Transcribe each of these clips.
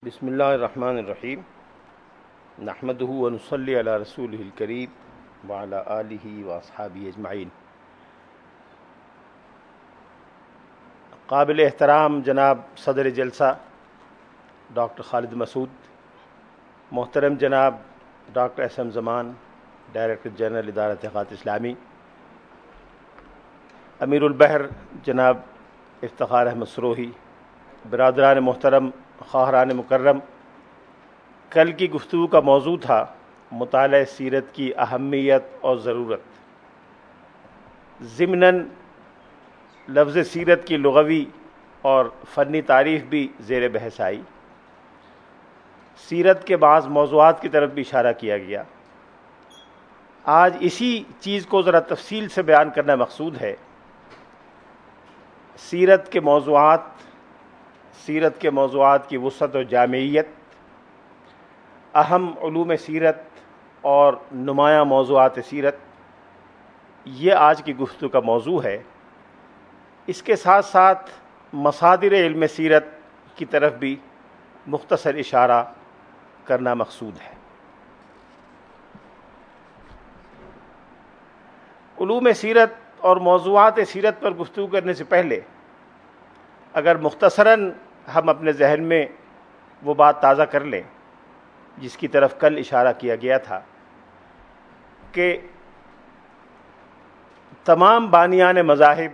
بسم اللہ الرحمن الرحیم نحمدہ ونصلی علی رسولہ الکریم وعلی آلہ واصحابہ اجمعین۔ قابل احترام جناب صدر جلسہ ڈاکٹر خالد مسعود، محترم جناب ڈاکٹر احسن زمان، ڈائریکٹر جنرل ادارہ تحقیقات اسلامی، امیر البحر جناب افتخار احمد سروہی، برادران محترم، خواہران مکرم، کل کی گفتگو کا موضوع تھا مطالعہ سیرت کی اہمیت اور ضرورت۔ ضمناً لفظ سیرت کی لغوی اور فنی تعریف بھی زیر بحث آئی، سیرت کے بعض موضوعات کی طرف بھی اشارہ کیا گیا۔ آج اسی چیز کو ذرا تفصیل سے بیان کرنا مقصود ہے۔ سیرت کے موضوعات کی وسعت و جامعیت، اہم علوم سیرت اور نمایاں موضوعات سیرت، یہ آج کی گفتگو کا موضوع ہے۔ اس کے ساتھ ساتھ مصادر علم سیرت کی طرف بھی مختصر اشارہ کرنا مقصود ہے۔ علوم سیرت اور موضوعات سیرت پر گفتگو کرنے سے پہلے اگر مختصراً ہم اپنے ذہن میں وہ بات تازہ کر لیں جس کی طرف کل اشارہ کیا گیا تھا کہ تمام بانیان مذاہب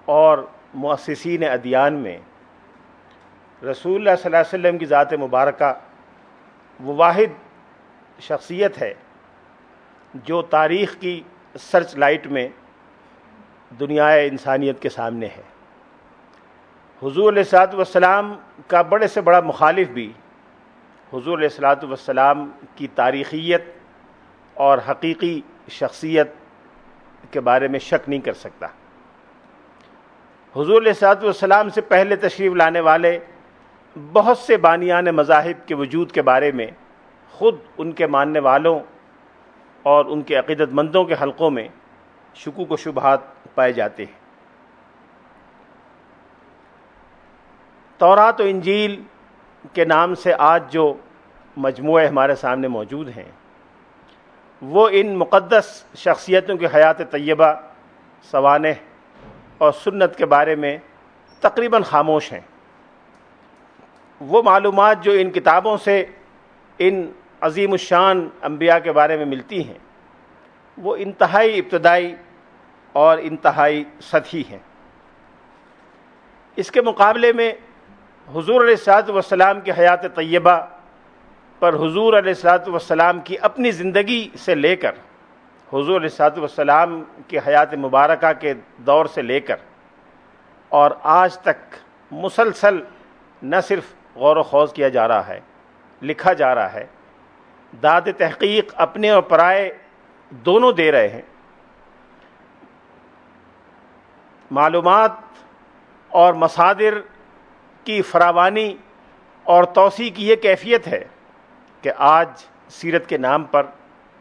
اور مؤسسین ادیان میں رسول اللہ صلی اللہ علیہ وسلم کی ذات مبارکہ وہ واحد شخصیت ہے جو تاریخ کی سرچ لائٹ میں دنیائے انسانیت کے سامنے ہے۔ حضور علیہ الصلوۃ والسلام کا بڑے سے بڑا مخالف بھی حضور علیہ الصلوۃ والسلام کی تاریخیت اور حقیقی شخصیت کے بارے میں شک نہیں کر سکتا۔ حضور علیہ الصلوۃ والسلام سے پہلے تشریف لانے والے بہت سے بانیان مذاہب کے وجود کے بارے میں خود ان کے ماننے والوں اور ان کے عقیدت مندوں کے حلقوں میں شکوک و شبہات پائے جاتے ہیں۔ تورات و انجیل کے نام سے آج جو مجموعے ہمارے سامنے موجود ہیں وہ ان مقدس شخصیتوں کی حیات طیبہ، سوانح اور سنت کے بارے میں تقریباً خاموش ہیں۔ وہ معلومات جو ان کتابوں سے ان عظیم الشان انبیاء کے بارے میں ملتی ہیں وہ انتہائی ابتدائی اور انتہائی سطحی ہیں۔ اس کے مقابلے میں حضور علیہ الصلوۃ والسلام کی حیات طیبہ پر حضور علیہ الصلوۃ والسلام کی اپنی زندگی سے لے کر حضور علیہ الصلوۃ والسلام کی حیات مبارکہ کے دور سے لے کر اور آج تک مسلسل نہ صرف غور و خوض کیا جا رہا ہے، لکھا جا رہا ہے، داد تحقیق اپنے اور پرائے دونوں دے رہے ہیں۔ معلومات اور مصادر کی فراوانی اور توسیع کی یہ کیفیت ہے کہ آج سیرت کے نام پر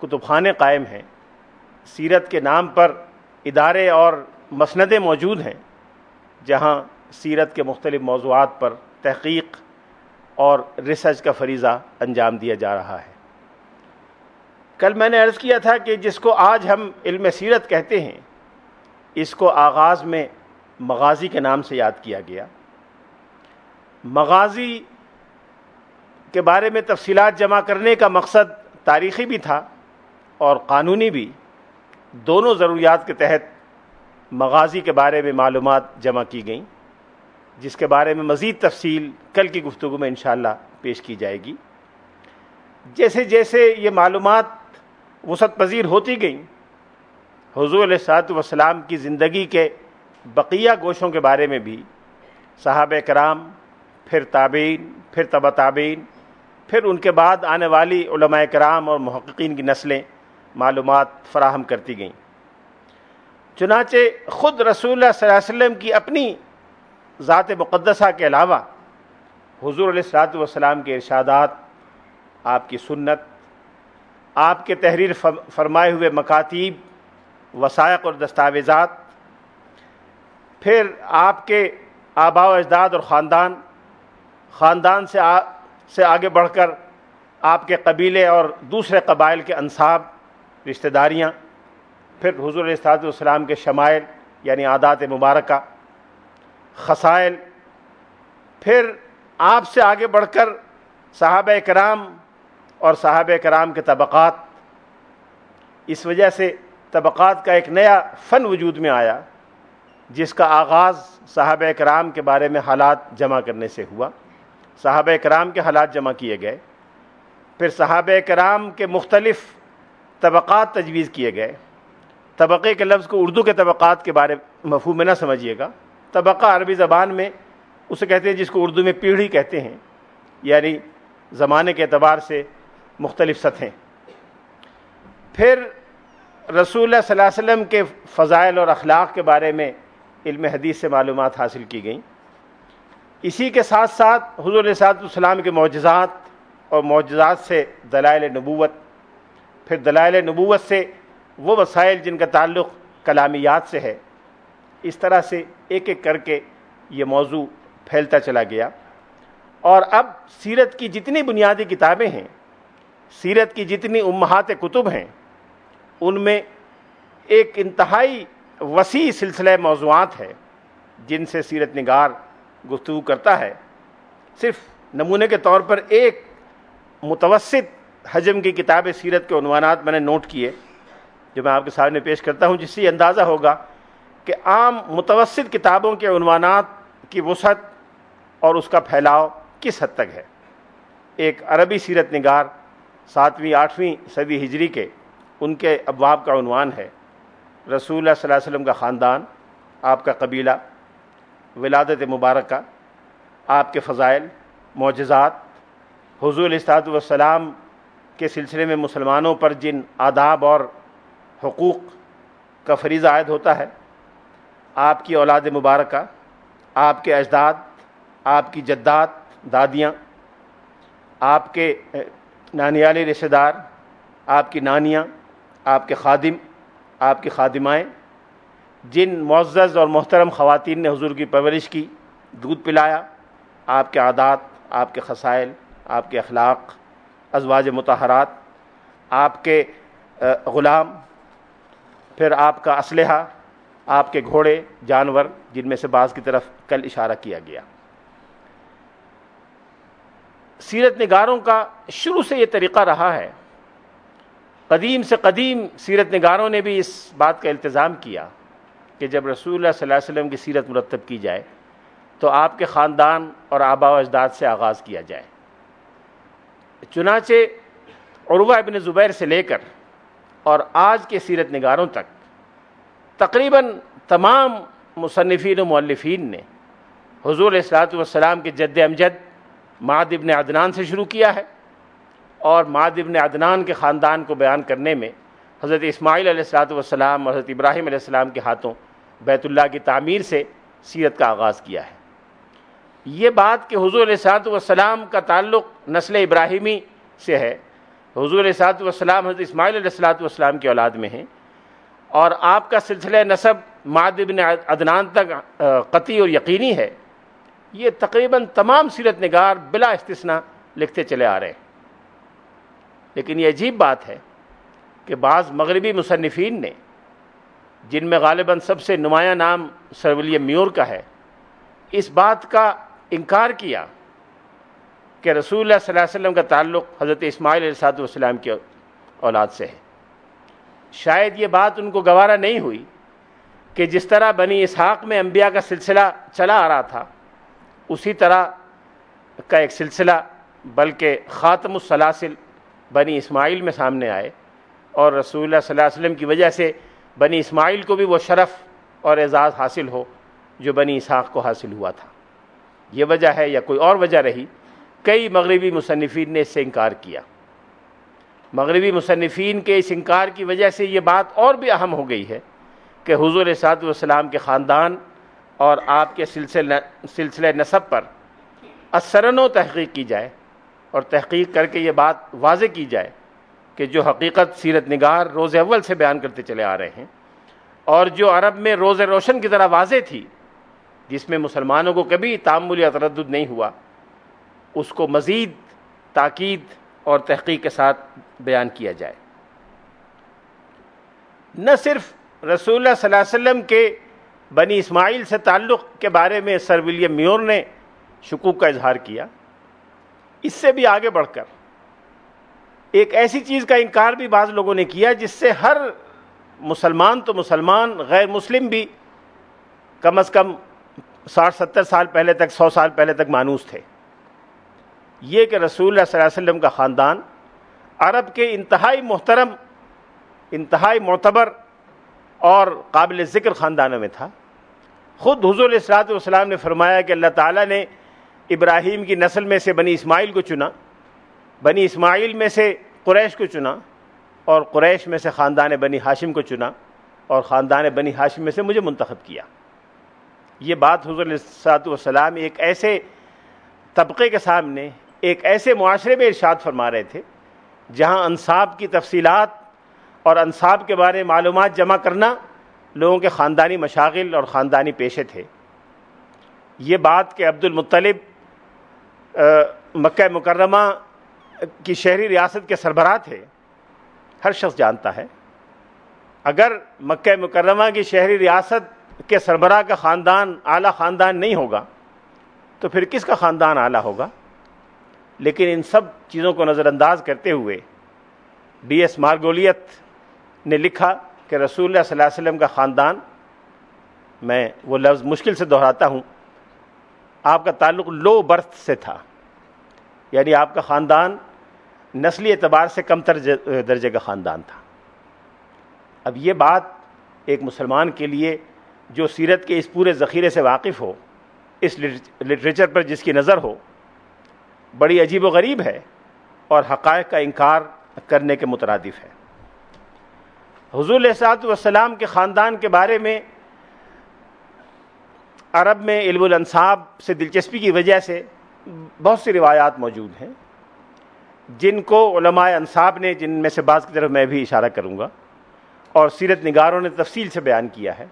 کتب خانے قائم ہیں، سیرت کے نام پر ادارے اور مسندیں موجود ہیں جہاں سیرت کے مختلف موضوعات پر تحقیق اور ریسرچ کا فریضہ انجام دیا جا رہا ہے۔ کل میں نے عرض کیا تھا کہ جس کو آج ہم علم سیرت کہتے ہیں اس کو آغاز میں مغازی کے نام سے یاد کیا گیا۔ مغازی کے بارے میں تفصیلات جمع کرنے کا مقصد تاریخی بھی تھا اور قانونی بھی، دونوں ضروریات کے تحت مغازی کے بارے میں معلومات جمع کی گئیں جس کے بارے میں مزید تفصیل کل کی گفتگو میں انشاءاللہ پیش کی جائے گی۔ جیسے جیسے یہ معلومات وسعت پذیر ہوتی گئیں، حضور علیہ الصلوۃ والسلام کی زندگی کے بقیہ گوشوں کے بارے میں بھی صحابہ کرام، پھر تابعین، پھر تبع تابعین، پھر ان کے بعد آنے والی علماء کرام اور محققین کی نسلیں معلومات فراہم کرتی گئیں۔ چنانچہ خود رسول اللہ صلی اللہ علیہ وسلم کی اپنی ذات مقدسہ کے علاوہ حضور علیہ الصلوۃ والسلام کے ارشادات، آپ کی سنت، آپ کے تحریر فرمائے ہوئے مکاتیب، وثائق اور دستاویزات، پھر آپ کے آباء و اجداد اور خاندان، خاندان سے آگے بڑھ کر آپ کے قبیلے اور دوسرے قبائل کے انساب، رشتہ داریاں، پھر حضور علیہ الصلوۃ والسلام کے شمائل یعنی عادات مبارکہ، خصائل، پھر آپ سے آگے بڑھ کر صحابہ کرام اور صحابہ کرام کے طبقات. اس وجہ سے طبقات کا ایک نیا فن وجود میں آیا جس کا آغاز صحابہ کرام کے بارے میں حالات جمع کرنے سے ہوا. صحابہ کرام کے حالات جمع کیے گئے، پھر صحابہ کرام کے مختلف طبقات تجویز کیے گئے. طبقے کے لفظ کو اردو کے طبقات کے بارے مفہوم میں نہ سمجھیے گا. طبقہ عربی زبان میں اسے کہتے ہیں جس کو اردو میں پیڑھی کہتے ہیں، یعنی زمانے کے اعتبار سے مختلف سطحیں. پھر رسول اللہ صلی اللہ علیہ وسلم کے فضائل اور اخلاق کے بارے میں علم حدیث سے معلومات حاصل کی گئیں. اسی کے ساتھ ساتھ حضور علیہ الصلوۃ والسلام کے معجزات اور معجزات سے دلائل نبوت، پھر دلائل نبوت سے وہ وسائل جن کا تعلق کلامیات سے ہے. اس طرح سے ایک ایک کر کے یہ موضوع پھیلتا چلا گیا. اور اب سیرت کی جتنی بنیادی کتابیں ہیں، سیرت کی جتنی امہات کتب ہیں، ان میں ایک انتہائی وسیع سلسلہ موضوعات ہے جن سے سیرت نگار گفتگو کرتا ہے. صرف نمونے کے طور پر ایک متوسط حجم کی کتاب سیرت کے عنوانات میں نے نوٹ کیے جو میں آپ کے سامنے پیش کرتا ہوں، جس سے یہ اندازہ ہوگا کہ عام متوسط کتابوں کے عنوانات کی وسعت اور اس کا پھیلاؤ کس حد تک ہے. ایک عربی سیرت نگار 7ویں 8ویں صدی ہجری کے، ان کے ابواب کا عنوان ہے رسول اللہ صلی اللہ علیہ وسلم کا خاندان، آپ کا قبیلہ، ولادت مبارکہ، آپ کے فضائل، معجزات، حضور علیہ الصلوۃ والسلام کے سلسلے میں مسلمانوں پر جن آداب اور حقوق کا فریضہ عائد ہوتا ہے، آپ کی اولاد مبارکہ، آپ کے اجداد، آپ کی جدات، دادیاں، آپ کے نانیالی رشتہ دار، آپ کی نانیاں، آپ کے خادم، آپ کی خادمائیں، جن معزز اور محترم خواتین نے حضور کی پرورش کی، دودھ پلایا، آپ کے عادات، آپ کے خصائل، آپ کے اخلاق، ازواج مطہرات، آپ کے غلام، پھر آپ کا اسلحہ، آپ کے گھوڑے، جانور جن میں سے بعض کی طرف کل اشارہ کیا گیا. سیرت نگاروں کا شروع سے یہ طریقہ رہا ہے. قدیم سے قدیم سیرت نگاروں نے بھی اس بات کا التزام کیا کہ جب رسول اللہ صلی اللہ علیہ وسلم کی سیرت مرتب کی جائے تو آپ کے خاندان اور آباء و اجداد سے آغاز کیا جائے. چنانچہ عروہ ابن زبیر سے لے کر اور آج کے سیرت نگاروں تک تقریباً تمام مصنفین و مؤلفین نے حضور علیہ الصلوۃ والسلام کے جد امجد معد ابن عدنان سے شروع کیا ہے، اور معد ابن عدنان کے خاندان کو بیان کرنے میں حضرت اسماعیل علیہ الصلوۃ والسلام اور حضرت ابراہیم علیہ السلام کے ہاتھوں بیت اللہ کی تعمیر سے سیرت کا آغاز کیا ہے. یہ بات کہ حضور علیہ الصلوۃ والسلام کا تعلق نسل ابراہیمی سے ہے، حضور علیہ الصلوۃ والسلام حضرت اسماعیل علیہ الصلوۃ والسلام کی اولاد میں ہیں، اور آپ کا سلسلہ نسب معد ابن عدنان تک قطعی اور یقینی ہے، یہ تقریباً تمام سیرت نگار بلا استثناء لکھتے چلے آ رہے ہیں. لیکن یہ عجیب بات ہے کہ بعض مغربی مصنفین نے، جن میں غالباً سب سے نمایاں نام سر ولیم میور کا ہے، اس بات کا انکار کیا کہ رسول اللہ صلی اللہ علیہ وسلم کا تعلق حضرت اسماعیل علیہ الصلوۃ والسلام کی اولاد سے ہے. شاید یہ بات ان کو گوارا نہیں ہوئی کہ جس طرح بنی اسحاق میں انبیاء کا سلسلہ چلا آ رہا تھا، اسی طرح کا ایک سلسلہ بلکہ خاتم السلاسل بنی اسماعیل میں سامنے آئے، اور رسول اللہ صلی اللہ علیہ وسلم کی وجہ سے بنی اسماعیل کو بھی وہ شرف اور اعزاز حاصل ہو جو بنی اسحاق کو حاصل ہوا تھا. یہ وجہ ہے یا کوئی اور وجہ رہی، کئی مغربی مصنفین نے اس سے انکار کیا. مغربی مصنفین کے اس انکار کی وجہ سے یہ بات اور بھی اہم ہو گئی ہے کہ حضور علیہ الصلوۃ والسلام کے خاندان اور آپ کے سلسلہ نسب پر اثرنو تحقیق کی جائے، اور تحقیق کر کے یہ بات واضح کی جائے کہ جو حقیقت سیرت نگار روز اول سے بیان کرتے چلے آ رہے ہیں، اور جو عرب میں روز روشن کی طرح واضح تھی، جس میں مسلمانوں کو کبھی تامل یا تردد نہیں ہوا اس کو مزید تاکید اور تحقیق کے ساتھ بیان کیا جائے۔ نہ صرف رسول اللہ صلی اللہ علیہ وسلم کے بنی اسماعیل سے تعلق کے بارے میں سر ولیم میور نے شکوک کا اظہار کیا، اس سے بھی آگے بڑھ کر ایک ایسی چیز کا انکار بھی بعض لوگوں نے کیا جس سے ہر مسلمان تو مسلمان، غیر مسلم بھی کم از کم 60-70 سال پہلے تک، 100 سال پہلے تک مانوس تھے۔ یہ کہ رسول اللہ صلی اللہ علیہ وسلم کا خاندان عرب کے انتہائی محترم، انتہائی معتبر اور قابل ذکر خاندانوں میں تھا۔ خود حضور علیہ الصلوۃ والسلام نے فرمایا کہ اللہ تعالیٰ نے ابراہیم کی نسل میں سے بنی اسماعیل کو چنا، بنی اسماعیل میں سے قریش کو چنا، اور قریش میں سے خاندان بنی ہاشم کو چنا، اور خاندان بنی ہاشم میں سے مجھے منتخب کیا۔ یہ بات حضور علیہ الصلوۃ والسلام ایک ایسے طبقے کے سامنے، ایک ایسے معاشرے میں ارشاد فرما رہے تھے جہاں انساب کی تفصیلات اور انساب کے بارے میں معلومات جمع کرنا لوگوں کے خاندانی مشاغل اور خاندانی پیشے تھے۔ یہ بات کہ عبد المطلب مکہ مکرمہ کی شہری ریاست کے سربراہ تھے، ہر شخص جانتا ہے۔ اگر مکہ مکرمہ کی شہری ریاست کے سربراہ کا خاندان اعلیٰ خاندان نہیں ہوگا تو پھر کس کا خاندان اعلیٰ ہوگا؟ لیکن ان سب چیزوں کو نظر انداز کرتے ہوئے ڈی ایس مارگولیت نے لکھا کہ رسول اللہ صلی اللہ علیہ وسلم کا خاندان، میں وہ لفظ مشکل سے دہراتا ہوں، آپ کا تعلق لو برتھ سے تھا، یعنی آپ کا خاندان نسلی اعتبار سے کم تر درجے کا خاندان تھا۔ اب یہ بات ایک مسلمان کے لیے جو سیرت کے اس پورے ذخیرے سے واقف ہو، اس لٹریچر پر جس کی نظر ہو، بڑی عجیب و غریب ہے اور حقائق کا انکار کرنے کے مترادف ہے۔ حضور علیہ الصلوۃ والسلام کے خاندان کے بارے میں عرب میں علم الانساب سے دلچسپی کی وجہ سے بہت سی روایات موجود ہیں جن کو علماء انساب نے، جن میں سے بعض کی طرف میں بھی اشارہ کروں گا، اور سیرت نگاروں نے تفصیل سے بیان کیا ہے۔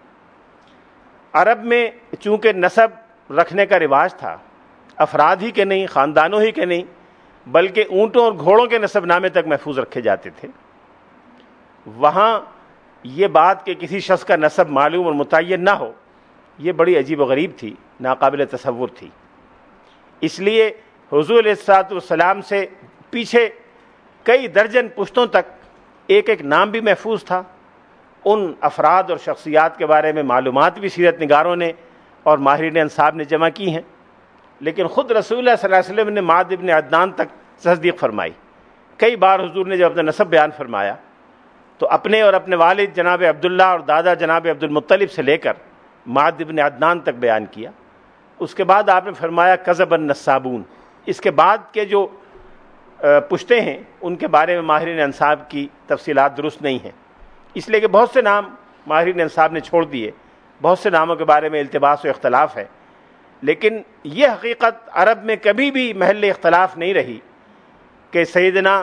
عرب میں چونکہ نسب رکھنے کا رواج تھا، افراد ہی کے نہیں، خاندانوں ہی کے نہیں، بلکہ اونٹوں اور گھوڑوں کے نسب نامے تک محفوظ رکھے جاتے تھے۔ وہاں یہ بات کہ کسی شخص کا نسب معلوم اور متعین نہ ہو، یہ بڑی عجیب و غریب تھی، ناقابل تصور تھی۔ اس لیے حضور علیہ الصلوۃ والسلام سے پیچھے کئی درجن پشتوں تک ایک ایک نام بھی محفوظ تھا۔ ان افراد اور شخصیات کے بارے میں معلومات بھی سیرت نگاروں نے اور ماہرین انساب نے جمع کی ہیں، لیکن خود رسول اللہ صلی اللہ علیہ وسلم نے معد ابن عدنان تک تصدیق فرمائی۔ کئی بار حضور نے جب اپنا نسب بیان فرمایا تو اپنے اور اپنے والد جناب عبداللہ اور دادا جناب عبد المطلب سے لے کر معد ابن عدنان تک بیان کیا۔ اس کے بعد آپ نے فرمایا کذب النسابون۔ اس کے بعد کے جو پشتے ہیں ان کے بارے میں ماہرین انساب کی تفصیلات درست نہیں ہیں، اس لیے کہ بہت سے نام ماہرین انساب نے چھوڑ دیے، بہت سے ناموں کے بارے میں التباس و اختلاف ہے، لیکن یہ حقیقت عرب میں کبھی بھی محل اختلاف نہیں رہی کہ سیدنا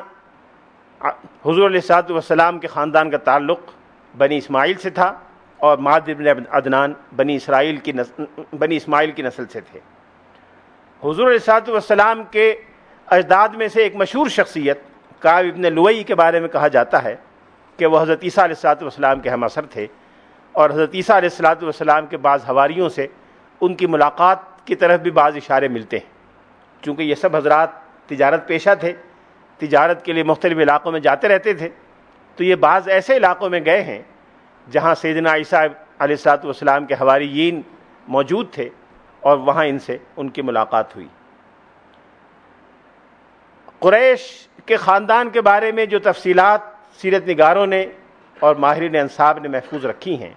حضور علیہ الصلوۃ والسلام کے خاندان کا تعلق بنی اسماعیل سے تھا اور معد ابن عدنان بنی اسماعیل کی نسل سے تھے۔ حضور علیہ الصلوۃ والسلام کے اجداد میں سے ایک مشہور شخصیت کعب ابن لؤی کے بارے میں کہا جاتا ہے کہ وہ حضرت عیسیٰ علیہ الصلوۃ والسلام کے ہم عصر تھے، اور حضرت عیسیٰ علیہ الصلوۃ والسلام کے بعض حواریوں سے ان کی ملاقات کی طرف بھی بعض اشارے ملتے ہیں۔ چونکہ یہ سب حضرات تجارت پیشہ تھے، تجارت کے لیے مختلف علاقوں میں جاتے رہتے تھے، تو یہ بعض ایسے علاقوں میں گئے ہیں جہاں سیدنا عیسیٰ علیہ الصلوۃ والسلام کے حواریین موجود تھے، اور وہاں ان سے ان کی ملاقات ہوئی۔ قریش کے خاندان کے بارے میں جو تفصیلات سیرت نگاروں نے اور ماہرین انساب نے محفوظ رکھی ہیں،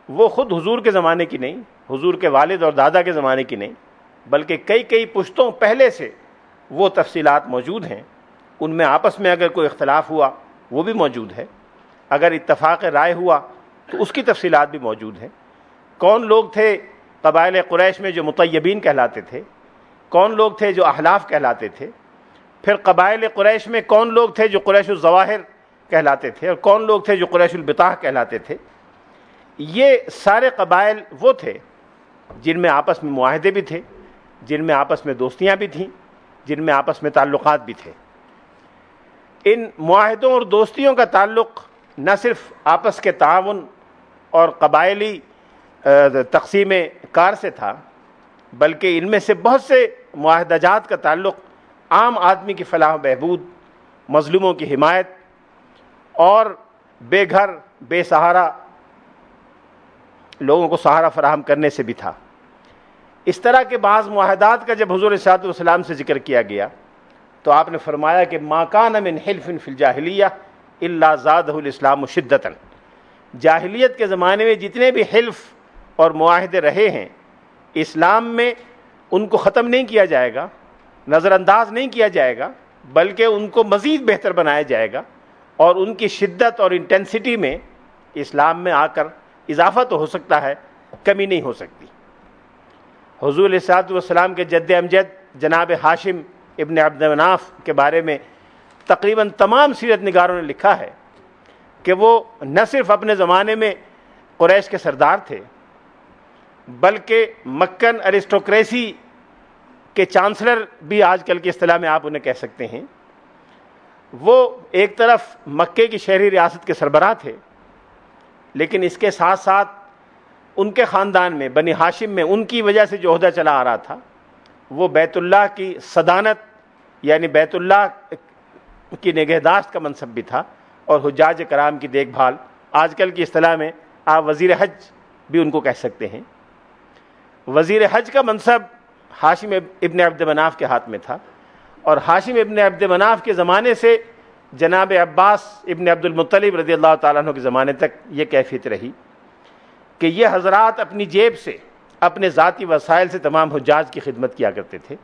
وہ خود حضور کے زمانے کی نہیں، حضور کے والد اور دادا کے زمانے کی نہیں، بلکہ کئی پشتوں پہلے سے وہ تفصیلات موجود ہیں۔ ان میں آپس میں اگر کوئی اختلاف ہوا وہ بھی موجود ہے، اگر اتفاق رائے ہوا تو اس کی تفصیلات بھی موجود ہیں۔ کون لوگ تھے قبائل قریش میں جو مطیبین کہلاتے تھے، کون لوگ تھے جو احلاف کہلاتے تھے، پھر قبائل قریش میں کون لوگ تھے جو قریش الظواہر کہلاتے تھے، اور کون لوگ تھے جو قریش البطاح کہلاتے تھے۔ یہ سارے قبائل وہ تھے جن میں آپس میں معاہدے بھی تھے، جن میں آپس میں دوستیاں بھی تھیں، جن میں آپس میں تعلقات بھی تھے۔ ان معاہدوں اور دوستیوں کا تعلق نہ صرف آپس کے تعاون اور قبائلی تقسیم کار سے تھا، بلکہ ان میں سے بہت سے معاہدہ جات کا تعلق عام آدمی کی فلاح و بہبود، مظلوموں کی حمایت اور بے گھر بے سہارا لوگوں کو سہارا فراہم کرنے سے بھی تھا۔ اس طرح کے بعض معاہدات کا جب حضور صلی اللہ علیہ وسلم سے ذکر کیا گیا تو آپ نے فرمایا کہ ما کان من حلف فی الجاہلیہ الا زادہ الاسلام شدۃ، جاہلیت کے زمانے میں جتنے بھی حلف اور معاہدے رہے ہیں، اسلام میں ان کو ختم نہیں کیا جائے گا، نظر انداز نہیں کیا جائے گا، بلکہ ان کو مزید بہتر بنایا جائے گا، اور ان کی شدت اور انٹینسٹی میں اسلام میں آ کر اضافہ تو ہو سکتا ہے، کمی نہیں ہو سکتی۔ حضور علیہ الصلوۃ والسلام کے جد امجد جناب ہاشم ابن عبد مناف کے بارے میں تقریباً تمام سیرت نگاروں نے لکھا ہے کہ وہ نہ صرف اپنے زمانے میں قریش کے سردار تھے، بلکہ مکن ارسٹوکریسی کے چانسلر بھی آج کل کی اصطلاح میں آپ انہیں کہہ سکتے ہیں۔ وہ ایک طرف مکے کی شہری ریاست کے سربراہ تھے، لیکن اس کے ساتھ ساتھ ان کے خاندان میں بنی ہاشم میں ان کی وجہ سے جو عہدہ چلا آ رہا تھا وہ بیت اللہ کی صدانت یعنی بیت اللہ کی نگہداشت کا منصب بھی تھا، اور حجاج کرام کی دیکھ بھال، آج کل کی اصطلاح میں آپ وزیر حج بھی ان کو کہہ سکتے ہیں۔ وزیر حج کا منصب ہاشم ابن عبد مناف کے ہاتھ میں تھا، اور ہاشم ابن عبد مناف کے زمانے سے جناب عباس ابن عبد المطلب رضی اللہ تعالیٰ عنہ کے زمانے تک یہ کیفیت رہی کہ یہ حضرات اپنی جیب سے، اپنے ذاتی وسائل سے تمام حجاج کی خدمت کیا کرتے تھے۔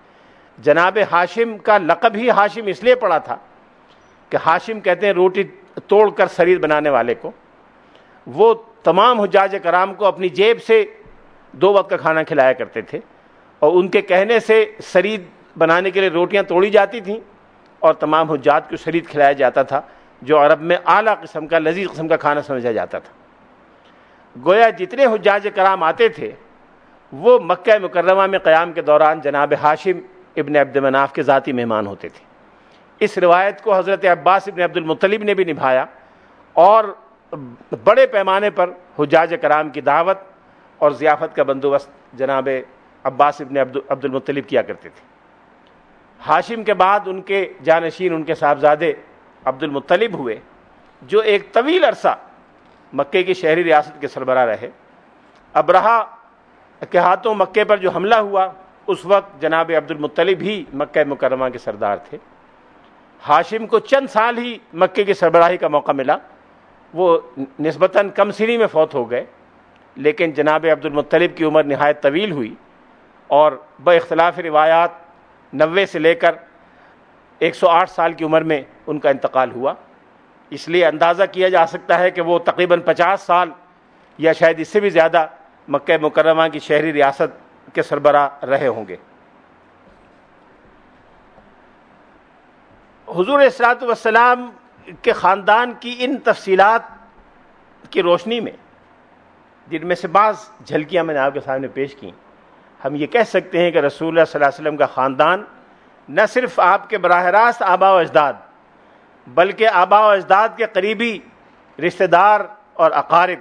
جناب ہاشم کا لقب ہی ہاشم اس لیے پڑا تھا کہ ہاشم کہتے ہیں روٹی توڑ کر سرید بنانے والے کو۔ وہ تمام حجاج کرام کو اپنی جیب سے 2 وقت کا کھانا کھلایا کرتے تھے، اور ان کے کہنے سے سرید بنانے کے لیے روٹیاں توڑی جاتی تھیں اور تمام حجاج کو سرید کھلایا جاتا تھا، جو عرب میں اعلیٰ قسم کا لذیذ قسم کا کھانا سمجھا جاتا تھا۔ گویا جتنے حجاج کرام آتے تھے وہ مکہ مکرمہ میں قیام کے دوران جناب ہاشم ابن عبد مناف کے ذاتی مہمان ہوتے تھے۔ اس روایت کو حضرت عباس ابن عبد المطلب نے بھی نبھایا، اور بڑے پیمانے پر حجاج کرام کی دعوت اور ضیافت کا بندوبست جناب عباس ابن عبد المطلب کیا کرتے تھے۔ ہاشم کے بعد ان کے جانشین ان کے صاحبزادے عبد المطلب ہوئے، جو ایک طویل عرصہ مکے کی شہری ریاست کے سربراہ رہے۔ ابرہہ کے ہاتھوں مکے پر جو حملہ ہوا اس وقت جناب عبد المطلب ہی مکہ مکرمہ کے سردار تھے۔ ہاشم کو چند سال ہی مکے کی سربراہی کا موقع ملا، وہ نسبتاً کم سنی میں فوت ہو گئے، لیکن جناب عبد المطلب کی عمر نہایت طویل ہوئی، اور باختلاف روایات 90 سے لے کر 108 سال کی عمر میں ان کا انتقال ہوا۔ اس لیے اندازہ کیا جا سکتا ہے کہ وہ تقریباً 50 سال یا شاید اس سے بھی زیادہ مکہ مکرمہ کی شہری ریاست کے سربراہ رہے ہوں گے۔ حضور علیہ الصلوۃ والسلام کے خاندان کی ان تفصیلات کی روشنی میں، جن میں سے بعض جھلکیاں میں نے آپ کے سامنے پیش کی، ہم یہ کہہ سکتے ہیں کہ رسول اللہ صلی اللہ علیہ وسلم کا خاندان نہ صرف آپ کے براہ راست آبا و اجداد، بلکہ آبا و اجداد کے قریبی رشتہ دار اور اقارب،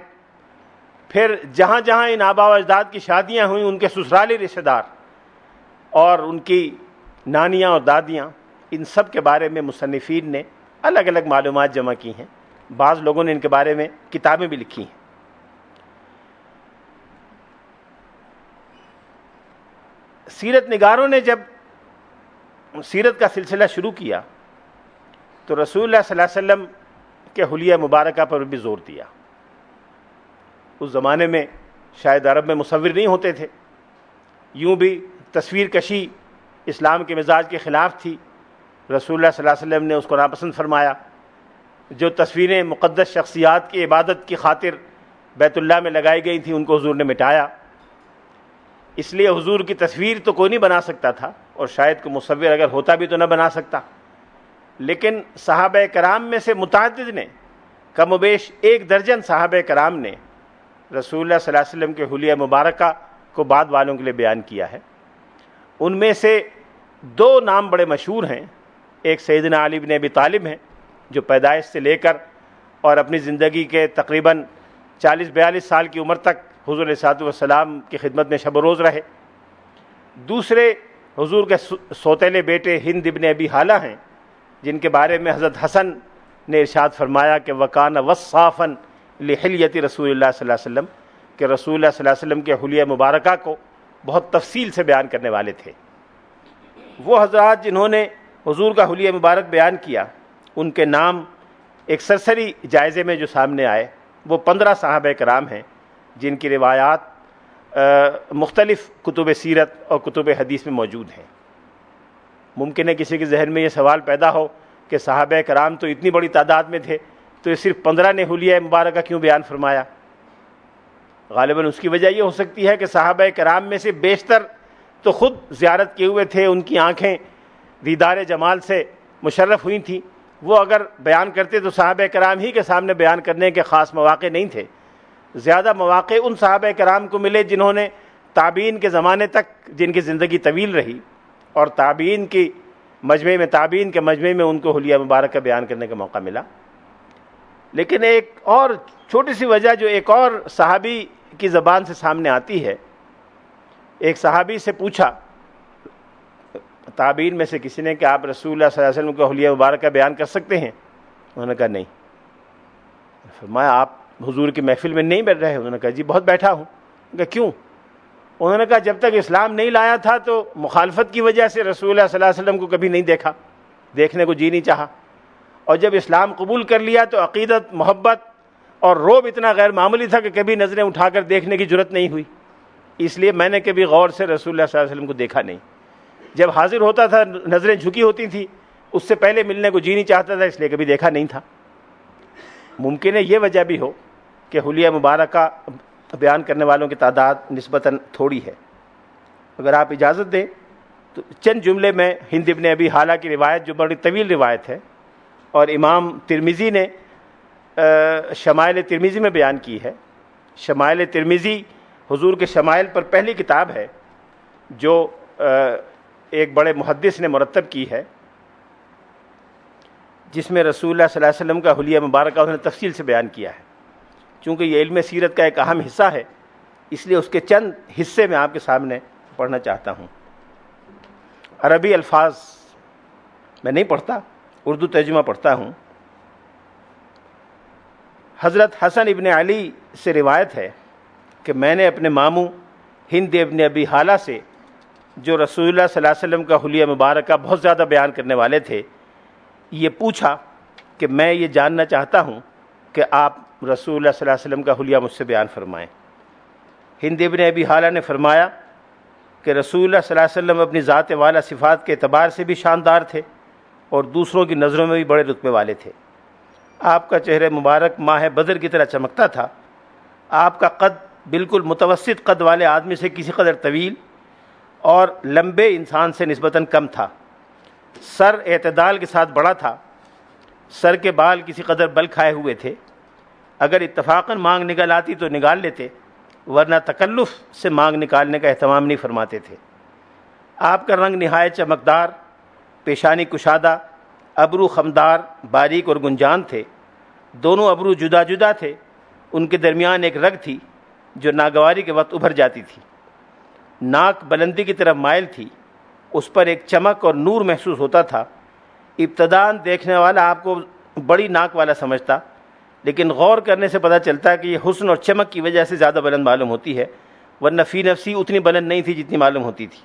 پھر جہاں جہاں ان آبا و اجداد کی شادیاں ہوئیں ان کے سسرالی رشتہ دار اور ان کی نانیاں اور دادیاں، ان سب کے بارے میں مصنفین نے الگ الگ معلومات جمع کی ہیں۔ بعض لوگوں نے ان کے بارے میں کتابیں بھی لکھی ہیں۔ سیرت نگاروں نے جب سیرت کا سلسلہ شروع کیا تو رسول اللہ صلی اللہ علیہ وسلم کے حلیہ مبارکہ پر بھی زور دیا۔ اس زمانے میں شاید عرب میں مصور نہیں ہوتے تھے، یوں بھی تصویر کشی اسلام کے مزاج کے خلاف تھی، رسول اللہ صلی اللہ علیہ وسلم نے اس کو ناپسند فرمایا۔ جو تصویریں مقدس شخصیات کی عبادت کی خاطر بیت اللہ میں لگائی گئی تھیں ان کو حضور نے مٹایا۔ اس لیے حضور کی تصویر تو کوئی نہیں بنا سکتا تھا، اور شاید کوئی مصور اگر ہوتا بھی تو نہ بنا سکتا، لیکن صحابہ کرام میں سے متعدد نے، کم و بیش 1 درجن صحابہ کرام نے رسول اللہ صلی اللہ علیہ وسلم کے حلیہ مبارکہ کو بعد والوں کے لیے بیان کیا ہے۔ ان میں سے دو نام بڑے مشہور ہیں، ایک سیدنا علی بن ابی طالب ہیں جو پیدائش سے لے کر اور اپنی زندگی کے تقریباً 40-42 سال کی عمر تک حضور علیہ الصلوۃ والسلام کی خدمت میں شب و روز رہے۔ دوسرے حضور کے سوتیلے بیٹے ہند ابن ابی حالہ ہیں، جن کے بارے میں حضرت حسن نے ارشاد فرمایا کہ وَكَانَ وَصَّافًا لِحِلْيَةِ رسول اللہ صلی اللہ علیہ وسلم، کہ رسول اللہ صلی اللہ علیہ وسلم کے حلیہ مبارکہ کو بہت تفصیل سے بیان کرنے والے تھے۔ وہ حضرات جنہوں نے حضور کا حلیہ مبارک بیان کیا، ان کے نام ایک سرسری جائزے میں جو سامنے آئے وہ 15 صحابہ کرام ہیں، جن کی روایات مختلف کتب سیرت اور کتب حدیث میں موجود ہیں۔ ممکن ہے کسی کے ذہن میں یہ سوال پیدا ہو کہ صحابہ کرام تو اتنی بڑی تعداد میں تھے، تو یہ صرف 15 نے حلیہ مبارکہ کیوں بیان فرمایا؟ غالباً اس کی وجہ یہ ہو سکتی ہے کہ صحابہ کرام میں سے بیشتر تو خود زیارت کیے ہوئے تھے، ان کی آنکھیں دیدار جمال سے مشرف ہوئی تھیں، وہ اگر بیان کرتے تو صحابہ کرام ہی کے سامنے بیان کرنے کے خاص مواقع نہیں تھے۔ زیادہ مواقع ان صحابہ کرام کو ملے جنہوں نے تابعین کے زمانے تک، جن کی زندگی طویل رہی، اور تابعین کے مجمع میں ان کو حلیہ مبارکہ بیان کرنے کا موقع ملا۔ لیکن ایک اور چھوٹی سی وجہ جو ایک اور صحابی کی زبان سے سامنے آتی ہے، ایک صحابی سے پوچھا تابعین میں سے کسی نے کہ آپ رسول اللہ صلی اللہ علیہ وسلم کو حلیہ مبارکہ بیان کر سکتے ہیں؟ انہوں نے کہا نہیں۔ فرمایا آپ حضور کی محفل میں نہیں بیٹھ رہے؟ انہوں نے کہا جی بہت بیٹھا ہوں۔ کہ کیوں؟ انہوں نے کہا جب تک اسلام نہیں لایا تھا تو مخالفت کی وجہ سے رسول اللہ صلی اللہ علیہ وسلم کو کبھی نہیں دیکھا، دیکھنے کو جی نہیں چاہا، اور جب اسلام قبول کر لیا تو عقیدت، محبت اور رعب اتنا غیر معمولی تھا کہ کبھی نظریں اٹھا کر دیکھنے کی جرت نہیں ہوئی، اس لیے میں نے کبھی غور سے رسول اللہ صلی اللہ علیہ وسلم کو دیکھا نہیں۔ جب حاضر ہوتا تھا نظریں جھکی ہوتی تھیں، اس سے پہلے ملنے کو جی نہیں چاہتا تھا، اس لیے کبھی دیکھا نہیں تھا۔ ممکن ہے یہ وجہ بھی ہو کہ حلیہ مبارکہ بیان کرنے والوں کی تعداد نسبتاً تھوڑی ہے۔ اگر آپ اجازت دیں تو چند جملے میں ہند ابن ابی حالہ کی روایت، جو بڑی طویل روایت ہے اور امام ترمذی نے شمائل ترمذی میں بیان کی ہے۔ شمائل ترمذی حضور کے شمائل پر پہلی کتاب ہے جو ایک بڑے محدث نے مرتب کی ہے، جس میں رسول اللہ صلی اللہ علیہ وسلم کا حلیہ مبارکہ انہوں نے تفصیل سے بیان کیا ہے۔ چونکہ یہ علم سیرت کا ایک اہم حصہ ہے، اس لیے اس کے چند حصے میں آپ کے سامنے پڑھنا چاہتا ہوں۔ عربی الفاظ میں نہیں پڑھتا، اردو ترجمہ پڑھتا ہوں۔ حضرت حسن ابن علی سے روایت ہے کہ میں نے اپنے ماموں ہند ابن ابی حالہ سے، جو رسول اللہ صلی اللہ علیہ وسلم کا حلیہ مبارکہ بہت زیادہ بیان کرنے والے تھے، یہ پوچھا کہ میں یہ جاننا چاہتا ہوں کہ آپ رسول اللہ صلی اللہ علیہ وسلم کا حلیہ مجھ سے بیان فرمائیں۔ ہند ابن ابی حالہ نے فرمایا کہ رسول اللہ صلی اللہ علیہ وسلم اپنی ذات والا صفات کے اعتبار سے بھی شاندار تھے اور دوسروں کی نظروں میں بھی بڑے رتبے والے تھے۔ آپ کا چہرہ مبارک ماہ بدر کی طرح چمکتا تھا۔ آپ کا قد بالکل متوسط قد والے آدمی سے کسی قدر طویل اور لمبے انسان سے نسبتاً کم تھا۔ سر اعتدال کے ساتھ بڑا تھا۔ سر کے بال کسی قدر بل کھائے ہوئے تھے۔ اگر اتفاقاً مانگ نکل آتی تو نکال لیتے، ورنہ تکلف سے مانگ نکالنے کا اہتمام نہیں فرماتے تھے۔ آپ کا رنگ نہایت چمکدار، پیشانی کشادہ، ابرو خمدار، باریک اور گنجان تھے۔ دونوں ابرو جدا جدا تھے، ان کے درمیان ایک رگ تھی جو ناگواری کے وقت ابھر جاتی تھی۔ ناک بلندی کی طرف مائل تھی، اس پر ایک چمک اور نور محسوس ہوتا تھا۔ ابتداءً دیکھنے والا آپ کو بڑی ناک والا سمجھتا، لیکن غور کرنے سے پتہ چلتا ہے کہ یہ حسن اور چمک کی وجہ سے زیادہ بلند معلوم ہوتی ہے، ورنہ فی نفسی اتنی بلند نہیں تھی جتنی معلوم ہوتی تھی۔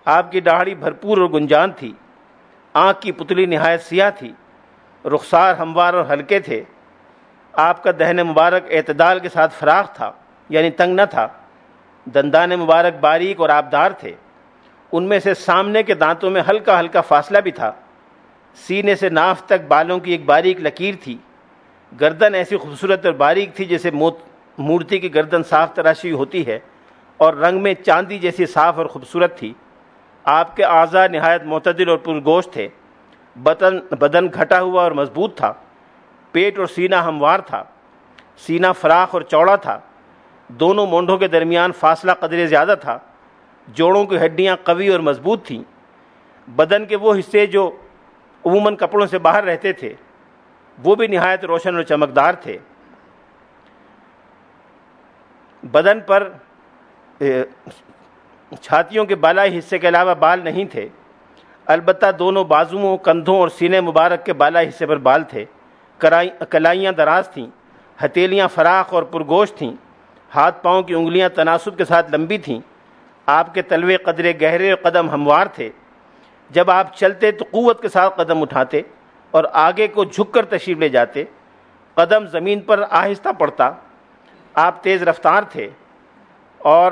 آپ کی داڑھی بھرپور اور گنجان تھی، آنکھ کی پتلی نہایت سیاہ تھی، رخسار ہموار اور ہلکے تھے۔ آپ کا دہن مبارک اعتدال کے ساتھ فراخ تھا، یعنی تنگ نہ تھا۔ دندان مبارک باریک اور آبدار تھے، ان میں سے سامنے کے دانتوں میں ہلکا ہلکا فاصلہ بھی تھا۔ سینے سے ناف تک بالوں کی ایک باریک لکیر تھی۔ گردن ایسی خوبصورت اور باریک تھی جیسے مورتی کی گردن صاف تراشی ہوتی ہے، اور رنگ میں چاندی جیسی صاف اور خوبصورت تھی۔ آپ کے اعضاء نہایت معتدل اور پرگوشت تھے۔ بدن گھٹا ہوا اور مضبوط تھا۔ پیٹ اور سینہ ہموار تھا۔ سینہ فراخ اور چوڑا تھا۔ دونوں مونڈھوں کے درمیان فاصلہ قدرے زیادہ تھا۔ جوڑوں کی ہڈیاں قوی اور مضبوط تھیں۔ بدن کے وہ حصے جو عموماً کپڑوں سے باہر رہتے تھے وہ بھی نہایت روشن اور چمکدار تھے۔ بدن پر چھاتیوں کے بالائی حصے کے علاوہ بال نہیں تھے، البتہ دونوں بازوؤں، کندھوں اور سینے مبارک کے بالائی حصے پر بال تھے۔ کلائیاں دراز تھیں، ہتھیلیاں فراخ اور پرگوش تھیں، ہاتھ پاؤں کی انگلیاں تناسب کے ساتھ لمبی تھیں۔ آپ کے تلوے قدرے گہرے اور قدم ہموار تھے۔ جب آپ چلتے تو قوت کے ساتھ قدم اٹھاتے اور آگے کو جھک کر تشریف لے جاتے، قدم زمین پر آہستہ پڑتا۔ آپ تیز رفتار تھے اور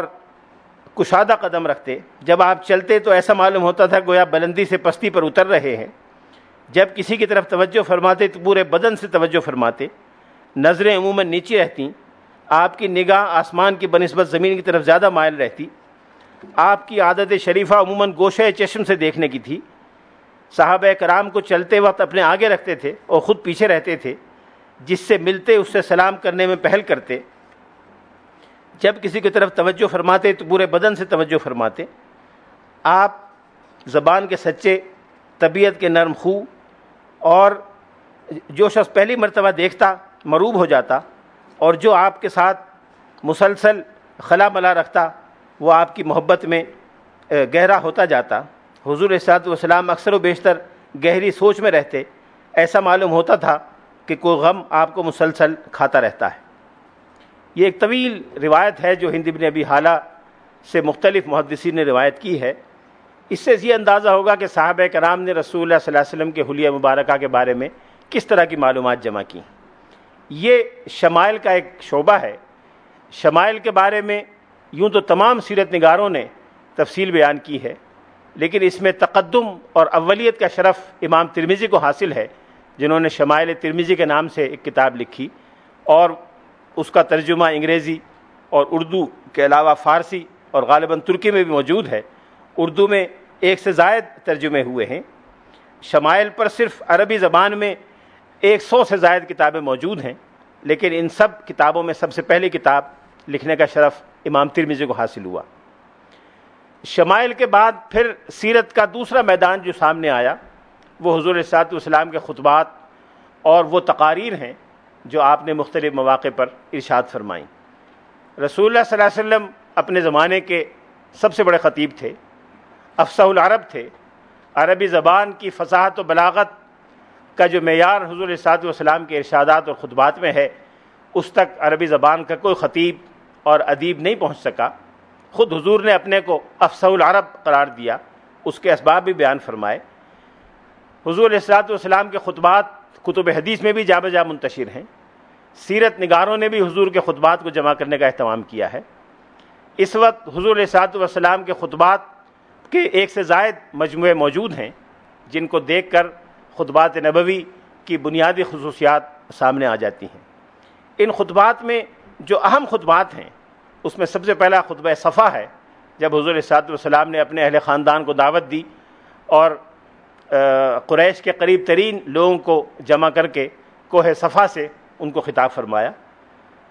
کشادہ قدم رکھتے۔ جب آپ چلتے تو ایسا معلوم ہوتا تھا گویا بلندی سے پستی پر اتر رہے ہیں۔ جب کسی کی طرف توجہ فرماتے تو پورے بدن سے توجہ فرماتے۔ نظریں عموماً نیچے رہتی، آپ کی نگاہ آسمان کی بنسبت زمین کی طرف زیادہ مائل رہتی۔ آپ کی عادت شریفہ عموماً گوشہ چشم سے دیکھنے کی تھی۔ صحابہ کرام کو چلتے وقت اپنے آگے رکھتے تھے اور خود پیچھے رہتے تھے، جس سے ملتے اس سے سلام کرنے میں پہل کرتے۔ جب کسی کی طرف توجہ فرماتے تو پورے بدن سے توجہ فرماتے۔ آپ زبان کے سچے، طبیعت کے نرم خو، اور جو شخص پہلی مرتبہ دیکھتا مروب ہو جاتا، اور جو آپ کے ساتھ مسلسل خلا ملا رکھتا وہ آپ کی محبت میں گہرا ہوتا جاتا۔ حضور صلی اللہ علیہ وسلم اکثر و بیشتر گہری سوچ میں رہتے، ایسا معلوم ہوتا تھا کہ کوئی غم آپ کو مسلسل کھاتا رہتا ہے۔ یہ ایک طویل روایت ہے جو ہند بن ابی حالہ سے مختلف محدثین نے روایت کی ہے۔ اس سے یہ اندازہ ہوگا کہ صحابہ کرام نے رسول اللہ صلی اللہ علیہ وسلم کے حلیہ مبارکہ کے بارے میں کس طرح کی معلومات جمع کی۔ یہ شمائل کا ایک شعبہ ہے۔ شمائل کے بارے میں یوں تو تمام سیرت نگاروں نے تفصیل بیان کی ہے، لیکن اس میں تقدم اور اولیت کا شرف امام ترمذی کو حاصل ہے، جنہوں نے شمائل ترمذی کے نام سے ایک کتاب لکھی، اور اس کا ترجمہ انگریزی اور اردو کے علاوہ فارسی اور غالباً ترکی میں بھی موجود ہے۔ اردو میں 1 سے زائد ترجمے ہوئے ہیں۔ شمائل پر صرف عربی زبان میں 100 سے زائد کتابیں موجود ہیں، لیکن ان سب کتابوں میں سب سے پہلی کتاب لکھنے کا شرف امام ترمذی کو حاصل ہوا۔ شمائل کے بعد پھر سیرت کا دوسرا میدان جو سامنے آیا وہ حضور صلی اللہ علیہ وسلم کے خطبات اور وہ تقاریر ہیں جو آپ نے مختلف مواقع پر ارشاد فرمائیں۔ رسول اللہ صلی اللہ علیہ وسلم اپنے زمانے کے سب سے بڑے خطیب تھے، افصح العرب تھے۔ عربی زبان کی فصاحت و بلاغت کا جو معیار حضور صلی اللہ علیہ وسلم کے ارشادات اور خطبات میں ہے، اس تک عربی زبان کا کوئی خطیب اور ادیب نہیں پہنچ سکا۔ خود حضور نے اپنے کو افصح العرب قرار دیا، اس کے اسباب بھی بیان فرمائے۔ حضور علیہ الصلوۃ والسلام کے خطبات کتب حدیث میں بھی جا بجا منتشر ہیں۔ سیرت نگاروں نے بھی حضور کے خطبات کو جمع کرنے کا اہتمام کیا ہے۔ اس وقت حضور علیہ الصلوۃ والسلام کے خطبات کے 1 سے زائد مجموعے موجود ہیں، جن کو دیکھ کر خطبات نبوی کی بنیادی خصوصیات سامنے آ جاتی ہیں۔ ان خطبات میں جو اہم خطبات ہیں، اس میں سب سے پہلا خطبہ صفا ہے، جب حضور علیہ الصلوۃ والسلام نے اپنے اہل خاندان کو دعوت دی اور قریش کے قریب ترین لوگوں کو جمع کر کے کوہ صفا سے ان کو خطاب فرمایا۔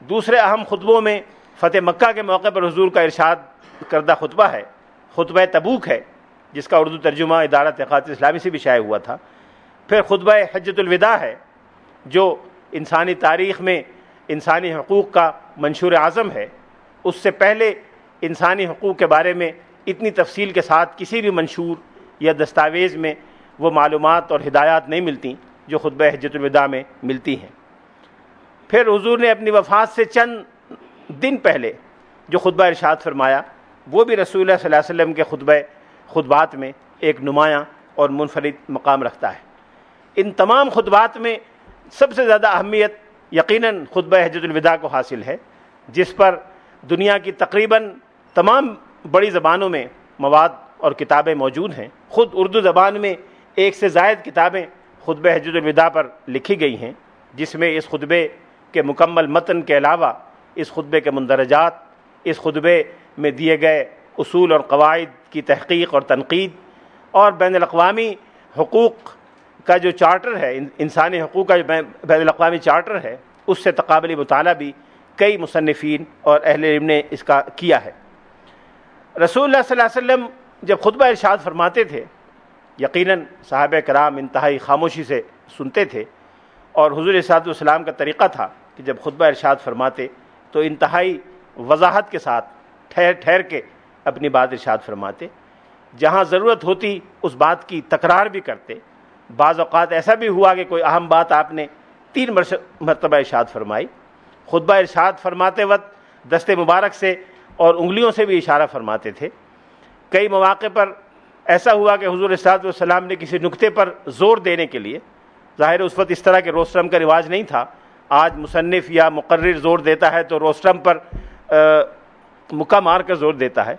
دوسرے اہم خطبوں میں فتح مکہ کے موقع پر حضور کا ارشاد کردہ خطبہ ہے، خطبہ تبوک ہے، جس کا اردو ترجمہ ادارہ تحقیقات اسلامی سے بھی شائع ہوا تھا۔ پھر خطبہ حجۃ الوداع ہے، جو انسانی تاریخ میں انسانی حقوق کا منشور اعظم ہے۔ اس سے پہلے انسانی حقوق کے بارے میں اتنی تفصیل کے ساتھ کسی بھی منشور یا دستاویز میں وہ معلومات اور ہدایات نہیں ملتی جو خطبہ حجۃ الوداع میں ملتی ہیں۔ پھر حضور نے اپنی وفات سے چند دن پہلے جو خطبہ ارشاد فرمایا، وہ بھی رسول اللہ صلی اللہ علیہ وسلم کے خطبات میں ایک نمایاں اور منفرد مقام رکھتا ہے۔ ان تمام خطبات میں سب سے زیادہ اہمیت یقیناً خطبہ حجۃ الوداع کو حاصل ہے، جس پر دنیا کی تقریباً تمام بڑی زبانوں میں مواد اور کتابیں موجود ہیں۔ خود اردو زبان میں 1 سے زائد کتابیں خطبہ حجۃ الوداع پر لکھی گئی ہیں، جس میں اس خطبے کے مکمل متن کے علاوہ اس خطبے کے مندرجات، اس خطبے میں دیے گئے اصول اور قواعد کی تحقیق اور تنقید، اور بین الاقوامی حقوق کا جو چارٹر ہے، انسانی حقوق کا جو بین الاقوامی چارٹر ہے، اس سے تقابلی مطالعہ بھی کئی مصنفین اور اہل علم نے اس کا کیا ہے۔ رسول اللہ صلی اللہ علیہ وسلم جب خطبہ ارشاد فرماتے تھے، یقیناً صحابہ کرام انتہائی خاموشی سے سنتے تھے، اور حضور صلی اللہ علیہ وسلم کا طریقہ تھا کہ جب خطبہ ارشاد فرماتے تو انتہائی وضاحت کے ساتھ ٹھہر ٹھہر کے اپنی بات ارشاد فرماتے، جہاں ضرورت ہوتی اس بات کی تکرار بھی کرتے۔ بعض اوقات ایسا بھی ہوا کہ کوئی اہم بات آپ نے 3 مرتبہ ارشاد فرمائی۔ خطبہ ارشاد فرماتے وقت دست مبارک سے اور انگلیوں سے بھی اشارہ فرماتے تھے۔ کئی مواقع پر ایسا ہوا کہ حضور صلی اللہ علیہ وسلم نے کسی نکتے پر زور دینے کے لیے، ظاہر اس وقت اس طرح کے روسٹرم کا رواج نہیں تھا، آج مصنف یا مقرر زور دیتا ہے تو روسٹرم پر مکہ مار کر زور دیتا ہے۔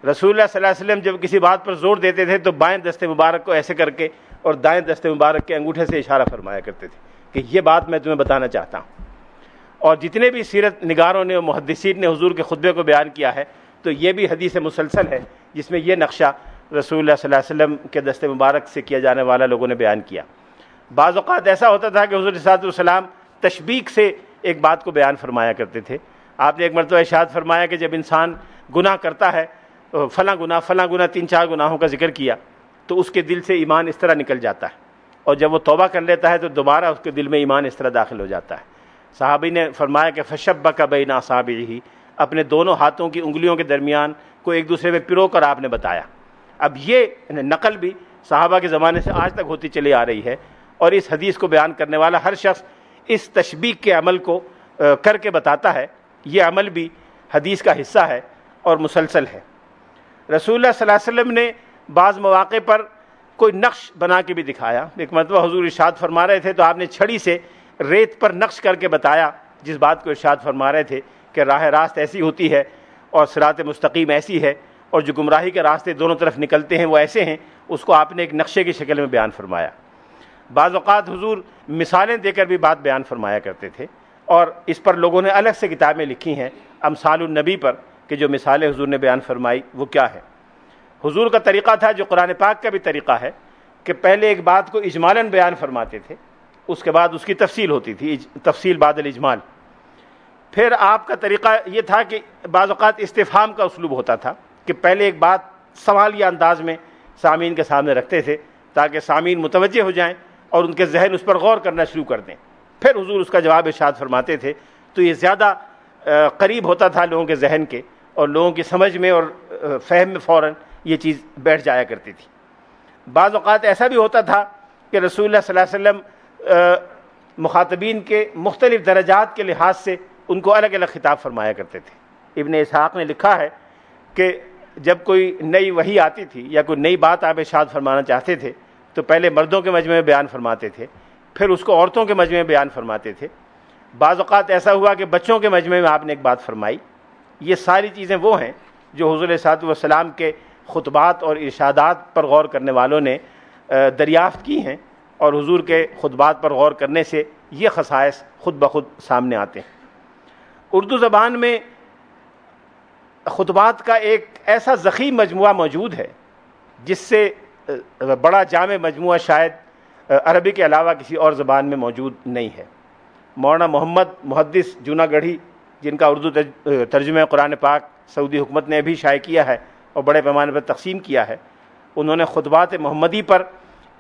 رسول اللہ صلی اللہ علیہ وسلم جب کسی بات پر زور دیتے تھے تو بائیں دست مبارک کو ایسے کر کے اور دائیں دست مبارک کے انگوٹھے سے اشارہ فرمایا کرتے تھے کہ یہ بات میں تمہیں بتانا چاہتا ہوں۔ اور جتنے بھی سیرت نگاروں نے اور محدثین نے حضور کے خطبے کو بیان کیا ہے تو یہ بھی حدیث مسلسل ہے جس میں یہ نقشہ رسول اللہ صلی اللہ علیہ وسلم کے دست مبارک سے کیا جانے والا لوگوں نے بیان کیا۔ بعض اوقات ایسا ہوتا تھا کہ حضور صلی اللہ علیہ وسلم تشبیک سے ایک بات کو بیان فرمایا کرتے تھے۔ آپ نے ایک مرتبہ ارشاد فرمایا کہ جب انسان گناہ کرتا ہے، فلاں گناہ 3-4 گناہوں کا ذکر کیا، تو اس کے دل سے ایمان اس طرح نکل جاتا ہے، اور جب وہ توبہ کر لیتا ہے تو دوبارہ اس کے دل میں ایمان اس طرح داخل ہو جاتا ہے۔ صحابی نے فرمایا کہ فشبک بین اصابعہ، اپنے دونوں ہاتھوں کی انگلیوں کے درمیان کو ایک دوسرے میں پرو کر آپ نے بتایا۔ اب یہ نقل بھی صحابہ کے زمانے سے آج تک ہوتی چلی آ رہی ہے، اور اس حدیث کو بیان کرنے والا ہر شخص اس تشبیک کے عمل کو کر کے بتاتا ہے۔ یہ عمل بھی حدیث کا حصہ ہے اور مسلسل ہے۔ رسول اللہ صلی اللہ علیہ وسلم نے بعض مواقع پر کوئی نقش بنا کے بھی دکھایا۔ ایک مرتبہ حضور ارشاد فرما رہے تھے تو آپ نے چھڑی سے ریت پر نقش کر کے بتایا جس بات کو ارشاد فرما رہے تھے کہ راہ راست ایسی ہوتی ہے اور صراط مستقیم ایسی ہے، اور جو گمراہی کے راستے دونوں طرف نکلتے ہیں وہ ایسے ہیں، اس کو آپ نے ایک نقشے کی شکل میں بیان فرمایا۔ بعض اوقات حضور مثالیں دے کر بھی بات بیان فرمایا کرتے تھے، اور اس پر لوگوں نے الگ سے کتابیں لکھی ہیں امثال النبی پر، کہ جو مثالیں حضور نے بیان فرمائی وہ کیا ہے۔ حضور کا طریقہ تھا جو قرآن پاک کا بھی طریقہ ہے کہ پہلے ایک بات کو اجمالاً بیان فرماتے تھے، اس کے بعد اس کی تفصیل ہوتی تھی، تفصیل بعد الاجمال۔ پھر آپ کا طریقہ یہ تھا کہ بعض اوقات استفہام کا اسلوب ہوتا تھا کہ پہلے ایک بات سوالیہ انداز میں سامعین کے سامنے رکھتے تھے تاکہ سامعین متوجہ ہو جائیں اور ان کے ذہن اس پر غور کرنا شروع کر دیں، پھر حضور اس کا جواب ارشاد فرماتے تھے، تو یہ زیادہ قریب ہوتا تھا لوگوں کے ذہن کے، اور لوگوں کی سمجھ میں اور فہم میں فوراً یہ چیز بیٹھ جایا کرتی تھی۔ بعض اوقات ایسا بھی ہوتا تھا کہ رسول اللہ صلی اللہ علیہ وسلم مخاطبین کے مختلف درجات کے لحاظ سے ان کو الگ الگ خطاب فرمایا کرتے تھے۔ ابن اسحاق نے لکھا ہے کہ جب کوئی نئی وحی آتی تھی یا کوئی نئی بات آپ ارشاد فرمانا چاہتے تھے تو پہلے مردوں کے مجمع میں بیان فرماتے تھے، پھر اس کو عورتوں کے مجمع میں بیان فرماتے تھے۔ بعض اوقات ایسا ہوا کہ بچوں کے مجمع میں آپ نے ایک بات فرمائی۔ یہ ساری چیزیں وہ ہیں جو حضور صلی اللہ علیہ وسلم کے خطبات اور ارشادات پر غور کرنے والوں نے دریافت کی ہیں، اور حضور کے خطبات پر غور کرنے سے یہ خصائص خود بخود سامنے آتے ہیں۔ اردو زبان میں خطبات کا ایک ایسا ضخیم مجموعہ موجود ہے جس سے بڑا جامع مجموعہ شاید عربی کے علاوہ کسی اور زبان میں موجود نہیں ہے۔ مولانا محمد محدث جوناگڑھی، جن کا اردو ترجمہ قرآن پاک سعودی حکومت نے ابھی شائع کیا ہے اور بڑے پیمانے پر تقسیم کیا ہے، انہوں نے خطبات محمدی پر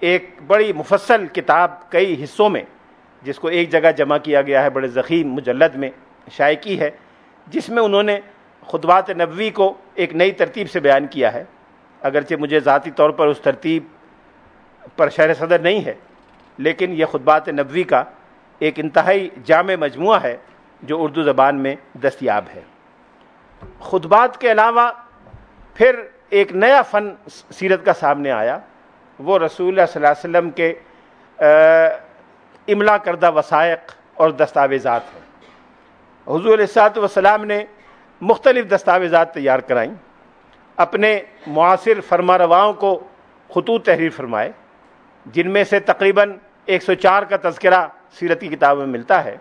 ایک بڑی مفصل کتاب کئی حصوں میں، جس کو ایک جگہ جمع کیا گیا ہے، بڑے ضخیم مجلد میں شائع کی ہے، جس میں انہوں نے خطبات نبوی کو ایک نئی ترتیب سے بیان کیا ہے۔ اگرچہ مجھے ذاتی طور پر اس ترتیب پر شرح صدر نہیں ہے، لیکن یہ خطبات نبوی کا ایک انتہائی جامع مجموعہ ہے جو اردو زبان میں دستیاب ہے۔ خطبات کے علاوہ پھر ایک نیا فن سیرت کا سامنے آیا، وہ رسول اللہ صلی اللہ علیہ وسلم کے املا کردہ وثائق اور دستاویزات ہیں۔ حضور علیہ الصلوۃ والسلام نے مختلف دستاویزات تیار کرائیں، اپنے معاصر فرمانرواؤں کو خطوط تحریر فرمائے، جن میں سے تقریباً 104 کا تذکرہ سیرت کی کتابوں میں ملتا ہے۔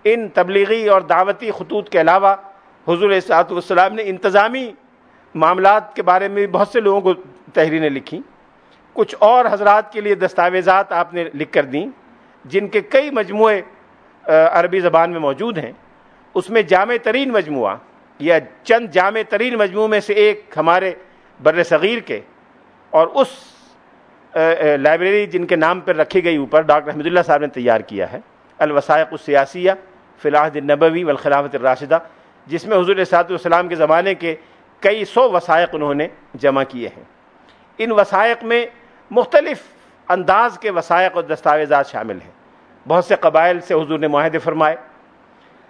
ان تبلیغی اور دعوتی خطوط کے علاوہ حضور علیہ الصلوۃ والسلام نے انتظامی معاملات کے بارے میں بہت سے لوگوں کو تحریریں لکھیں۔ کچھ اور حضرات کے لیے دستاویزات آپ نے لکھ کر دیں، جن کے کئی مجموعے عربی زبان میں موجود ہیں۔ اس میں جامع ترین مجموعہ یا چند جامع ترین مجموعوں میں سے ایک ہمارے بر صغیر کے اور اس لائبریری جن کے نام پر رکھی گئی اوپر ڈاکٹر حمید اللہ صاحب نے تیار کیا ہے، الوثائق السیاسیہ فی العہد النبوی والخلافۃ الراشدہ، جس میں حضور صلی اللہ علیہ وسلم کے زمانے کے کئی سو وثائق انہوں نے جمع کیے ہیں۔ ان وثائق میں مختلف انداز کے وثائق اور دستاویزات شامل ہیں۔ بہت سے قبائل سے حضور نے معاہدے فرمائے،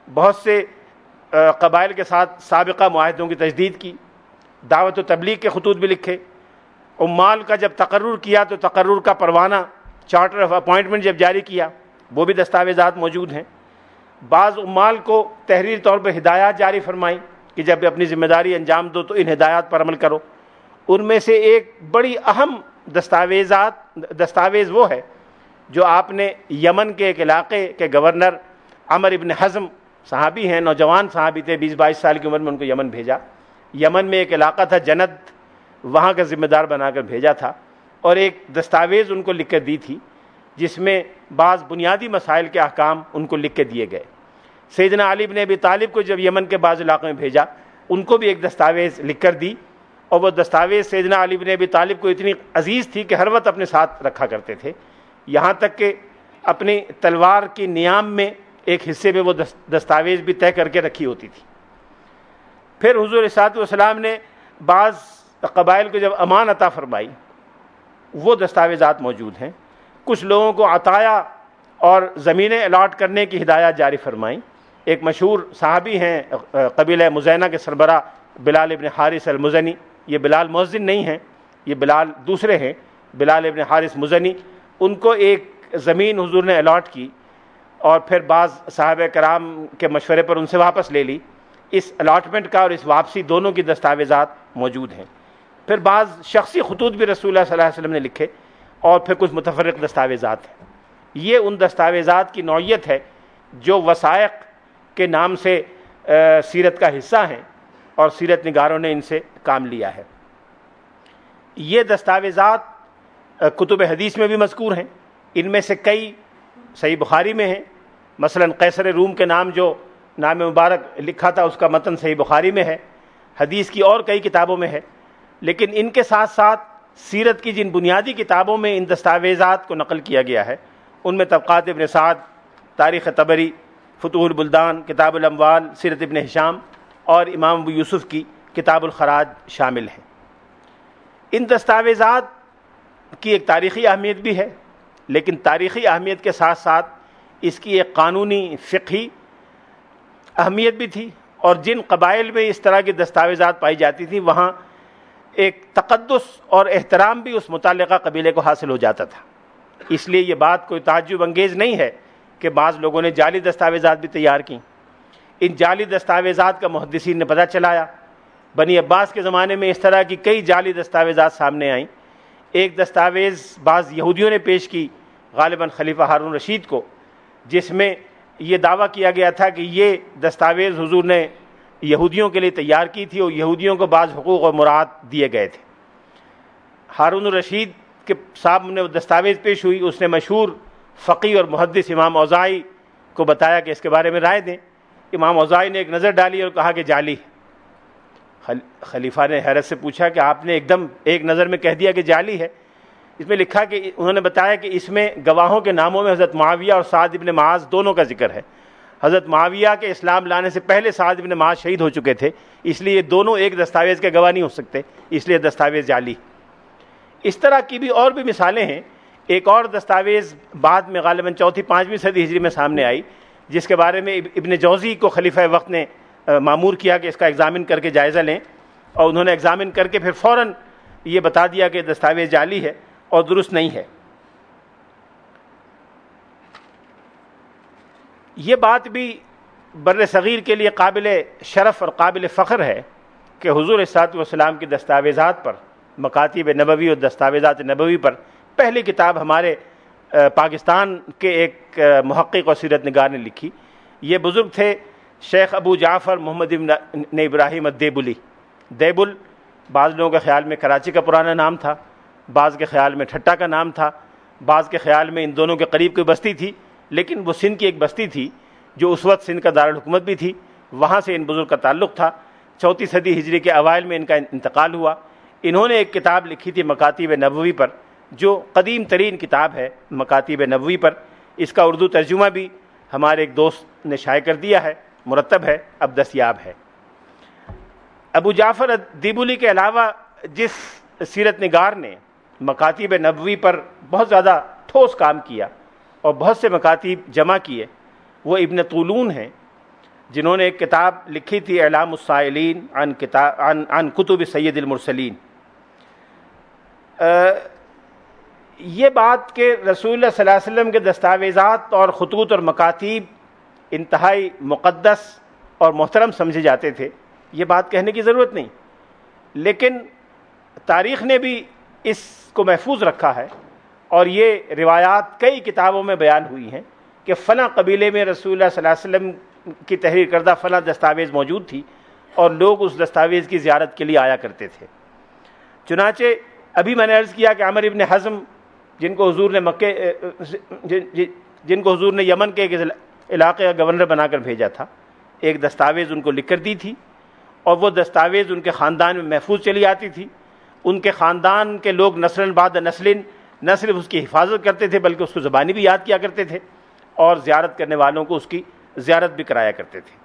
بہت سے قبائل کے ساتھ سابقہ معاہدوں کی تجدید کی، دعوت و تبلیغ کے خطوط بھی لکھے، عمال کا جب تقرر کیا تو تقرر کا پروانہ چارٹر آف اپوائنٹمنٹ جب جاری کیا وہ بھی دستاویزات موجود ہیں۔ بعض عمال کو تحریری طور پر ہدایات جاری فرمائیں کہ جب اپنی ذمہ داری انجام دو تو ان ہدایات پر عمل کرو۔ ان میں سے ایک بڑی اہم دستاویز وہ ہے جو آپ نے یمن کے ایک علاقے کے گورنر عمر ابن حزم صحابی ہیں، نوجوان صحابی تھے، 20-22 سال کی عمر میں ان کو یمن بھیجا۔ یمن میں ایک علاقہ تھا جند، وہاں کا ذمہ دار بنا کر بھیجا تھا، اور ایک دستاویز ان کو لکھ کر دی تھی جس میں بعض بنیادی مسائل کے احکام ان کو لکھ کے دیے گئے۔ سیدنا علی بن ابی طالب کو جب یمن کے بعض علاقوں میں بھیجا ان کو بھی ایک دستاویز لکھ کر دی، اور وہ دستاویز سیدنا علی بن ابی طالب کو اتنی عزیز تھی کہ ہر وقت اپنے ساتھ رکھا کرتے تھے، یہاں تک کہ اپنی تلوار کی نیام میں ایک حصے میں وہ دستاویز بھی طے کر کے رکھی ہوتی تھی۔ پھر حضور صلی اللہ علیہ وسلم نے بعض قبائل کو جب امان عطا فرمائی وہ دستاویزات موجود ہیں۔ کچھ لوگوں کو عطایا اور زمینیں الاٹ کرنے کی ہدایات جاری فرمائیں۔ ایک مشہور صحابی ہیں قبیلہ مزینہ کے سربراہ بلال ابن حارث المزنی، یہ بلال مؤذن نہیں ہیں، یہ بلال دوسرے ہیں، بلال ابن حارث مزنی، ان کو ایک زمین حضور نے الاٹ کی اور پھر بعض صحابہ کرام کے مشورے پر ان سے واپس لے لی۔ اس الاٹمنٹ کا اور اس واپسی دونوں کی دستاویزات موجود ہیں۔ پھر بعض شخصی خطوط بھی رسول اللہ صلی اللہ علیہ وسلم نے لکھے، اور پھر کچھ متفرق دستاویزات ہیں۔ یہ ان دستاویزات کی نوعیت ہے جو وثائق کے نام سے سیرت کا حصہ ہیں اور سیرت نگاروں نے ان سے کام لیا ہے۔ یہ دستاویزات کتب حدیث میں بھی مذکور ہیں، ان میں سے کئی صحیح بخاری میں ہیں، مثلا قیصر روم کے نام جو نام مبارک لکھا تھا اس کا متن صحیح بخاری میں ہے، حدیث کی اور کئی کتابوں میں ہے، لیکن ان کے ساتھ ساتھ سیرت کی جن بنیادی کتابوں میں ان دستاویزات کو نقل کیا گیا ہے ان میں طبقات ابن سعد، تاریخ طبری، فتوح البلدان، کتاب الاموال، سیرت ابن ہشام اور امام ابو یوسف کی کتاب الخراج شامل ہیں۔ ان دستاویزات کی ایک تاریخی اہمیت بھی ہے، لیکن تاریخی اہمیت کے ساتھ ساتھ اس کی ایک قانونی فقہی اہمیت بھی تھی، اور جن قبائل میں اس طرح کی دستاویزات پائی جاتی تھی وہاں ایک تقدس اور احترام بھی اس متعلقہ قبیلے کو حاصل ہو جاتا تھا۔ اس لیے یہ بات کوئی تعجب انگیز نہیں ہے کہ بعض لوگوں نے جعلی دستاویزات بھی تیار کیں۔ ان جعلی دستاویزات کا محدثین نے پتہ چلایا۔ بنی عباس کے زمانے میں اس طرح کی کئی جعلی دستاویزات سامنے آئیں۔ ایک دستاویز بعض یہودیوں نے پیش کی غالباً خلیفہ ہارون رشید کو، جس میں یہ دعویٰ کیا گیا تھا کہ یہ دستاویز حضور نے یہودیوں کے لیے تیار کی تھی اور یہودیوں کو بعض حقوق اور مراعات دیے گئے تھے۔ ہارون الرشید کے سامنے وہ دستاویز پیش ہوئی، اس نے مشہور فقیہ اور محدث امام اوزاعی کو بتایا کہ اس کے بارے میں رائے دیں۔ امام اوزاعی نے ایک نظر ڈالی اور کہا کہ جعلی۔ خلیفہ نے حیرت سے پوچھا کہ آپ نے ایک دم ایک نظر میں کہہ دیا کہ جعلی ہے؟ اس میں لکھا کہ انہوں نے بتایا کہ اس میں گواہوں کے ناموں میں حضرت معاویہ اور سعد ابن معاذ دونوں کا ذکر ہے۔ حضرت معاویہ کے اسلام لانے سے پہلے سعد ابن معاذ شہید ہو چکے تھے، اس لیے یہ دونوں ایک دستاویز کے گواہ نہیں ہو سکتے، اس لیے دستاویز جعلی۔ اس طرح کی بھی اور بھی مثالیں ہیں۔ ایک اور دستاویز بعد میں غالباً 4ویں-5ویں صدی ہجری میں سامنے آئی، جس کے بارے میں ابن جوزی کو خلیفہ وقت نے مامور کیا کہ اس کا ایگزامن کر کے جائزہ لیں، اور انہوں نے ایگزامن کر کے پھر فوراً یہ بتا دیا کہ دستاویز جعلی ہے اور درست نہیں ہے۔ یہ بات بھی بر صغیر کے لیے قابل شرف اور قابل فخر ہے کہ حضور صلی اللہ علیہ وسلم کی دستاویزات پر، مکاتب نبوی اور دستاویزات نبوی پر پہلی کتاب ہمارے پاکستان کے ایک محقق اور سیرت نگار نے لکھی۔ یہ بزرگ تھے شیخ ابو جعفر محمد ابن ابراہیم الدیبلی۔ دیبل بعض لوگوں کے خیال میں کراچی کا پرانا نام تھا، بعض کے خیال میں ٹھٹا کا نام تھا، بعض کے خیال میں ان دونوں کے قریب کوئی بستی تھی، لیکن وہ سندھ کی ایک بستی تھی جو اس وقت سندھ کا دارالحکومت بھی تھی، وہاں سے ان بزرگ کا تعلق تھا۔ 4 صدی ہجری کے اوائل میں ان کا انتقال ہوا۔ انہوں نے ایک کتاب لکھی تھی مکاتب نبوی پر، جو قدیم ترین کتاب ہے مکاتیب نبوی پر. اس کا اردو ترجمہ بھی ہمارے ایک دوست نے شائع کر دیا ہے، مرتب ہے، اب دستیاب ہے. ابو جعفر الدیبولی کے علاوہ جس سیرت نگار نے مکاتیب نبوی پر بہت زیادہ ٹھوس کام کیا اور بہت سے مکاتیب جمع کیے، وہ ابن طولون ہیں، جنہوں نے ایک کتاب لکھی تھی اعلام السائلین عن کتب سید المرسلین. یہ بات کہ رسول اللہ صلی اللہ علیہ وسلم کے دستاویزات اور خطوط اور مکاتیب انتہائی مقدس اور محترم سمجھے جاتے تھے، یہ بات کہنے کی ضرورت نہیں، لیکن تاریخ نے بھی اس کو محفوظ رکھا ہے اور یہ روایات کئی کتابوں میں بیان ہوئی ہیں کہ فلاں قبیلے میں رسول اللہ صلی اللہ علیہ وسلم کی تحریر کردہ فلاں دستاویز موجود تھی اور لوگ اس دستاویز کی زیارت کے لیے آیا کرتے تھے. چنانچہ ابھی میں نے عرض کیا کہ عمر ابن حزم جن کو حضور نے یمن کے ایک علاقے کا گورنر بنا کر بھیجا تھا، ایک دستاویز ان کو لکھ کر دی تھی اور وہ دستاویز ان کے خاندان میں محفوظ چلی آتی تھی. ان کے خاندان کے لوگ نسل بعد نسل نہ صرف اس کی حفاظت کرتے تھے بلکہ اس کو زبانی بھی یاد کیا کرتے تھے اور زیارت کرنے والوں کو اس کی زیارت بھی کرایا کرتے تھے.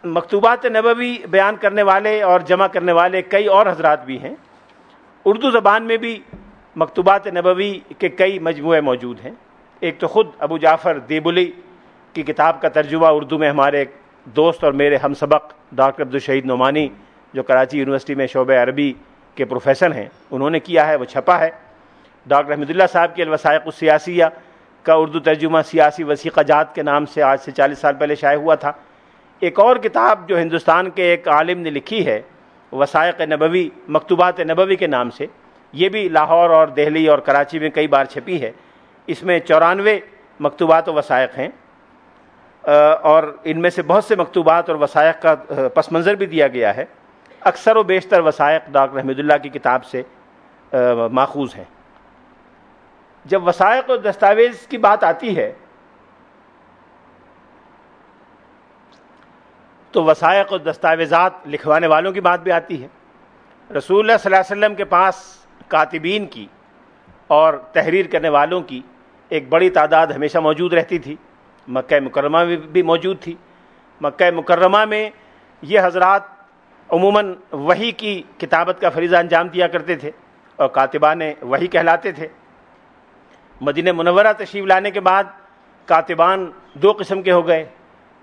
مکتوبات نبوی بیان کرنے والے اور جمع کرنے والے کئی اور حضرات بھی ہیں. اردو زبان میں بھی مکتوبات نبوی کے کئی مجموعے موجود ہیں. ایک تو خود ابو جعفر دیبولی کی کتاب کا ترجمہ اردو میں ہمارے ایک دوست اور میرے ہم سبق ڈاکٹر عبدالشہید نعمانی جو کراچی یونیورسٹی میں شعبہ عربی کے پروفیسر ہیں انہوں نے کیا ہے، وہ چھپا ہے. ڈاکٹر احمد اللہ صاحب کی الوثائق السیاسیہ کا اردو ترجمہ سیاسی وثیقہ جات کے نام سے آج سے 40 سال پہلے شائع ہوا تھا. ایک اور کتاب جو ہندوستان کے ایک عالم نے لکھی ہے وثائق نبوی مکتوبات نبوی کے نام سے، یہ بھی لاہور اور دہلی اور کراچی میں کئی بار چھپی ہے. اس میں 94 مکتوبات و وثائق ہیں اور ان میں سے بہت سے مکتوبات اور وثائق کا پس منظر بھی دیا گیا ہے. اکثر و بیشتر وثائق ڈاکٹر احمد اللہ کی کتاب سے ماخوذ ہیں. جب وثائق اور دستاویز کی بات آتی ہے تو وثائق اور دستاویزات لکھوانے والوں کی بات بھی آتی ہے. رسول اللہ صلی اللہ علیہ وسلم کے پاس کاتبین کی اور تحریر کرنے والوں کی ایک بڑی تعداد ہمیشہ موجود رہتی تھی. مکہ مکرمہ میں بھی موجود تھی. مکہ مکرمہ میں یہ حضرات عموماً وحی کی کتابت کا فریضہ انجام دیا کرتے تھے اور کاتبان وحی کہلاتے تھے. مدینہ منورہ تشریف لانے کے بعد کاتبان دو قسم کے ہو گئے.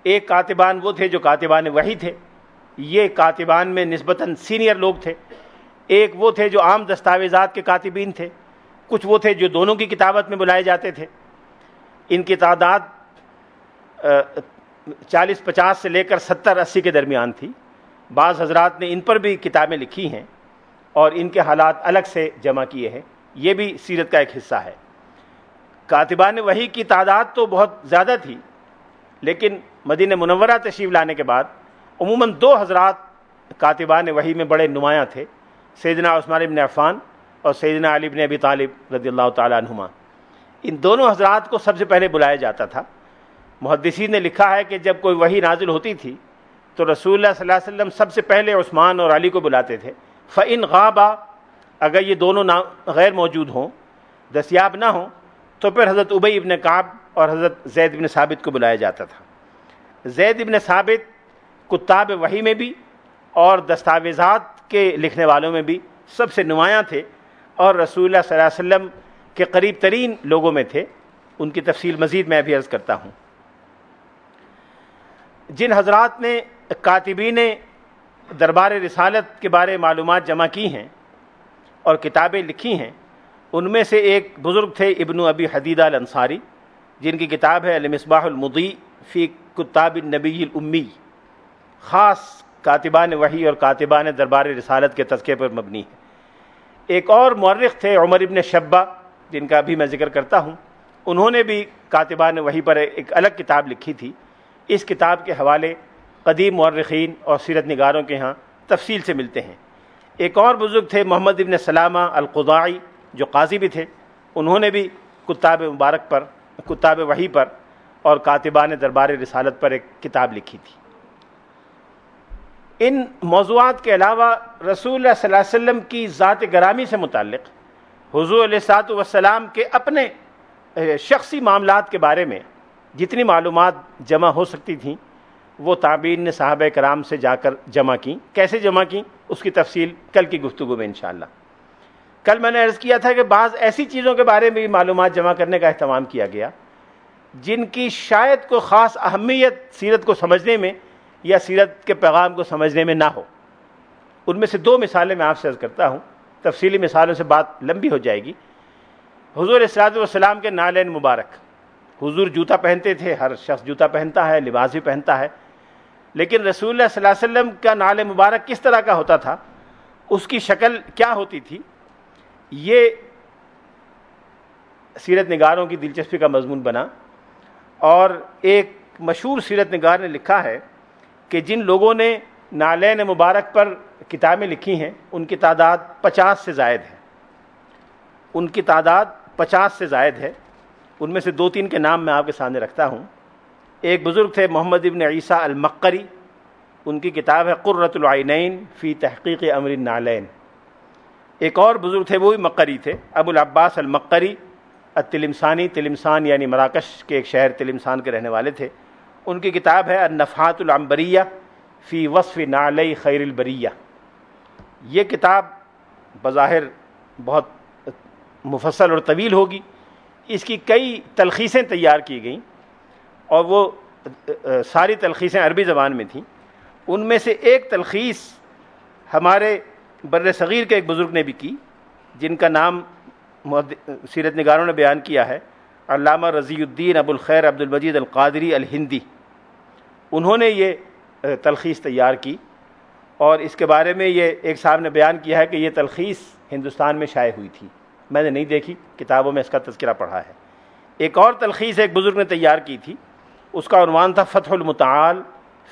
ایک کاتبان وہ تھے جو کاتبان وحی تھے، یہ کاتبان میں نسبتاً سینئر لوگ تھے. ایک وہ تھے جو عام دستاویزات کے کاتبین تھے، کچھ وہ تھے جو دونوں کی کتابت میں بلائے جاتے تھے. ان کی تعداد 40-50 سے لے کر 70-80 کے درمیان تھی. بعض حضرات نے ان پر بھی کتابیں لکھی ہیں اور ان کے حالات الگ سے جمع کیے ہیں. یہ بھی سیرت کا ایک حصہ ہے. کاتبان وحی کی تعداد تو بہت زیادہ تھی، لیکن مدینہ منورہ تشریف لانے کے بعد عموماً دو حضرات کاتبان وحی میں بڑے نمایاں تھے، سیدنا عثمان بن عفان اور سیدنا علی بن ابی طالب رضی اللہ تعالیٰ عنہما. ان دونوں حضرات کو سب سے پہلے بلایا جاتا تھا. محدثین نے لکھا ہے کہ جب کوئی وحی نازل ہوتی تھی تو رسول اللہ صلی اللہ علیہ وسلم سب سے پہلے عثمان اور علی کو بلاتے تھے. فَإِنْ غَابَا، اگر یہ دونوں غیر موجود ہوں، دستیاب نہ ہوں، تو پھر حضرت ابی ابن کعب اور حضرت زید بن ثابت کو بلایا جاتا تھا. زید بن ثابت کتاب وحی میں بھی اور دستاویزات کے لکھنے والوں میں بھی سب سے نمایاں تھے اور رسول اللہ صلی اللہ علیہ وسلم کے قریب ترین لوگوں میں تھے. ان کی تفصیل مزید میں بھی عرض کرتا ہوں. جن حضرات نے کاتبین دربار رسالت کے بارے معلومات جمع کی ہیں اور کتابیں لکھی ہیں، ان میں سے ایک بزرگ تھے ابن ابی حدیدہ الانصاری، جن کی کتاب ہے المصباح المضیء فی کتاب النبی الامی. خاص کاتبان وحی اور کاتبان دربار رسالت کے تذکرے پر مبنی ہے. ایک اور مورخ تھے عمر ابن شبہ، جن کا بھی میں ذکر کرتا ہوں. انہوں نے بھی کاتبان وحی پر ایک الگ کتاب لکھی تھی. اس کتاب کے حوالے قدیم مورخین اور سیرت نگاروں کے ہاں تفصیل سے ملتے ہیں. ایک اور بزرگ تھے محمد ابن سلامہ القضاعی، جو قاضی بھی تھے. انہوں نے بھی کتاب مبارک پر، کتاب وحی پر اور کاتبان دربار رسالت پر ایک کتاب لکھی تھی. ان موضوعات کے علاوہ رسول اللہ صلی اللہ علیہ وسلم کی ذات گرامی سے متعلق حضور علیہ الصلوۃ والسلام کے اپنے شخصی معاملات کے بارے میں جتنی معلومات جمع ہو سکتی تھیں وہ تابعین نے صحابہ کرام سے جا کر جمع کی. کیسے جمع کی اس کی تفصیل کل کی گفتگو میں انشاءاللہ. کل میں نے عرض کیا تھا کہ بعض ایسی چیزوں کے بارے میں بھی معلومات جمع کرنے کا اہتمام کیا گیا جن کی شاید کوئی خاص اہمیت سیرت کو سمجھنے میں یا سیرت کے پیغام کو سمجھنے میں نہ ہو. ان میں سے 2 مثالیں میں آپ سے عرض کرتا ہوں. تفصیلی مثالوں سے بات لمبی ہو جائے گی. حضور علیہ الصلوۃ والسلام کے نالین مبارک. حضور جوتا پہنتے تھے، ہر شخص جوتا پہنتا ہے، لباس بھی پہنتا ہے، لیکن رسول اللہ صلی اللہ علیہ وسلم کا نال مبارک کس طرح کا ہوتا تھا، اس کی شکل کیا ہوتی تھی، یہ سیرت نگاروں کی دلچسپی کا مضمون بنا. اور ایک مشہور سیرت نگار نے لکھا ہے کہ جن لوگوں نے نالین مبارک پر کتابیں لکھی ہیں ان کی تعداد 50 سے زائد ہے. ان کی تعداد 50 سے زائد ہے. ان میں سے 2-3 کے نام میں آپ کے سامنے رکھتا ہوں. ایک بزرگ تھے محمد ابن عیسیٰ المقری، ان کی کتاب ہے قرۃ العینین فی تحقیق امر النالین. ایک اور بزرگ تھے، وہ بھی مقری تھے، ابو العباس المقری التلمسانی. تلمسان یعنی مراکش کے ایک شہر تلمسان کے رہنے والے تھے. ان کی کتاب ہے النفحات العنبریہ فی وصف نعلی خیر البریہ. یہ کتاب بظاہر بہت مفصل اور طویل ہوگی. اس کی کئی تلخیصیں تیار کی گئیں اور وہ ساری تلخیصیں عربی زبان میں تھیں. ان میں سے ایک تلخیص ہمارے بر صغیر کے ایک بزرگ نے بھی کی جن کا نام سیرت نگاروں نے بیان کیا ہے، علامہ رضی الدین ابو الخیر عبد المجید القادری الہندی. انہوں نے یہ تلخیص تیار کی اور اس کے بارے میں یہ ایک صاحب نے بیان کیا ہے کہ یہ تلخیص ہندوستان میں شائع ہوئی تھی. میں نے نہیں دیکھی، کتابوں میں اس کا تذکرہ پڑھا ہے. ایک اور تلخیص ایک بزرگ نے تیار کی تھی، اس کا عنوان تھا فتح المتعال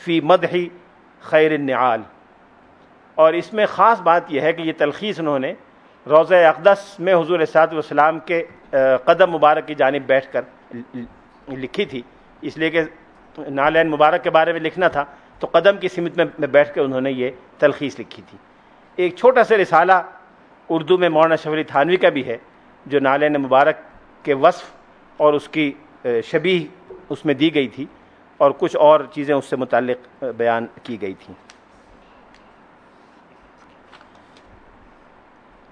فی مدح خیر النعال. اور اس میں خاص بات یہ ہے کہ یہ تلخیص انہوں نے روضہ اقدس میں حضور علیہ الصلوۃ والسلام کے قدم مبارک کی جانب بیٹھ کر لکھی تھی. اس لیے کہ نالین مبارک کے بارے میں لکھنا تھا تو قدم کی سمت میں بیٹھ کے انہوں نے یہ تلخیص لکھی تھی. ایک چھوٹا سا رسالہ اردو میں مولانا اشرف علی تھانوی کا بھی ہے جو نالین مبارک کے وصف اور اس کی شبیہ اس میں دی گئی تھی اور کچھ اور چیزیں اس سے متعلق بیان کی گئی تھیں.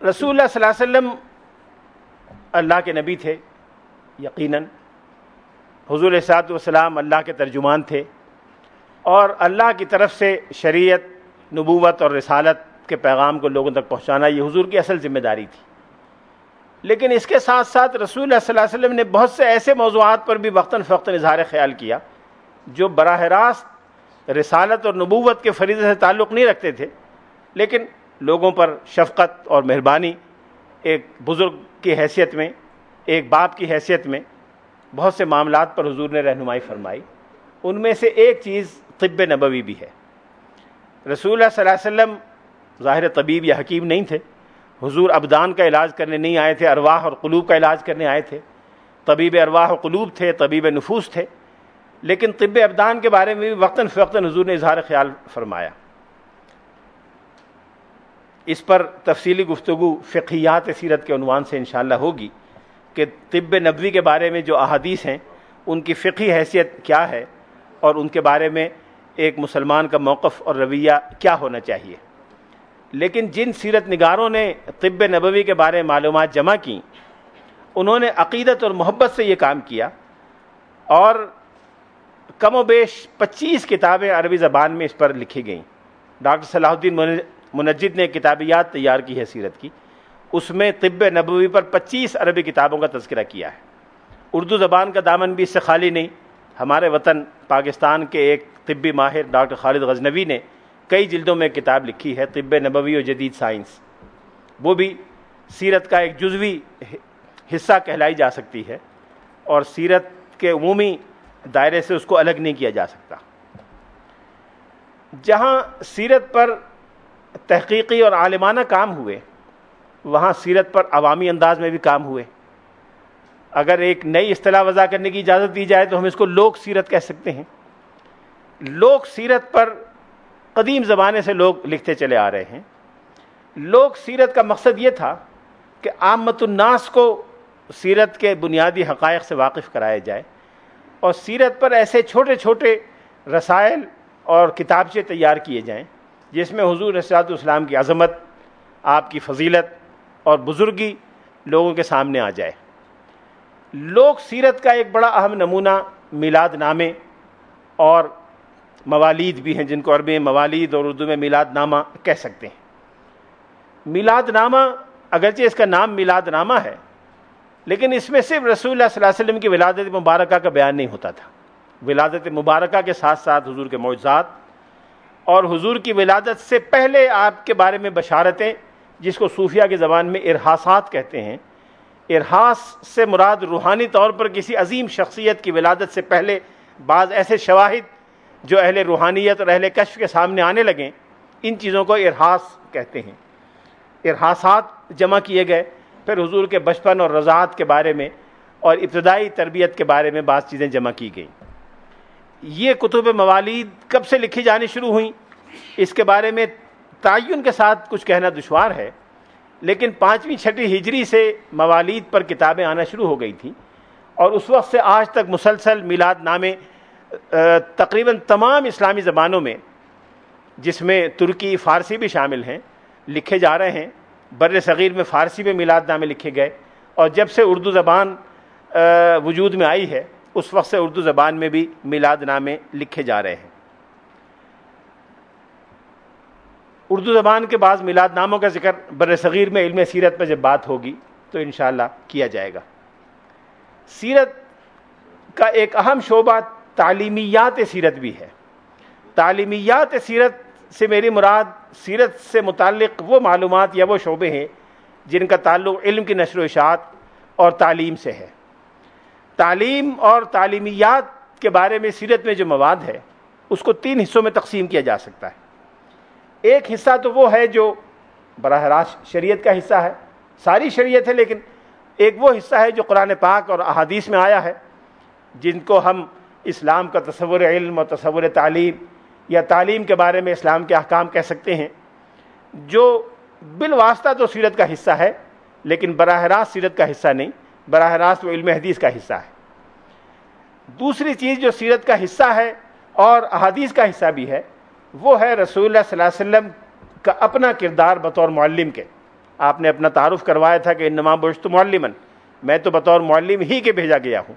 رسول اللہ صلی اللہ علیہ وسلم اللہ کے نبی تھے یقیناً. حضور علیہ الصلوۃ والسلام اللہ کے ترجمان تھے اور اللہ کی طرف سے شریعت، نبوت اور رسالت کے پیغام کو لوگوں تک پہنچانا یہ حضور کی اصل ذمہ داری تھی. لیکن اس کے ساتھ ساتھ رسول اللہ صلی اللہ علیہ وسلم نے بہت سے ایسے موضوعات پر بھی وقتاً فوقتاً اظہار خیال کیا جو براہ راست رسالت اور نبوت کے فریضے سے تعلق نہیں رکھتے تھے، لیکن لوگوں پر شفقت اور مہربانی ایک بزرگ کی حیثیت میں، ایک باپ کی حیثیت میں بہت سے معاملات پر حضور نے رہنمائی فرمائی. ان میں سے ایک چیز طب نبوی بھی ہے. رسول اللہ صلی اللہ علیہ وسلم ظاہر طبیب یا حکیم نہیں تھے. حضور ابدان کا علاج کرنے نہیں آئے تھے، ارواح اور قلوب کا علاج کرنے آئے تھے. طبیب ارواح و قلوب تھے، طبیب نفوس تھے. لیکن طب ابدان کے بارے میں بھی وقتاً فوقتاً حضور نے اظہار خیال فرمایا. اس پر تفصیلی گفتگو فقہیات سیرت کے عنوان سے انشاءاللہ ہوگی کہ طب نبوی کے بارے میں جو احادیث ہیں ان کی فقہی حیثیت کیا ہے اور ان کے بارے میں ایک مسلمان کا موقف اور رویہ کیا ہونا چاہیے. لیکن جن سیرت نگاروں نے طب نبوی کے بارے میں معلومات جمع کی انہوں نے عقیدت اور محبت سے یہ کام کیا اور کم و بیش 25 کتابیں عربی زبان میں اس پر لکھی گئیں. ڈاکٹر صلاح الدین منجد نے کتابیات تیار کی ہے سیرت کی، اس میں طب نبوی پر 25 عربی کتابوں کا تذکرہ کیا ہے. اردو زبان کا دامن بھی اس سے خالی نہیں. ہمارے وطن پاکستان کے ایک طبی ماہر ڈاکٹر خالد غزنوی نے کئی جلدوں میں کتاب لکھی ہے طب نبوی و جدید سائنس. وہ بھی سیرت کا ایک جزوی حصہ کہلائی جا سکتی ہے اور سیرت کے عمومی دائرے سے اس کو الگ نہیں کیا جا سکتا. جہاں سیرت پر تحقیقی اور عالمانہ کام ہوئے وہاں سیرت پر عوامی انداز میں بھی کام ہوئے. اگر ایک نئی اصطلاح وضع کرنے کی اجازت دی جائے تو ہم اس کو لوک سیرت کہہ سکتے ہیں. لوک سیرت پر قدیم زمانے سے لوگ لکھتے چلے آ رہے ہیں۔ لوگ سیرت کا مقصد یہ تھا کہ عامت الناس کو سیرت کے بنیادی حقائق سے واقف کرایا جائے، اور سیرت پر ایسے چھوٹے چھوٹے رسائل اور کتابچے تیار کیے جائیں جس میں حضور علیہ الصلوۃ والسلام کی عظمت، آپ کی فضیلت اور بزرگی لوگوں کے سامنے آ جائے۔ لوگ سیرت کا ایک بڑا اہم نمونہ میلاد نامے اور موالید بھی ہیں، جن کو عربی میں موالید اور اردو میں میلاد نامہ کہہ سکتے ہیں۔ میلاد نامہ اگرچہ اس کا نام میلاد نامہ ہے، لیکن اس میں صرف رسول اللہ صلی اللہ علیہ وسلم کی ولادت مبارکہ کا بیان نہیں ہوتا تھا۔ ولادت مبارکہ کے ساتھ ساتھ حضور کے معجزات اور حضور کی ولادت سے پہلے آپ کے بارے میں بشارتیں، جس کو صوفیہ کی زبان میں ارحاسات کہتے ہیں۔ ارحاس سے مراد روحانی طور پر کسی عظیم شخصیت کی ولادت سے پہلے بعض ایسے شواہد جو اہل روحانیت اور اہل کشف کے سامنے آنے لگیں، ان چیزوں کو ارحاس کہتے ہیں۔ ارحاسات جمع کیے گئے، پھر حضور کے بچپن اور رضاعت کے بارے میں اور ابتدائی تربیت کے بارے میں بعض چیزیں جمع کی گئیں۔ یہ کتب موالید کب سے لکھی جانی شروع ہوئیں، اس کے بارے میں تعین کے ساتھ کچھ کہنا دشوار ہے، لیکن 5ویں 6ٹی ہجری سے موالید پر کتابیں آنا شروع ہو گئی تھیں، اور اس وقت سے آج تک مسلسل میلاد نامے تقریباً تمام اسلامی زبانوں میں، جس میں ترکی فارسی بھی شامل ہیں، لکھے جا رہے ہیں۔ بر صغیر میں فارسی میں میلاد نامے لکھے گئے، اور جب سے اردو زبان وجود میں آئی ہے اس وقت سے اردو زبان میں بھی میلاد نامے لکھے جا رہے ہیں۔ اردو زبان کے بعض میلاد ناموں کا ذکر بر صغیر میں علم سیرت میں جب بات ہوگی تو انشاءاللہ کیا جائے گا۔ سیرت کا ایک اہم شعبہ تعلیمیات سیرت بھی ہے۔ تعلیمیات سیرت سے میری مراد سیرت سے متعلق وہ معلومات یا وہ شعبے ہیں جن کا تعلق علم کی نشر و اشاعت اور تعلیم سے ہے۔ تعلیم اور تعلیمیات کے بارے میں سیرت میں جو مواد ہے اس کو 3 حصوں میں تقسیم کیا جا سکتا ہے۔ ایک حصہ تو وہ ہے جو براہ راست شریعت کا حصہ ہے، ساری شریعت ہے، لیکن ایک وہ حصہ ہے جو قرآن پاک اور احادیث میں آیا ہے، جن کو ہم اسلام کا تصور علم اور تصور تعلیم یا تعلیم کے بارے میں اسلام کے احکام کہہ سکتے ہیں، جو بالواسطہ تو سیرت کا حصہ ہے لیکن براہ راست سیرت کا حصہ نہیں، براہ راست وہ علم حدیث کا حصہ ہے۔ دوسری چیز جو سیرت کا حصہ ہے اور احادیث کا حصہ بھی ہے، وہ ہے رسول اللہ صلی اللہ علیہ وسلم کا اپنا کردار بطور معلم کے۔ آپ نے اپنا تعارف کروایا تھا کہ انما بعثت معلما، میں تو بطور معلم ہی کے بھیجا گیا ہوں۔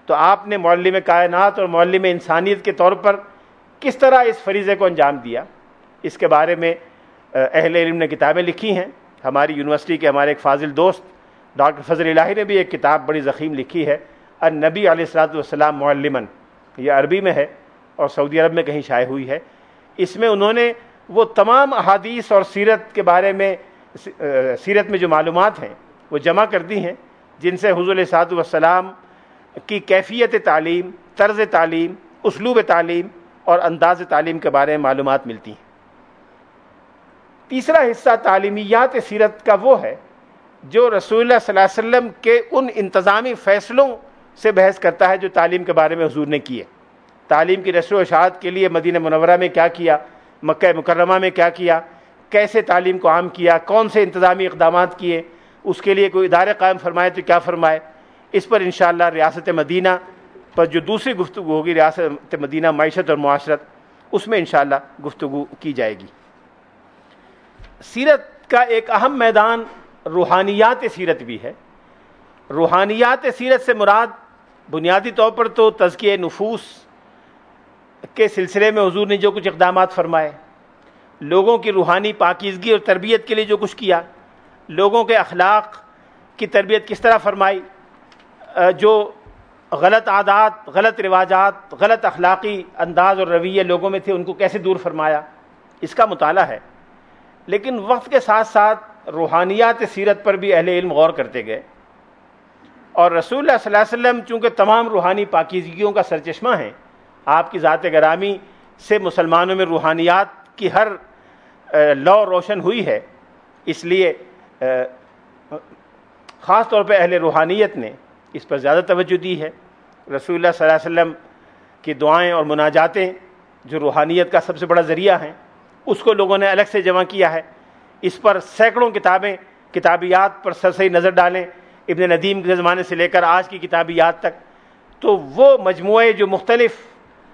تو آپ نے معلم کائنات اور معلم انسانیت کے طور پر کس طرح اس فریضے کو انجام دیا، اس کے بارے میں اہل علم نے کتابیں لکھی ہیں۔ ہماری یونیورسٹی کے ہمارے ایک فاضل دوست ڈاکٹر فضل الہی نے بھی ایک کتاب بڑی ضخیم لکھی ہے، النبی علیہ الصلوۃ والسلام معلما، یہ عربی میں ہے اور سعودی عرب میں کہیں شائع ہوئی ہے۔ اس میں انہوں نے وہ تمام احادیث اور سیرت کے بارے میں سیرت میں جو معلومات ہیں وہ جمع کر دی ہیں، جن سے حضور علیہ الصلوۃ والسلام کی کیفیت تعلیم، طرز تعلیم، اسلوب تعلیم اور انداز تعلیم کے بارے میں معلومات ملتی ہیں۔ تیسرا حصہ تعلیمیات سیرت کا وہ ہے جو رسول اللہ صلی اللہ علیہ وسلم کے ان انتظامی فیصلوں سے بحث کرتا ہے جو تعلیم کے بارے میں حضور نے کیے۔ تعلیم کی نشر و اشاعت کے لیے مدینہ منورہ میں کیا کیا، مکہ مکرمہ میں کیا کیا، کیسے تعلیم کو عام کیا، کون سے انتظامی اقدامات کیے، اس کے لیے کوئی ادارے قائم فرمائے تو کیا فرمائے۔ اس پر انشاءاللہ ریاست مدینہ پر جو دوسری گفتگو ہوگی، ریاست مدینہ معیشت اور معاشرت، اس میں انشاءاللہ گفتگو کی جائے گی۔ سیرت کا ایک اہم میدان روحانیات سیرت بھی ہے۔ روحانیات سیرت سے مراد بنیادی طور پر تو تزکیہ نفوس کے سلسلے میں حضور نے جو کچھ اقدامات فرمائے، لوگوں کی روحانی پاکیزگی اور تربیت کے لیے جو کچھ کیا، لوگوں کے اخلاق کی تربیت کس طرح فرمائی، جو غلط عادات، غلط رواجات، غلط اخلاقی انداز اور رویے لوگوں میں تھے ان کو کیسے دور فرمایا، اس کا مطالعہ ہے۔ لیکن وقت کے ساتھ ساتھ روحانیات سیرت پر بھی اہل علم غور کرتے گئے، اور رسول اللہ صلی اللہ علیہ وسلم چونکہ تمام روحانی پاکیزگیوں کا سرچشمہ ہیں، آپ کی ذات گرامی سے مسلمانوں میں روحانیات کی ہر لو روشن ہوئی ہے، اس لیے خاص طور پہ اہل روحانیت نے اس پر زیادہ توجہ دی ہے۔ رسول اللہ صلی اللہ علیہ وسلم کی دعائیں اور مناجاتیں جو روحانیت کا سب سے بڑا ذریعہ ہیں، اس کو لوگوں نے الگ سے جمع کیا ہے۔ اس پر سینکڑوں کتابیں، کتابیات پر سرسری نظر ڈالیں ابن ندیم کے زمانے سے لے کر آج کی کتابیات تک، تو وہ مجموعے جو مختلف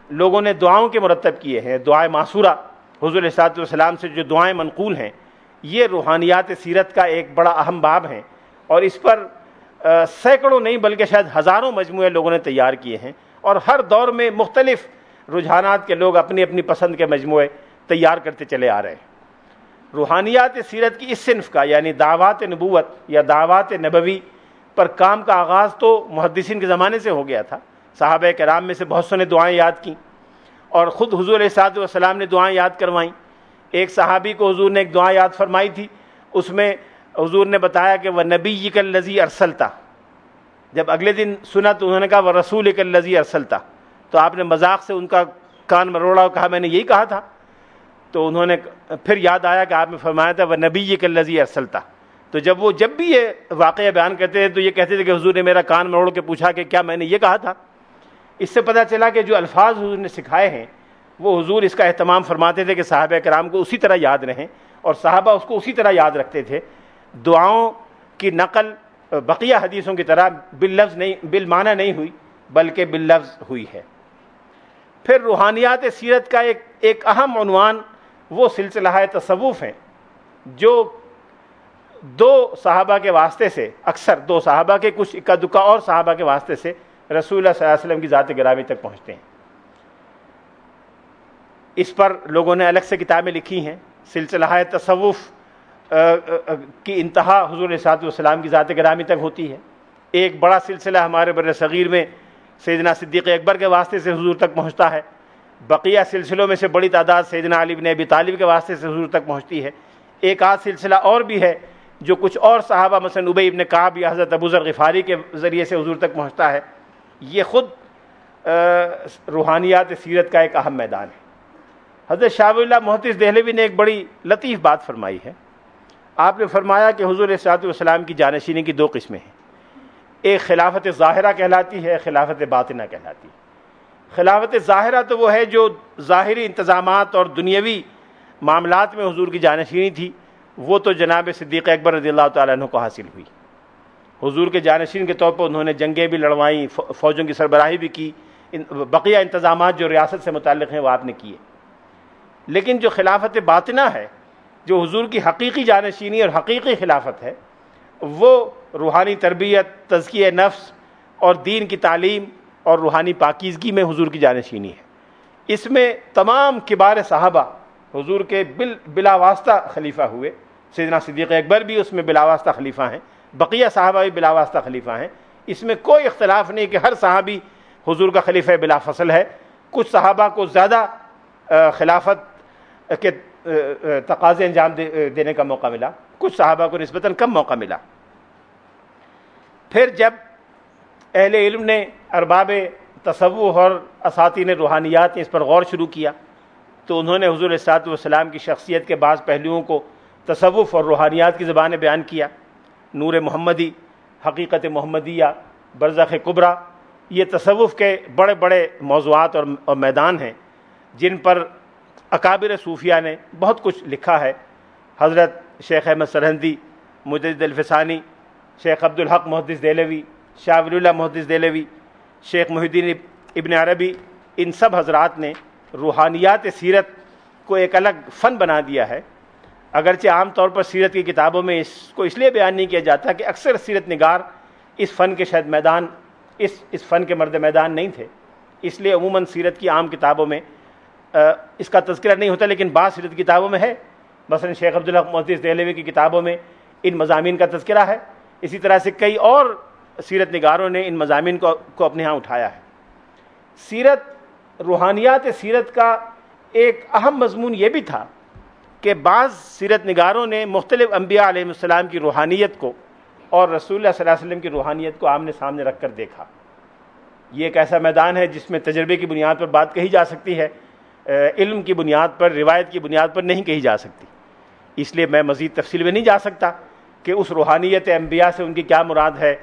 لوگوں نے دعاؤں کے مرتب کیے ہیں، دعائے معصورہ حضور علیہ الصلوۃ والسلام سے جو دعائیں منقول ہیں، یہ روحانیات سیرت کا ایک بڑا اہم باب ہیں، اور اس پر سینکڑوں نہیں بلکہ شاید ہزاروں مجموعے لوگوں نے تیار کیے ہیں، اور ہر دور میں مختلف رجحانات کے لوگ اپنی اپنی پسند کے مجموعے تیار کرتے چلے آ رہے ہیں۔ روحانیات سیرت کی اس صنف کا، یعنی دعوات نبوت یا دعوات نبوی پر کام کا آغاز تو محدثین کے زمانے سے ہو گیا تھا۔ صحابہ کرام میں سے بہت سو نے دعائیں یاد کیں، اور خود حضور علیہ الصلوۃ والسلام نے دعائیں یاد کروائیں۔ ایک صحابی کو حضور نے ایک دعا یاد فرمائی تھی، اس میں حضور نے بتایا کہ وَنَبِيِّكَ الَّذِي أَرْسَلْتَ، جب اگلے دن سنا تو انہوں نے کہا وَرَسُولِكَ الَّذِي أَرْسَلْتَ، تو آپ نے مذاق سے ان کا کان مروڑا اور کہا میں نے یہی کہا تھا، تو انہوں نے پھر یاد آیا کہ آپ نے فرمایا تھا وَنَبِيِّكَ الَّذِي أَرْسَلْتَ۔ تو جب بھی یہ واقعہ بیان کرتے تھے تو یہ کہتے تھے کہ حضور نے میرا کان مروڑ کے پوچھا کہ کیا میں نے یہ کہا تھا۔ اس سے پتہ چلا کہ جو الفاظ حضور نے سکھائے ہیں وہ حضور اس کا اہتمام فرماتے تھے کہ صحابہ کرام کو اسی طرح یاد رہیں، اور صحابہ اس کو اسی طرح یاد رکھتے تھے۔ دعاؤں کی نقل بقیہ حدیثوں کی طرح باللفظ نہیں، بالمعنی نہیں ہوئی بلکہ باللفظ ہوئی ہے۔ پھر روحانیات سیرت کا ایک اہم عنوان وہ سلسلہ تصوف ہیں جو دو صحابہ کے واسطے سے، اکثر دو صحابہ کے، کچھ اکا دکا اور صحابہ کے واسطے سے رسول اللہ صلی اللہ علیہ وسلم کی ذات گرامی تک پہنچتے ہیں۔ اس پر لوگوں نے الگ سے کتابیں لکھی ہیں۔ سلسلہ تصوف کی انتہا حضور علیہ الصلوۃ والسلام کی ذات گرامی تک ہوتی ہے۔ ایک بڑا سلسلہ ہمارے بر صغیر میں سیدنا صدیق اکبر کے واسطے سے حضور تک پہنچتا ہے۔ بقیہ سلسلوں میں سے بڑی تعداد سیدنا علی بن ابی طالب کے واسطے سے حضور تک پہنچتی ہے۔ ایک آدھ سلسلہ اور بھی ہے جو کچھ اور صحابہ مثلا ابی بن کعب یا حضرت ابو ذر غفاری کے ذریعے سے حضور تک پہنچتا ہے۔ یہ خود روحانیات سیرت کا ایک اہم میدان ہے۔ حضرت شاہ ولی اللہ محدث دہلوی نے ایک بڑی لطیف بات فرمائی ہے۔ آپ نے فرمایا کہ حضور علیہ الصلوۃ والسلام کی جانشینی کی دو قسمیں ہیں، ایک خلافت ظاہرہ کہلاتی ہے، خلافت باطنہ کہلاتی ہے۔ خلافت ظاہرہ تو وہ ہے جو ظاہری انتظامات اور دنیاوی معاملات میں حضور کی جانشینی تھی، وہ تو جناب صدیق اکبر رضی اللہ تعالیٰ عنہ کو حاصل ہوئی۔ حضور کے جانشین کے طور پر انہوں نے جنگیں بھی لڑوائیں، فوجوں کی سربراہی بھی کی، بقیہ انتظامات جو ریاست سے متعلق ہیں وہ آپ نے کیے۔ لیکن جو خلافت باطنہ ہے، جو حضور کی حقیقی جانشینی اور حقیقی خلافت ہے، وہ روحانی تربیت، تزکیہ نفس اور دین کی تعلیم اور روحانی پاکیزگی میں حضور کی جانشینی ہے۔ اس میں تمام کبار صحابہ حضور کے بلا واسطہ خلیفہ ہوئے۔ سیدنا صدیق اکبر بھی اس میں بلا واسطہ خلیفہ ہیں، بقیہ صحابہ بھی بلا واسطہ خلیفہ ہیں۔ اس میں کوئی اختلاف نہیں کہ ہر صحابی حضور کا خلیفہ بلا فصل ہے۔ کچھ صحابہ کو زیادہ خلافت کے تقاضے انجام دینے کا موقع ملا، کچھ صحابہ کو نسبتاً کم موقع ملا۔ پھر جب اہل علم نے، ارباب تصوف اور اساطین روحانیات نے اس پر غور شروع کیا تو انہوں نے حضور علیہ الصلوۃ والسلام کی شخصیت کے بعض پہلوؤں کو تصوف اور روحانیات کی زبان میں بیان کیا۔ نور محمدی، حقیقت محمدیہ، برزخ کبریٰ، یہ تصوف کے بڑے بڑے موضوعات اور میدان ہیں جن پر اکابر صوفیہ نے بہت کچھ لکھا ہے۔ حضرت شیخ احمد سرہندی، مجدد الفسانی، شیخ عبدالحق محدث دہلوی، شاہ ولی اللہ محدث دہلوی، شیخ محی الدین ابن عربی، ان سب حضرات نے روحانیات سیرت کو ایک الگ فن بنا دیا ہے۔ اگرچہ عام طور پر سیرت کی کتابوں میں اس کو اس لیے بیان نہیں کیا جاتا کہ اکثر سیرت نگار اس فن کے شاید میدان، اس فن کے مرد میدان نہیں تھے، اس لیے عموماً سیرت کی عام کتابوں میں اس کا تذکرہ نہیں ہوتا، لیکن بعض سیرت کتابوں میں ہے۔ مثلا شیخ عبدالحق محدث دہلوی کی کتابوں میں ان مضامین کا تذکرہ ہے۔ اسی طرح سے کئی اور سیرت نگاروں نے ان مضامین کو اپنے ہاں اٹھایا ہے۔ سیرت، روحانیات سیرت کا ایک اہم مضمون یہ بھی تھا کہ بعض سیرت نگاروں نے مختلف انبیاء علیہ السلام کی روحانیت کو اور رسول اللہ صلی اللہ علیہ وسلم کی روحانیت کو آمنے سامنے رکھ کر دیکھا۔ یہ ایک ایسا میدان ہے جس میں تجربے کی بنیاد پر بات کہی جا سکتی ہے، علم کی بنیاد پر، روایت کی بنیاد پر نہیں کہی جا سکتی۔ اس لیے میں مزید تفصیل میں نہیں جا سکتا کہ اس روحانیت انبیاء سے ان کی کیا مراد ہے،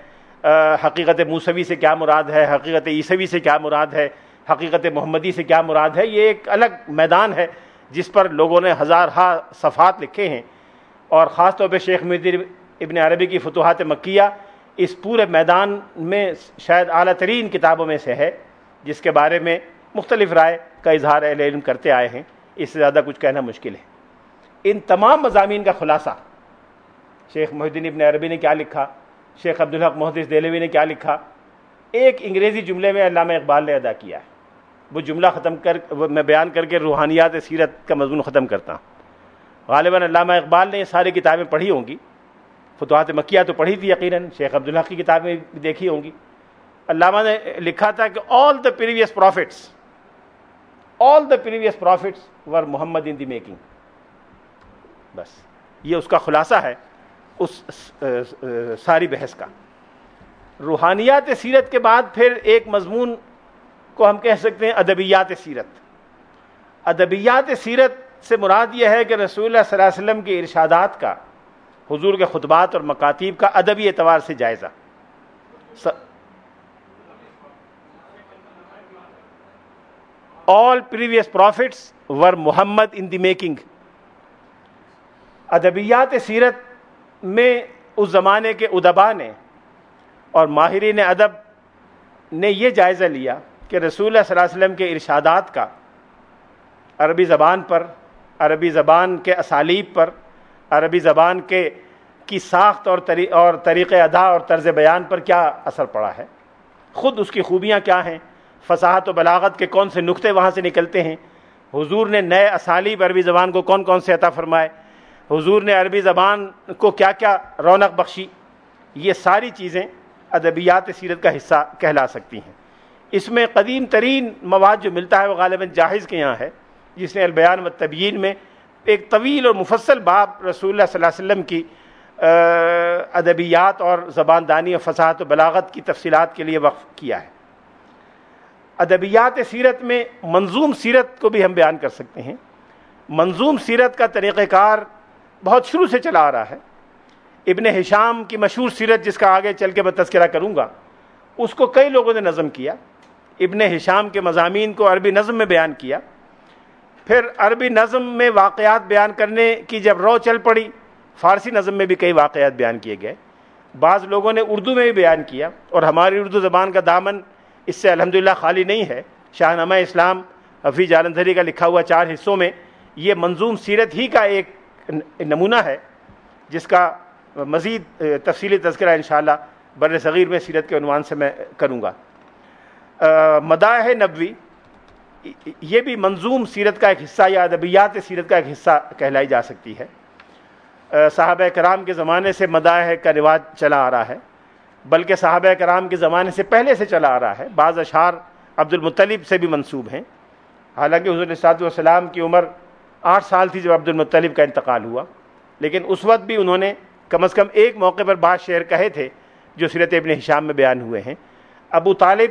حقیقت موسوی سے کیا مراد ہے، حقیقت عیسوی سے کیا مراد ہے، حقیقت محمدی سے کیا مراد ہے، یہ ایک الگ میدان ہے جس پر لوگوں نے ہزارہا صفحات لکھے ہیں، اور خاص طور پہ شیخ محی الدین ابن عربی کی فتوحات مکیہ اس پورے میدان میں شاید اعلیٰ ترین کتابوں میں سے ہے، جس کے بارے میں مختلف رائے کا اظہار اہل علم کرتے آئے ہیں، اس سے زیادہ کچھ کہنا مشکل ہے۔ ان تمام مضامین کا خلاصہ شیخ محی الدین ابن عربی نے کیا لکھا، شیخ عبدالحق محدث دہلوی نے کیا لکھا، ایک انگریزی جملے میں علامہ اقبال نے ادا کیا ہے۔ وہ جملہ میں بیان کر کے روحانیات سیرت کا مضمون ختم کرتا ہوں۔ غالباً علامہ اقبال نے یہ ساری کتابیں پڑھی ہوں گی، فتوحات مکیہ تو پڑھی تھی یقیناً، شیخ عبدالحق کی کتابیں بھی دیکھی ہوں گی۔ علامہ نے لکھا تھا کہ all the previous prophets were Muhammad in the making۔ بس یہ اس کا خلاصہ ہے اس ساری بحث کا۔ روحانیات سیرت کے بعد پھر ایک مضمون کو ہم کہہ سکتے ہیں ادبیات سیرت۔ ادبیات سیرت سے مراد یہ ہے کہ رسول اللہ صلی اللہ علیہ وسلم کے ارشادات کا، حضور کے خطبات اور مکاتیب کا ادبی اعتبار سے جائزہ۔ all previous prophets were Muhammad in the making۔ ادبیات سیرت میں اس زمانے کے ادبا نے اور ماہرین ادب نے یہ جائزہ لیا کہ رسول اللہ صلی اللہ علیہ وسلم کے ارشادات کا عربی زبان پر، عربی زبان کے اسالیب پر، عربی زبان کی ساخت اور طریق ادا اور طرز بیان پر کیا اثر پڑا ہے، خود اس کی خوبیاں کیا ہیں، فصاحت و بلاغت کے کون سے نقطے وہاں سے نکلتے ہیں، حضور نے نئے اسالیب عربی زبان کو کون کون سے عطا فرمائے، حضور نے عربی زبان کو کیا کیا رونق بخشی، یہ ساری چیزیں ادبیات سیرت کا حصہ کہلا سکتی ہیں۔ اس میں قدیم ترین مواد جو ملتا ہے وہ غالباً جاحظ کے یہاں ہے، جس نے البیان والتبیین میں ایک طویل اور مفصل باب رسول اللہ صلی اللہ علیہ وسلم کی ادبیات اور زبان دانی اور فصاحت و بلاغت کی تفصیلات کے لیے وقف کیا ہے۔ ادبیات سیرت میں منظوم سیرت کو بھی ہم بیان کر سکتے ہیں۔ منظوم سیرت کا طریقہ کار بہت شروع سے چلا آ رہا ہے۔ ابن ہشام کی مشہور سیرت، جس کا آگے چل کے میں تذکرہ کروں گا، اس کو کئی لوگوں نے نظم کیا۔ ابن ہشام کے مضامین کو عربی نظم میں بیان کیا، پھر عربی نظم میں واقعات بیان کرنے کی جب رو چل پڑی، فارسی نظم میں بھی کئی واقعات بیان کیے گئے، بعض لوگوں نے اردو میں بھی بیان کیا، اور ہماری اردو زبان کا دامن اس سے الحمدللہ خالی نہیں ہے۔ شاہ نامہ اسلام حفیظ جالندھری کا لکھا ہوا 4 حصوں میں یہ منظوم سیرت ہی کا ایک نمونہ ہے، جس کا مزید تفصیلی تذکرہ انشاءاللہ بر صغیر میں سیرت کے عنوان سے میں کروں گا۔ مداح نبوی یہ بھی منظوم سیرت کا ایک حصہ یا ادبیات سیرت کا ایک حصہ کہلائی جا سکتی ہے۔ صحابہ کرام کے زمانے سے مداح کا رواج چلا آ رہا ہے، بلکہ صحابہ کرام کے زمانے سے پہلے سے چلا آ رہا ہے۔ بعض اشعار عبد المطلب سے بھی منسوب ہیں، حالانکہ حضور صلی اللہ علیہ وسلم کی عمر 8 سال تھی جب عبد المطلب کا انتقال ہوا، لیکن اس وقت بھی انہوں نے کم از کم ایک موقع پر بعض شعر کہے تھے جو سیرت ابن ہشام میں بیان ہوئے ہیں۔ ابو طالب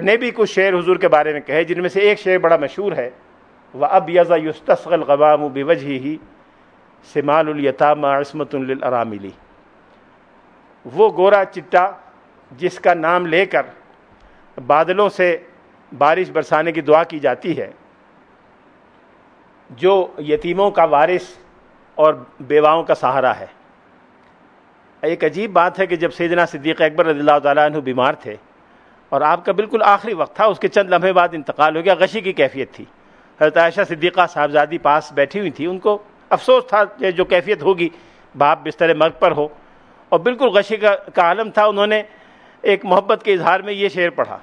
نے بھی کچھ شعر حضور کے بارے میں کہے، جن میں سے ایک شعر بڑا مشہور ہے، وَأَبْيَضَ يُسْتَسْقَى الْغَمَامُ بِوَجْهِهِ سِمَالُ الْيَتَامَى عِصْمَةٌ لِلْأَرَامِلِ۔ وہ گورا چٹا جس کا نام لے کر بادلوں سے بارش برسانے کی دعا کی جاتی ہے، جو یتیموں کا وارث اور بیواؤں کا سہارا ہے۔ ایک عجیب بات ہے کہ جب سیدنا صدیق اکبر رضی اللہ تعالیٰ عنہ بیمار تھے اور آپ کا بالکل آخری وقت تھا، اس کے چند لمحے بعد انتقال ہو گیا، غشی کی کیفیت تھی۔ حضرت عائشہ صدیقہ صاحبزادی پاس بیٹھی ہوئی تھی، ان کو افسوس تھا کہ جو کیفیت ہوگی باپ بستر مرگ پر ہو، اور بالکل غشی کا عالم تھا۔ انہوں نے ایک محبت کے اظہار میں یہ شعر پڑھا،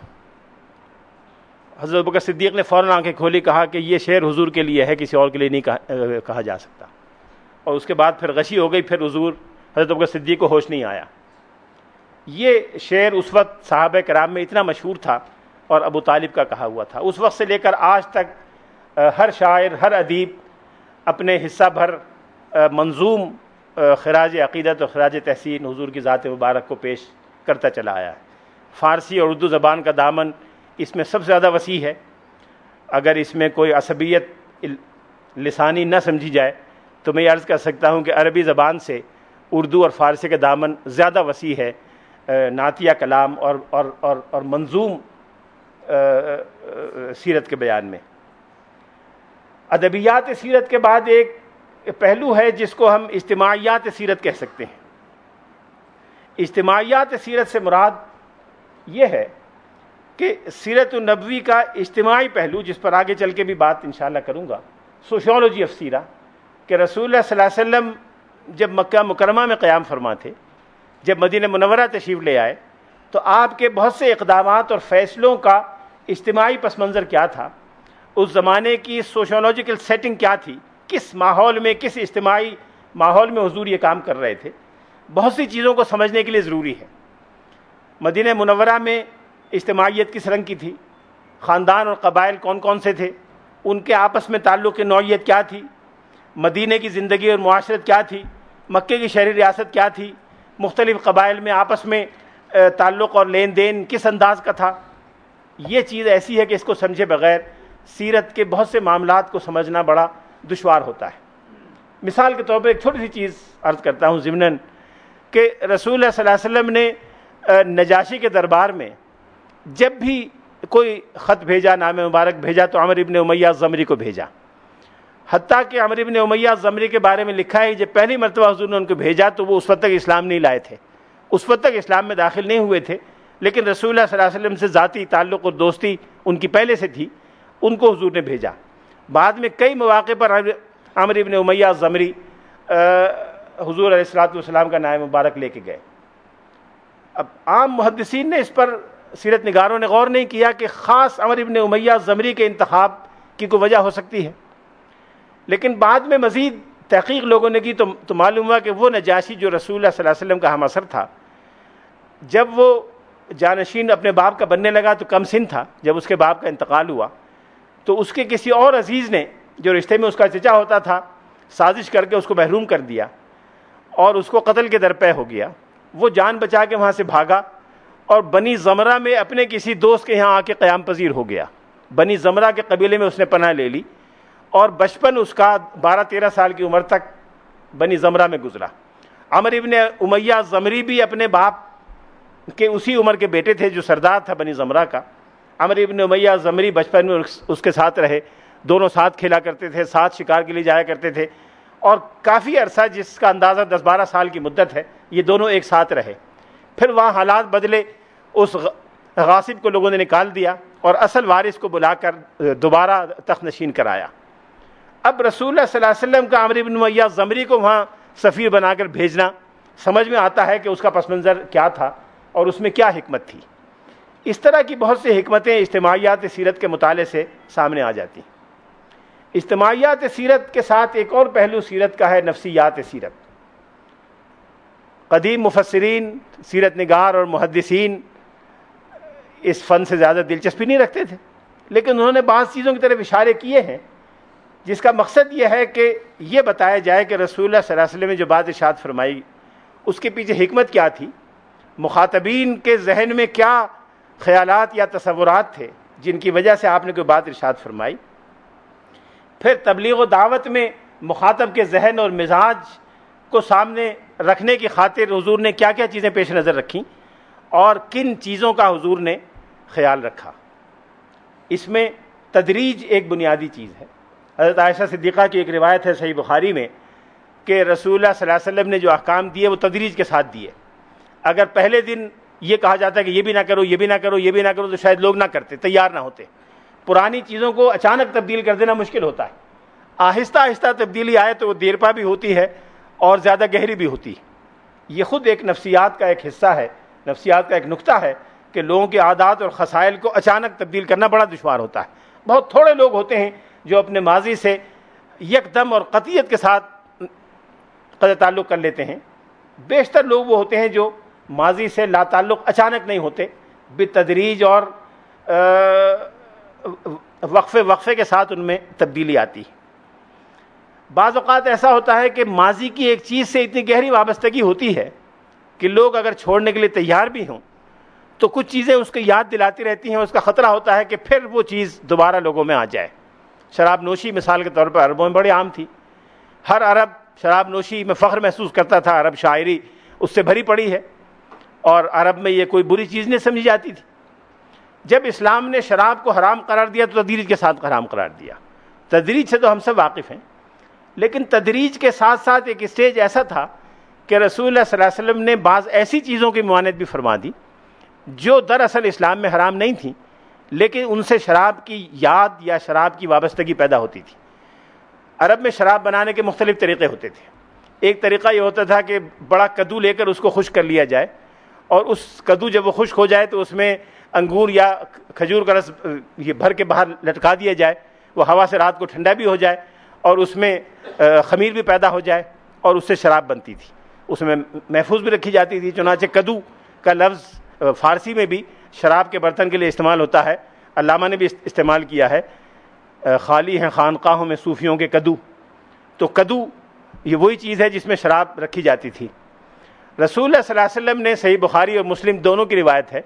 حضرت بکر صدیق نے فوراً آنکھیں کھولی، کہا کہ یہ شعر حضور کے لیے ہے، کسی اور کے لیے نہیں کہا جا سکتا، اور اس کے بعد پھر غشی ہو گئی، پھر حضور حضرت بکر صدیق کو ہوش نہیں آیا۔ یہ شعر اس وقت صحابہ کرام میں اتنا مشہور تھا اور ابو طالب کا کہا ہوا تھا۔ اس وقت سے لے کر آج تک ہر شاعر، ہر ادیب اپنے حصہ بھر منظوم خراج عقیدت اور خراج تحسین حضور کی ذات مبارک کو پیش کرتا چلا آیا ہے۔ فارسی اور اردو زبان کا دامن اس میں سب سے زیادہ وسیع ہے۔ اگر اس میں کوئی عصبیت لسانی نہ سمجھی جائے تو میں یہ عرض کر سکتا ہوں کہ عربی زبان سے اردو اور فارسی کا دامن زیادہ وسیع ہے۔ نعتیہ کلام اور منظوم سیرت کے بیان میں۔ ادبیات سیرت کے بعد ایک پہلو ہے جس کو ہم اجتماعیات سیرت کہہ سکتے ہیں۔ اجتماعیات سیرت سے مراد یہ ہے کہ سیرت النبوی کا اجتماعی پہلو، جس پر آگے چل کے بھی بات انشاءاللہ کروں گا، سوشیولوجی آف سیرہ، کہ رسول اللہ صلی اللہ علیہ وسلم جب مکہ مکرمہ میں قیام فرما تھے، جب مدینہ منورہ تشریف لے آئے، تو آپ کے بہت سے اقدامات اور فیصلوں کا اجتماعی پس منظر کیا تھا، اس زمانے کی سوشیولوجیکل سیٹنگ کیا تھی، کس ماحول میں، کس اجتماعی ماحول میں حضور یہ کام کر رہے تھے، بہت سی چیزوں کو سمجھنے کے لیے ضروری ہے۔ مدینہ منورہ میں اجتماعیت کس رنگ کی تھی، خاندان اور قبائل کون کون سے تھے، ان کے آپس میں تعلق کی نوعیت کیا تھی، مدینہ کی زندگی اور معاشرت کیا تھی، مکے کی شہری ریاست کیا تھی، مختلف قبائل میں آپس میں تعلق اور لین دین کس انداز کا تھا۔ یہ چیز ایسی ہے کہ اس کو سمجھے بغیر سیرت کے بہت سے معاملات کو سمجھنا بڑا دشوار ہوتا ہے۔ مثال کے طور پر ایک چھوٹی سی چیز عرض کرتا ہوں ضمناً، کہ رسول اللہ صلی اللہ علیہ وسلم نے نجاشی کے دربار میں جب بھی کوئی خط بھیجا، نام مبارک بھیجا، تو عمرو ابن امیہ الضمری کو بھیجا، حتیٰ کہ عمرو ابن امیہ الضمری کے بارے میں لکھا ہے جب پہلی مرتبہ حضور نے ان کو بھیجا تو وہ اس وقت تک اسلام نہیں لائے تھے، اس وقت تک اسلام میں داخل نہیں ہوئے تھے، لیکن رسول اللہ صلی اللہ علیہ وسلم سے ذاتی تعلق اور دوستی ان کی پہلے سے تھی، ان کو حضور نے بھیجا۔ بعد میں کئی مواقع پر عمرو ابن امیہ الضمری حضور علیہ الصلوۃ والسلام کا نام مبارک لے کے گئے۔ اب عام محدثین نے اس پر، سیرت نگاروں نے غور نہیں کیا کہ خاص عمرو ابن امیہ الضمری کے انتخاب کی کوئی وجہ ہو سکتی ہے، لیکن بعد میں مزید تحقیق لوگوں نے کی تو معلوم ہوا کہ وہ نجاشی جو رسول اللہ صلی اللہ علیہ وسلم کا ہم اثر تھا، جب وہ جانشین اپنے باپ کا بننے لگا تو کم سن تھا، جب اس کے باپ کا انتقال ہوا تو اس کے کسی اور عزیز نے جو رشتے میں اس کا چچا ہوتا تھا سازش کر کے اس کو محروم کر دیا اور اس کو قتل کے درپے ہو گیا۔ وہ جان بچا کے وہاں سے بھاگا اور بنی زمرہ میں اپنے کسی دوست کے یہاں آ کے قیام پذیر ہو گیا۔ بنی زمرہ کے قبیلے میں اس نے پناہ لے لی اور بچپن اس کا 12-13 سال کی عمر تک بنی زمرہ میں گزرا۔ عمرو ابن امیہ الضمری بھی اپنے باپ کے اسی عمر کے بیٹے تھے جو سردار تھا بنی زمرہ کا۔ عمرو ابن امیہ الضمری بچپن میں اس کے ساتھ رہے، دونوں ساتھ کھیلا کرتے تھے، ساتھ شکار کے لیے جایا کرتے تھے، اور کافی عرصہ جس کا اندازہ 10-12 سال کی مدت ہے یہ دونوں ایک ساتھ رہے۔ پھر وہاں حالات بدلے، اس غاصب کو لوگوں نے نکال دیا اور اصل وارث کو بلا کر دوبارہ تخت نشین کرایا۔ اب رسول اللہ صلی اللہ علیہ وسلم کا عمرو بن امیہ الضمری کو وہاں سفیر بنا کر بھیجنا، سمجھ میں آتا ہے کہ اس کا پس منظر کیا تھا اور اس میں کیا حکمت تھی۔ اس طرح کی بہت سی حکمتیں اجتماعیات سیرت کے مطالعے سے سامنے آ جاتی ہیں۔ اجتماعیات سیرت کے ساتھ ایک اور پہلو سیرت کا ہے نفسیات سیرت۔ قدیم مفسرین، سیرت نگار اور محدثین اس فن سے زیادہ دلچسپی نہیں رکھتے تھے، لیکن انہوں نے بعض چیزوں کی طرف اشارے کیے ہیں جس کا مقصد یہ ہے کہ یہ بتایا جائے کہ رسول اللہ صلی اللہ علیہ وسلم نے جو بات ارشاد فرمائی اس کے پیچھے حکمت کیا تھی، مخاطبین کے ذہن میں کیا خیالات یا تصورات تھے جن کی وجہ سے آپ نے کوئی بات ارشاد فرمائی۔ پھر تبلیغ و دعوت میں مخاطب کے ذہن اور مزاج کو سامنے رکھنے کی خاطر حضور نے کیا کیا چیزیں پیش نظر رکھیں اور کن چیزوں کا حضور نے خیال رکھا۔ اس میں تدریج ایک بنیادی چیز ہے۔ حضرت عائشہ صدیقہ کی ایک روایت ہے صحیح بخاری میں کہ رسول اللہ صلی اللہ علیہ وسلم نے جو احکام دیے وہ تدریج کے ساتھ دیے۔ اگر پہلے دن یہ کہا جاتا ہے کہ یہ بھی نہ کرو، یہ بھی نہ کرو، یہ بھی نہ کرو، تو شاید لوگ نہ کرتے، تیار نہ ہوتے۔ پرانی چیزوں کو اچانک تبدیل کر دینا مشکل ہوتا ہے، آہستہ آہستہ تبدیلی آئے تو وہ دیر پا بھی ہوتی ہے اور زیادہ گہری بھی ہوتی ہے۔ یہ خود ایک نفسیات کا ایک حصہ ہے، نفسیات کا ایک نقطہ ہے کہ لوگوں کے عادات اور خصائل کو اچانک تبدیل کرنا بڑا دشوار ہوتا ہے۔ بہت تھوڑے لوگ ہوتے ہیں جو اپنے ماضی سے یکدم اور قطعیت کے ساتھ قطع تعلق کر لیتے ہیں۔ بیشتر لوگ وہ ہوتے ہیں جو ماضی سے لا تعلق اچانک نہیں ہوتے، بالتدریج اور وقفے کے ساتھ ان میں تبدیلی آتی ہے۔ بعض اوقات ایسا ہوتا ہے کہ ماضی کی ایک چیز سے اتنی گہری وابستگی ہوتی ہے کہ لوگ اگر چھوڑنے کے لیے تیار بھی ہوں تو کچھ چیزیں اس کو یاد دلاتی رہتی ہیں، اس کا خطرہ ہوتا ہے کہ پھر وہ چیز دوبارہ لوگوں میں آ جائے۔ شراب نوشی مثال کے طور پر عربوں میں بڑی عام تھی، ہر عرب شراب نوشی میں فخر محسوس کرتا تھا، عرب شاعری اس سے بھری پڑی ہے اور عرب میں یہ کوئی بری چیز نہیں سمجھی جاتی تھی۔ جب اسلام نے شراب کو حرام قرار دیا تو تدریج کے ساتھ حرام قرار دیا. تدریج سے تو ہم سب واقف ہیں، لیکن تدریج کے ساتھ ساتھ ایک اسٹیج ایسا تھا کہ رسول اللہ صلی اللہ علیہ وسلم نے بعض ایسی چیزوں کی ممانعت بھی فرما دی جو دراصل اسلام میں حرام نہیں تھیں، لیکن ان سے شراب کی یاد یا شراب کی وابستگی پیدا ہوتی تھی. عرب میں شراب بنانے کے مختلف طریقے ہوتے تھے. ایک طریقہ یہ ہوتا تھا کہ بڑا کدو لے کر اس کو خشک کر لیا جائے، اور اس کدو جب وہ خشک ہو جائے تو اس میں انگور یا کھجور کا رس یہ بھر کے باہر لٹکا دیا جائے، وہ ہوا سے رات کو ٹھنڈا بھی ہو جائے اور اس میں خمیر بھی پیدا ہو جائے، اور اس سے شراب بنتی تھی. اس میں محفوظ بھی رکھی جاتی تھی. چنانچہ کدو کا لفظ فارسی میں بھی شراب کے برتن کے لیے استعمال ہوتا ہے. علامہ نے بھی استعمال کیا ہے، خالی ہیں خانقاہوں میں صوفیوں کے کدو. تو کدو یہ وہی چیز ہے جس میں شراب رکھی جاتی تھی. رسول اللہ صلی اللہ علیہ وسلم نے، صحیح بخاری اور مسلم دونوں کی روایت ہے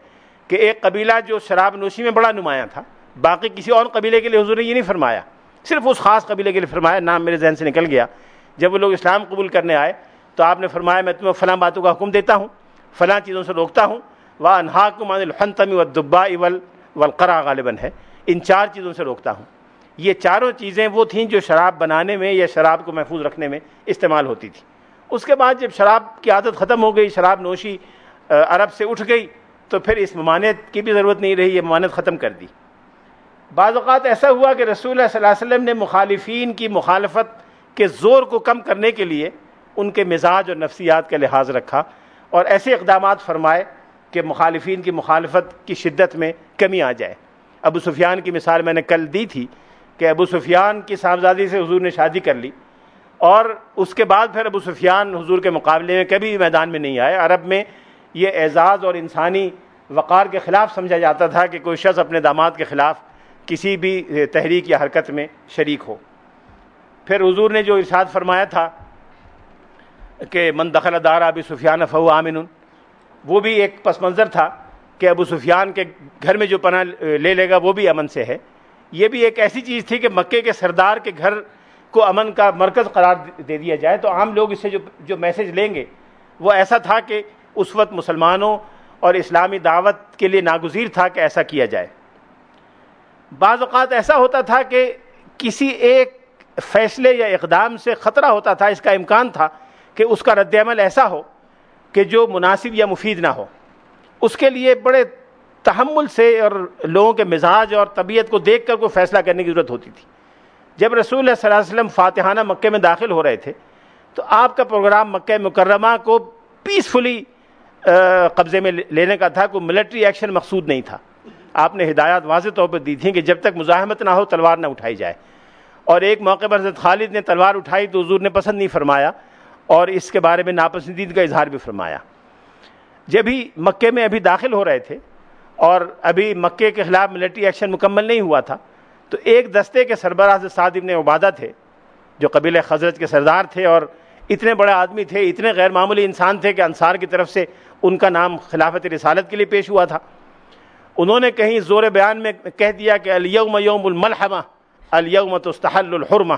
کہ ایک قبیلہ جو شراب نوشی میں بڑا نمایاں تھا، باقی کسی اور قبیلے کے لیے حضور نے یہ نہیں فرمایا، صرف اس خاص قبیلے کے لیے فرمایا. نام میرے ذہن سے نکل گیا. جب وہ لوگ اسلام قبول کرنے آئے تو آپ نے فرمایا میں تمہیں فلاں باتوں کا حکم دیتا ہوں، فلاں چیزوں سے روکتا ہوں. وَأَنْهَاكُمْ عَنِ الْحَنْتَمِ وَالدُّبَّاءِ وَالْقَرَعِ غالباً ہے، ان 4 چیزوں سے روکتا ہوں. یہ چاروں چیزیں وہ تھیں جو شراب بنانے میں یا شراب کو محفوظ رکھنے میں استعمال ہوتی تھی. اس کے بعد جب شراب کی عادت ختم ہو گئی، شراب نوشی عرب سے اٹھ گئی، تو پھر اس ممانعت کی بھی ضرورت نہیں رہی، یہ ممانعت ختم کر دی. بعض اوقات ایسا ہوا کہ رسول اللہ صلی اللہ علیہ وسلم نے مخالفین کی مخالفت کے زور کو کم کرنے کے لیے ان کے مزاج اور نفسیات کا لحاظ رکھا اور ایسے اقدامات فرمائے کہ مخالفین کی مخالفت کی شدت میں کمی آ جائے. ابو سفیان کی مثال میں نے کل دی تھی کہ ابو سفیان کی صاحبزادی سے حضور نے شادی کر لی، اور اس کے بعد پھر ابو سفیان حضور کے مقابلے میں کبھی بھی میدان میں نہیں آئے. عرب میں یہ اعزاز اور انسانی وقار کے خلاف سمجھا جاتا تھا کہ کوئی شخص اپنے داماد کے خلاف کسی بھی تحریک یا حرکت میں شریک ہو. پھر حضور نے جو ارشاد فرمایا تھا کہ من دخل دار ابی سفیان فہو آمن، وہ بھی ایک پس منظر تھا کہ ابو سفیان کے گھر میں جو پناہ لے لے گا وہ بھی امن سے ہے. یہ بھی ایک ایسی چیز تھی کہ مکے کے سردار کے گھر کو امن کا مرکز قرار دے دیا جائے تو عام لوگ اس سے جو میسج لیں گے وہ ایسا تھا کہ اس وقت مسلمانوں اور اسلامی دعوت کے لیے ناگزیر تھا کہ ایسا کیا جائے. بعض اوقات ایسا ہوتا تھا کہ کسی ایک فیصلے یا اقدام سے خطرہ ہوتا تھا، اس کا امکان تھا کہ اس کا رد عمل ایسا ہو کہ جو مناسب یا مفید نہ ہو. اس کے لیے بڑے تحمل سے اور لوگوں کے مزاج اور طبیعت کو دیکھ کر کوئی فیصلہ کرنے کی ضرورت ہوتی تھی. جب رسول اللہ صلی اللہ علیہ وسلم فاتحانہ مکے میں داخل ہو رہے تھے تو آپ کا پروگرام مکہ مکرمہ کو پیسفلی قبضے میں لینے کا تھا، کوئی ملٹری ایکشن مقصود نہیں تھا. آپ نے ہدایات واضح طور پر دی تھیں کہ جب تک مزاحمت نہ ہو تلوار نہ اٹھائی جائے. اور ایک موقع پر حضرت خالد نے تلوار اٹھائی تو حضور نے پسند نہیں فرمایا اور اس کے بارے میں ناپسندیدگی کا اظہار بھی فرمایا. جب ہی مکے میں ابھی داخل ہو رہے تھے اور ابھی مکے کے خلاف ملٹری ایکشن مکمل نہیں ہوا تھا تو ایک دستے کے سربراہ حضرت سعد بن عبادہ تھے جو قبیلہ خزرج کے سردار تھے اور اتنے بڑے آدمی تھے، اتنے غیر معمولی انسان تھے کہ انصار کی طرف سے ان کا نام خلافت رسالت کے لیے پیش ہوا تھا. انہوں نے کہیں زور بیان میں کہہ دیا کہ الیوم یوم الملحمہ الیوم تستحل الحرمہ،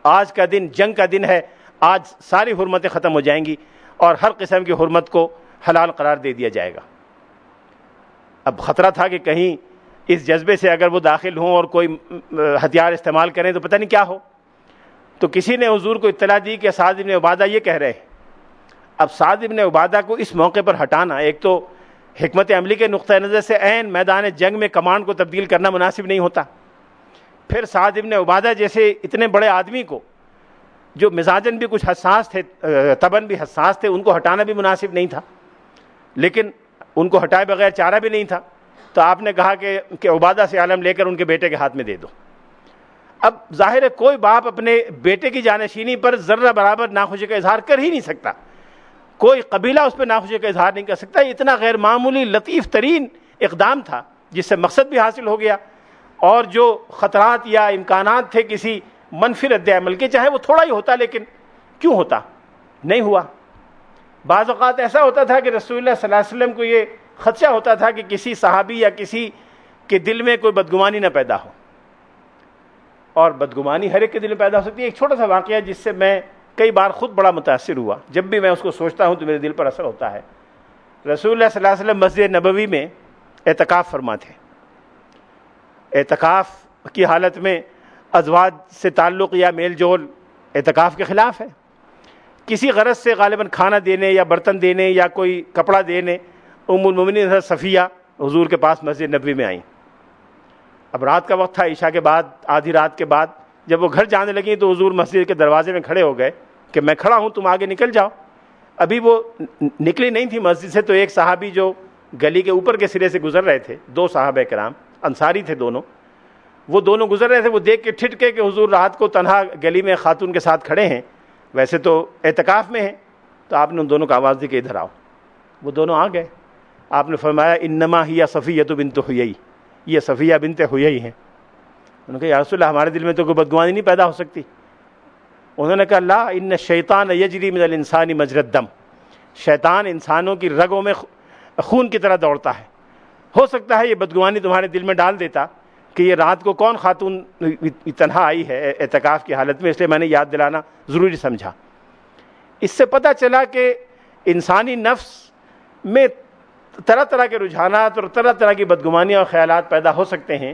آج کا دن جنگ کا دن ہے، آج ساری حرمتیں ختم ہو جائیں گی اور ہر قسم کی حرمت کو حلال قرار دے دیا جائے گا. اب خطرہ تھا کہ کہیں اس جذبے سے اگر وہ داخل ہوں اور کوئی ہتھیار استعمال کریں تو پتہ نہیں کیا ہو. تو کسی نے حضور کو اطلاع دی کہ سعد بن عبادہ یہ کہہ رہے ہیں. اب سعد بن عبادہ کو اس موقع پر ہٹانا ایک تو حکمت عملی کے نقطہ نظر سے عین میدان جنگ میں کمانڈ کو تبدیل کرنا مناسب نہیں ہوتا. پھر سعد بن عبادہ جیسے اتنے بڑے آدمی کو جو مزاجن بھی کچھ حساس تھے، طبعاً بھی حساس تھے، ان کو ہٹانا بھی مناسب نہیں تھا، لیکن ان کو ہٹائے بغیر چارہ بھی نہیں تھا. تو آپ نے کہا کہ عبادہ سے عالم لے کر ان کے بیٹے کے ہاتھ میں دے دو. اب ظاہر ہے کوئی باپ اپنے بیٹے کی جانشینی پر ذرہ برابر ناخوشی کا اظہار کر ہی نہیں سکتا، کوئی قبیلہ اس پہ ناخوشی کا اظہار نہیں کر سکتا. اتنا غیر معمولی لطیف ترین اقدام تھا جس سے مقصد بھی حاصل ہو گیا اور جو خطرات یا امکانات تھے کسی منفی رد عمل کے، چاہے وہ تھوڑا ہی ہوتا لیکن کیوں ہوتا، نہیں ہوا. بعض اوقات ایسا ہوتا تھا کہ رسول اللہ صلی اللہ علیہ وسلم کو یہ خدشہ ہوتا تھا کہ کسی صحابی یا کسی کے دل میں کوئی بدگمانی نہ پیدا ہو، اور بدگمانی ہر ایک کے دل میں پیدا ہو سکتی ہے. ایک چھوٹا سا واقعہ جس سے میں کئی بار خود بڑا متاثر ہوا، جب بھی میں اس کو سوچتا ہوں تو میرے دل پر اثر ہوتا ہے. رسول اللہ صلی اللہ علیہ وسلم مسجد نبوی میں اعتکاف فرما تھے اعتکاف کی حالت میں ازواج سے تعلق یا میل جول اعتکاف کے خلاف ہے. کسی غرض سے غالباً کھانا دینے یا برتن دینے یا کوئی کپڑا دینے ام المومنین حضرت صفیہ حضور کے پاس مسجد نبوی میں آئیں. اب رات کا وقت تھا، عشاء کے بعد، آدھی رات کے بعد. جب وہ گھر جانے لگیں تو حضور مسجد کے دروازے میں کھڑے ہو گئے کہ میں کھڑا ہوں، تم آگے نکل جاؤ. ابھی وہ نکلی نہیں تھی مسجد سے تو ایک صحابی جو گلی کے اوپر کے سرے سے گزر رہے تھے، دو صحابہ کرام انصاری تھے دونوں، وہ دونوں گزر رہے تھے. وہ دیکھ کے ٹھٹکے کہ حضور رات کو تنہا گلی میں خاتون کے ساتھ کھڑے ہیں، ویسے تو اعتکاف میں ہیں. تو آپ نے ان دونوں کو آواز دی کہ ادھر آؤ. وہ دونوں آ گئے. آپ نے فرمایا انما ہی صفیہ بنت حیی، یہ صفیہ بنت حیی ہیں. انہوں نے کہا یا رسول اللہ ہمارے دل میں تو کوئی بدگمانی نہیں پیدا ہو سکتی. انہوں نے کہا لا ان الشیطان یجری من الانسان مجری الدم، شیطان انسانوں کی رگوں میں خون کی طرح دوڑتا ہے. ہو سکتا ہے یہ بدگمانی تمہارے دل میں ڈال دیتا کہ یہ رات کو کون خاتون تنہا آئی ہے اعتکاف کی حالت میں، اس لیے میں نے یاد دلانا ضروری سمجھا. اس سے پتہ چلا کہ انسانی نفس میں طرح طرح کے رجحانات اور طرح طرح کی بدگمانیاں اور خیالات پیدا ہو سکتے ہیں،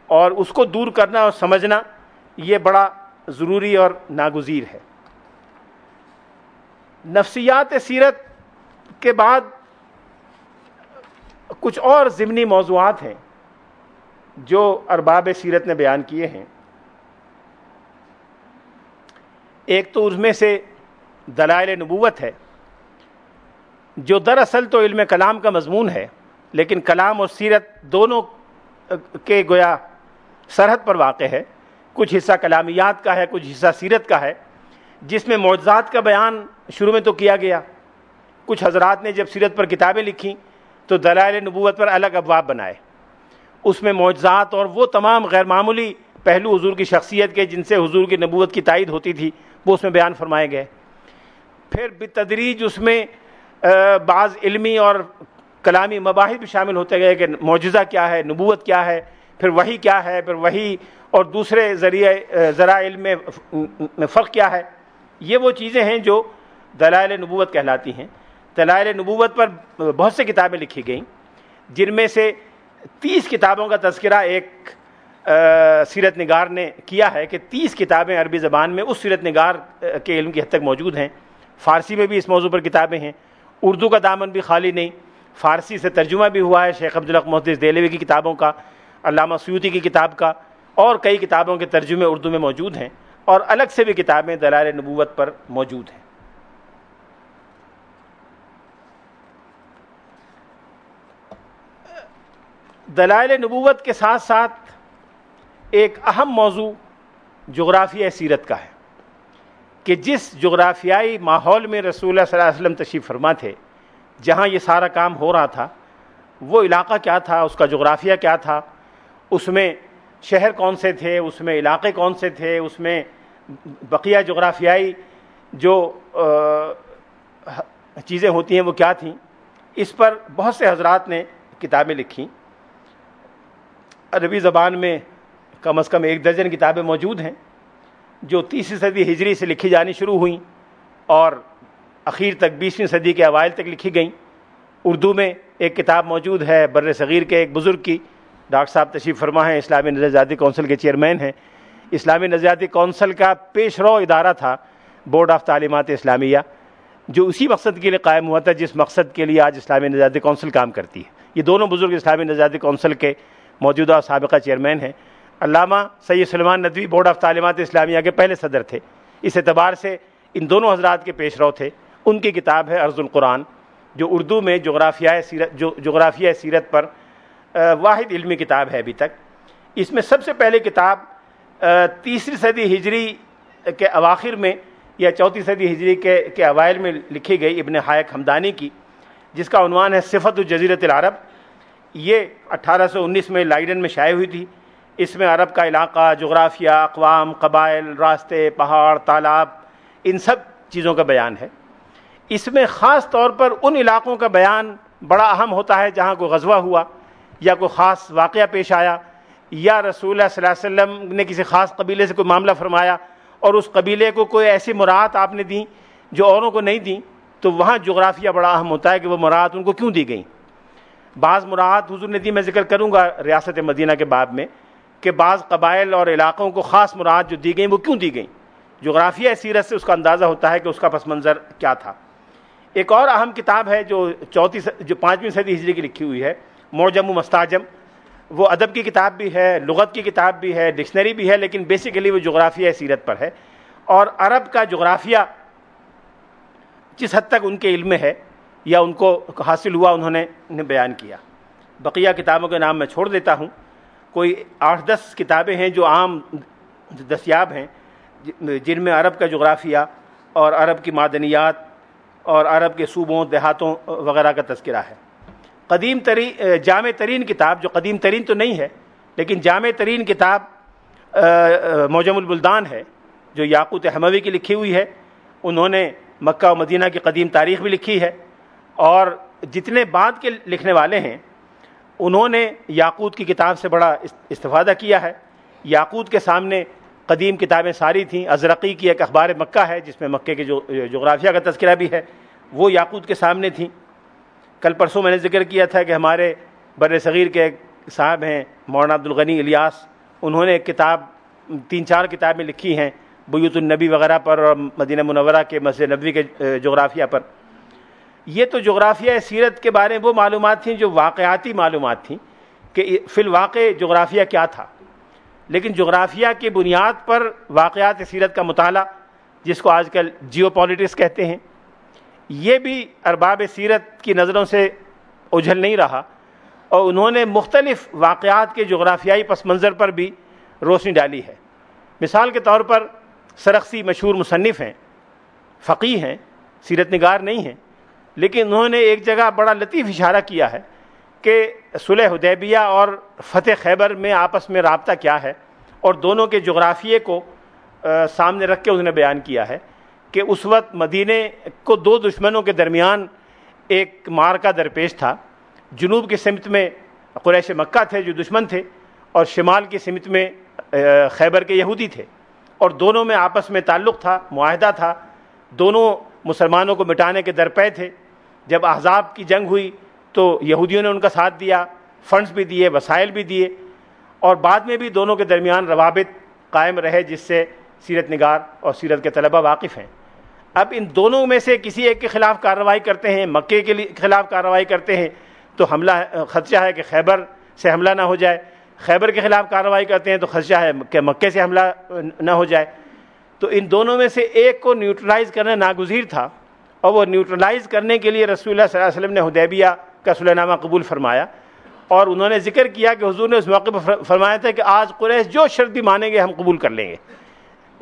اور اس کو دور کرنا اور سمجھنا یہ بڑا ضروری اور ناگزیر ہے. نفسیات سیرت کے بعد کچھ اور ضمنی موضوعات ہیں جو ارباب سیرت نے بیان کیے ہیں. ایک تو اس میں سے دلائل نبوت ہے، جو دراصل تو علم کلام کا مضمون ہے، لیکن کلام اور سیرت دونوں کے گویا سرحد پر واقع ہے. کچھ حصہ کلامیات کا ہے، کچھ حصہ سیرت کا ہے، جس میں معجزات کا بیان شروع میں تو کیا گیا. کچھ حضرات نے جب سیرت پر کتابیں لکھیں تو دلائل نبوت پر الگ ابواب بنائے. اس میں معجزات اور وہ تمام غیر معمولی پہلو حضور کی شخصیت کے جن سے حضور کی نبوت کی تائید ہوتی تھی وہ اس میں بیان فرمائے گئے. پھر بالتدریج اس میں بعض علمی اور کلامی مباحث بھی شامل ہوتے گئے کہ معجزہ کیا ہے، نبوت کیا ہے، پھر وحی کیا ہے، پھر وحی اور دوسرے ذرائع علم میں فرق کیا ہے. یہ وہ چیزیں ہیں جو دلائل نبوت کہلاتی ہیں. دلائل نبوت پر بہت سے کتابیں لکھی گئیں، جن میں سے 30 کتابوں کا تذکرہ ایک سیرت نگار نے کیا ہے کہ 30 کتابیں عربی زبان میں اس سیرت نگار کے علم کی حد تک موجود ہیں. فارسی میں بھی اس موضوع پر کتابیں ہیں. اردو کا دامن بھی خالی نہیں، فارسی سے ترجمہ بھی ہوا ہے شیخ عبدالحق محدث دہلوی کی کتابوں کا، علامہ سیوطی کی کتاب کا، اور کئی کتابوں کے ترجمے اردو میں موجود ہیں، اور الگ سے بھی کتابیں دلائل نبوت پر موجود ہیں. دلائل نبوت کے ساتھ ساتھ ایک اہم موضوع جغرافیہ سیرت کا ہے کہ جس جغرافیائی ماحول میں رسول اللہ صلی اللہ علیہ وسلم تشریف فرما تھے، جہاں یہ سارا کام ہو رہا تھا، وہ علاقہ کیا تھا، اس کا جغرافیہ کیا تھا، اس میں شہر کون سے تھے، اس میں علاقے کون سے تھے، اس میں بقیہ جغرافیائی جو چیزیں ہوتی ہیں وہ کیا تھیں. اس پر بہت سے حضرات نے کتابیں لکھیں. عربی زبان میں کم از کم 1 درجن کتابیں موجود ہیں جو 30ویں صدی ہجری سے لکھی جانی شروع ہوئیں اور اخیر تک 20ویں صدی کے اوائل تک لکھی گئیں. اردو میں ایک کتاب موجود ہے بر صغیر کے ایک بزرگ کی، ڈاکٹر صاحب تشریف فرما ہیں، اسلامی نظریاتی کونسل کے چیئرمین ہیں. اسلامی نظریاتی کونسل کا پیش رو ادارہ تھا بورڈ آف تعلیمات اسلامیہ، جو اسی مقصد کے لیے قائم ہوا تھا جس مقصد کے لیے آج اسلامی نظریاتی کونسل کام کرتی ہے. یہ دونوں بزرگ اسلامی نظریاتی کونسل کے موجودہ اور سابقہ چیئرمین ہیں. علامہ سید سلیمان ندوی بورڈ آف تعلیمات اسلامیہ کے پہلے صدر تھے. اس اعتبار سے ان دونوں حضرات کے پیش رو تھے. ان کی کتاب ہے ارض القرآن، جو اردو میں جغرافیہ سیرت پر واحد علمی کتاب ہے ابھی تک. اس میں سب سے پہلے کتاب 3ویں صدی ہجری کے اواخر میں یا 4ویں صدی ہجری کے اوائل میں لکھی گئی ابن حائق حمدانی کی، جس کا عنوان ہے صفت جزیرۃ العرب. یہ 1819 میں لائیڈن میں شائع ہوئی تھی. اس میں عرب کا علاقہ، جغرافیہ، اقوام، قبائل، راستے، پہاڑ، تالاب، ان سب چیزوں کا بیان ہے. اس میں خاص طور پر ان علاقوں کا بیان بڑا اہم ہوتا ہے جہاں کوئی غزوہ ہوا یا کوئی خاص واقعہ پیش آیا، یا رسول اللہ صلی اللہ علیہ وسلم نے کسی خاص قبیلے سے کوئی معاملہ فرمایا اور اس قبیلے کو کوئی ایسی مراعات آپ نے دیں جو اوروں کو نہیں دیں، تو وہاں جغرافیہ بڑا اہم ہوتا ہے کہ وہ مراعات ان کو کیوں دی گئیں. بعض مراعات حضور نے دی، میں ذکر کروں گا ریاست مدینہ کے باب میں. کہ بعض قبائل اور علاقوں کو خاص مراد جو دی گئیں وہ کیوں دی گئیں. جغرافیہ سیرت سے اس کا اندازہ ہوتا ہے کہ اس کا پس منظر کیا تھا. ایک اور اہم کتاب ہے جو 5ویں صدی ہجری کی لکھی ہوئی ہے، معجم و مستعجم. وہ ادب کی کتاب بھی ہے، لغت کی کتاب بھی ہے، ڈکشنری بھی ہے، لیکن بیسیکلی وہ جغرافیہ سیرت پر ہے. اور عرب کا جغرافیہ جس حد تک ان کے علم میں ہے یا ان کو حاصل ہوا انہوں نے بیان کیا. بقیہ کتابوں کے نام میں چھوڑ دیتا ہوں. کوئی 8-10 کتابیں ہیں جو عام دستیاب ہیں جن میں عرب کا جغرافیہ اور عرب کی معدنیات اور عرب کے صوبوں دیہاتوں وغیرہ کا تذکرہ ہے. جامع ترین کتاب، جو قدیم ترین تو نہیں ہے لیکن جامع ترین کتاب معجم البلدان ہے جو یاقوت حموی کی لکھی ہوئی ہے. انہوں نے مکہ و مدینہ کی قدیم تاریخ بھی لکھی ہے، اور جتنے بعد کے لکھنے والے ہیں انہوں نے یاقوت کی کتاب سے بڑا استفادہ کیا ہے. یاقوت کے سامنے قدیم کتابیں ساری تھیں. ازرقی کی ایک اخبار مکہ ہے جس میں مکے کے جو جغرافیہ کا تذکرہ بھی ہے، وہ یاقوت کے سامنے تھیں. کل پرسوں میں نے ذکر کیا تھا کہ ہمارے بر صغیر کے ایک صاحب ہیں مولانا عبدالغنی الیاس، انہوں نے ایک کتاب 3-4 کتابیں لکھی ہیں بیوت النبی وغیرہ پر اور مدینہ منورہ کے مسجد نبوی کے جغرافیہ پر. یہ تو جغرافیہ سیرت کے بارے میں وہ معلومات تھیں جو واقعاتی معلومات تھیں کہ فی الواقع جغرافیہ کیا تھا. لیکن جغرافیہ کی بنیاد پر واقعات سیرت کا مطالعہ، جس کو آج کل جیو پالیٹکس کہتے ہیں، یہ بھی ارباب سیرت کی نظروں سے اجھل نہیں رہا، اور انہوں نے مختلف واقعات کے جغرافیائی پس منظر پر بھی روشنی ڈالی ہے. مثال کے طور پر سرخسی مشہور مصنف ہیں، فقیہ ہیں، سیرت نگار نہیں ہیں، لیکن انہوں نے ایک جگہ بڑا لطیف اشارہ کیا ہے کہ صلح حدیبیہ اور فتح خیبر میں آپس میں رابطہ کیا ہے، اور دونوں کے جغرافیے کو سامنے رکھ کے انہوں نے بیان کیا ہے کہ اس وقت مدینے کو 2 دشمنوں کے درمیان ایک معرکہ درپیش تھا. جنوب کی سمت میں قریش مکہ تھے جو دشمن تھے، اور شمال کی سمت میں خیبر کے یہودی تھے، اور دونوں میں آپس میں تعلق تھا، معاہدہ تھا. دونوں مسلمانوں کو مٹانے کے درپے تھے. جب احزاب کی جنگ ہوئی تو یہودیوں نے ان کا ساتھ دیا، فنڈز بھی دیے، وسائل بھی دیے، اور بعد میں بھی دونوں کے درمیان روابط قائم رہے جس سے سیرت نگار اور سیرت کے طلبہ واقف ہیں. اب ان دونوں میں سے کسی ایک کے خلاف کارروائی کرتے ہیں، مکے کے خلاف کارروائی کرتے ہیں تو خدشہ ہے کہ خیبر سے حملہ نہ ہو جائے. خیبر کے خلاف کارروائی کرتے ہیں تو خدشہ ہے کہ مکے سے حملہ نہ ہو جائے. تو ان دونوں میں سے ایک کو نیوٹرلائز کرنا ناگزیر تھا، اور وہ نیوٹرلائز کرنے کے لیے رسول اللہ صلی اللہ علیہ وسلم نے حدیبیہ کا صلح نامہ قبول فرمایا. اور انہوں نے ذکر کیا کہ حضور نے اس موقع پر فرمایا تھا کہ آج قریش جو شرط بھی مانیں گے ہم قبول کر لیں گے.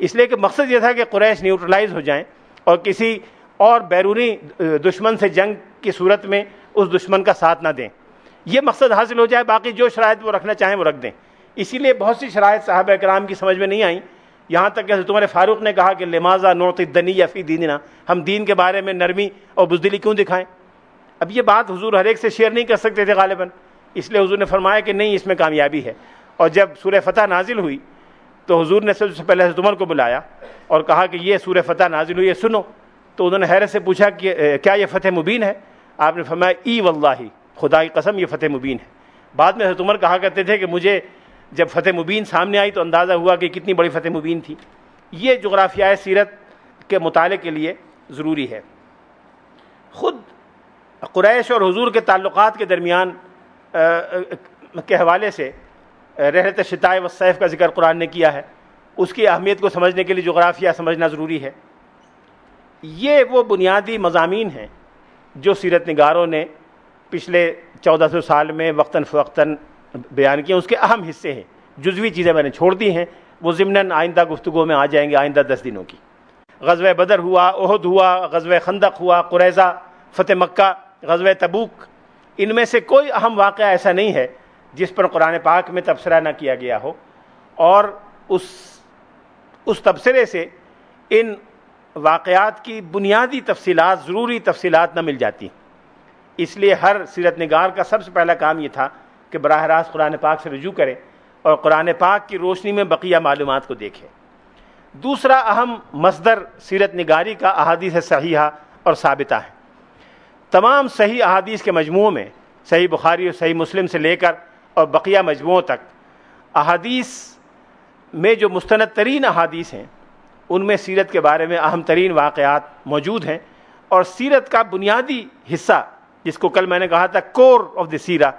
اس لیے کہ مقصد یہ تھا کہ قریش نیوٹرلائز ہو جائیں اور کسی اور بیرونی دشمن سے جنگ کی صورت میں اس دشمن کا ساتھ نہ دیں. یہ مقصد حاصل ہو جائے، باقی جو شرائط وہ رکھنا چاہیں وہ رکھ دیں. اسی لیے بہت سی شرائط صحابہ کرام کی سمجھ میں نہیں آئیں، یہاں تک کہ حضرت عمر فاروق نے کہا کہ لماذا نعطی الدنیہ فی دیننا، ہم دین کے بارے میں نرمی اور بزدلی کیوں دکھائیں. اب یہ بات حضور ہر ایک سے شیئر نہیں کر سکتے تھے غالباً، اس لیے حضور نے فرمایا کہ نہیں، اس میں کامیابی ہے. اور جب سورہ فتح نازل ہوئی تو حضور نے سب سے پہلے حضرت عمر کو بلایا اور کہا کہ یہ سورہ فتح نازل ہوئی ہے، سنو. تو انہوں نے حیرت سے پوچھا کہ کیا یہ فتح مبین ہے؟ آپ نے فرمایا ای واللہ، خدا کی قسم یہ فتح مبین ہے. بعد میں حضرت عمر کہا کرتے تھے کہ مجھے جب فتح مبین سامنے آئی تو اندازہ ہوا کہ کتنی بڑی فتح مبین تھی. یہ جغرافیہ سیرت کے مطالعے کے لیے ضروری ہے. خود قریش اور حضور کے تعلقات کے درمیان کے حوالے سے رحلت الشتاء والصیف کا ذکر قرآن نے کیا ہے. اس کی اہمیت کو سمجھنے کے لیے جغرافیہ سمجھنا ضروری ہے. یہ وہ بنیادی مضامین ہیں جو سیرت نگاروں نے پچھلے 1400 سال میں وقتاً فوقتاً بیان کیے. اس کے اہم حصے ہیں، جزوی چیزیں میں نے چھوڑ دی ہیں، وہ ضمناً آئندہ گفتگو میں آ جائیں گے، آئندہ 10 دنوں کی. غزوہ بدر ہوا، احد ہوا، غزوہ خندق ہوا، قریظہ، فتح مکہ، غزوہ تبوک، ان میں سے کوئی اہم واقعہ ایسا نہیں ہے جس پر قرآن پاک میں تبصرہ نہ کیا گیا ہو، اور اس تبصرے سے ان واقعات کی بنیادی تفصیلات، ضروری تفصیلات نہ مل جاتی. اس لیے ہر سیرت نگار کا سب سے پہلا کام یہ تھا کہ براہ راست قرآن پاک سے رجوع کرے اور قرآن پاک کی روشنی میں بقیہ معلومات کو دیکھے. دوسرا اہم مصدر سیرت نگاری کا احادیث صحیحہ اور ثابتہ ہے. تمام صحیح احادیث کے مجموعوں میں، صحیح بخاری اور صحیح مسلم سے لے کر اور بقیہ مجموعوں تک، احادیث میں جو مستند ترین احادیث ہیں ان میں سیرت کے بارے میں اہم ترین واقعات موجود ہیں، اور سیرت کا بنیادی حصہ جس کو کل میں نے کہا تھا کور آف دی سیرہ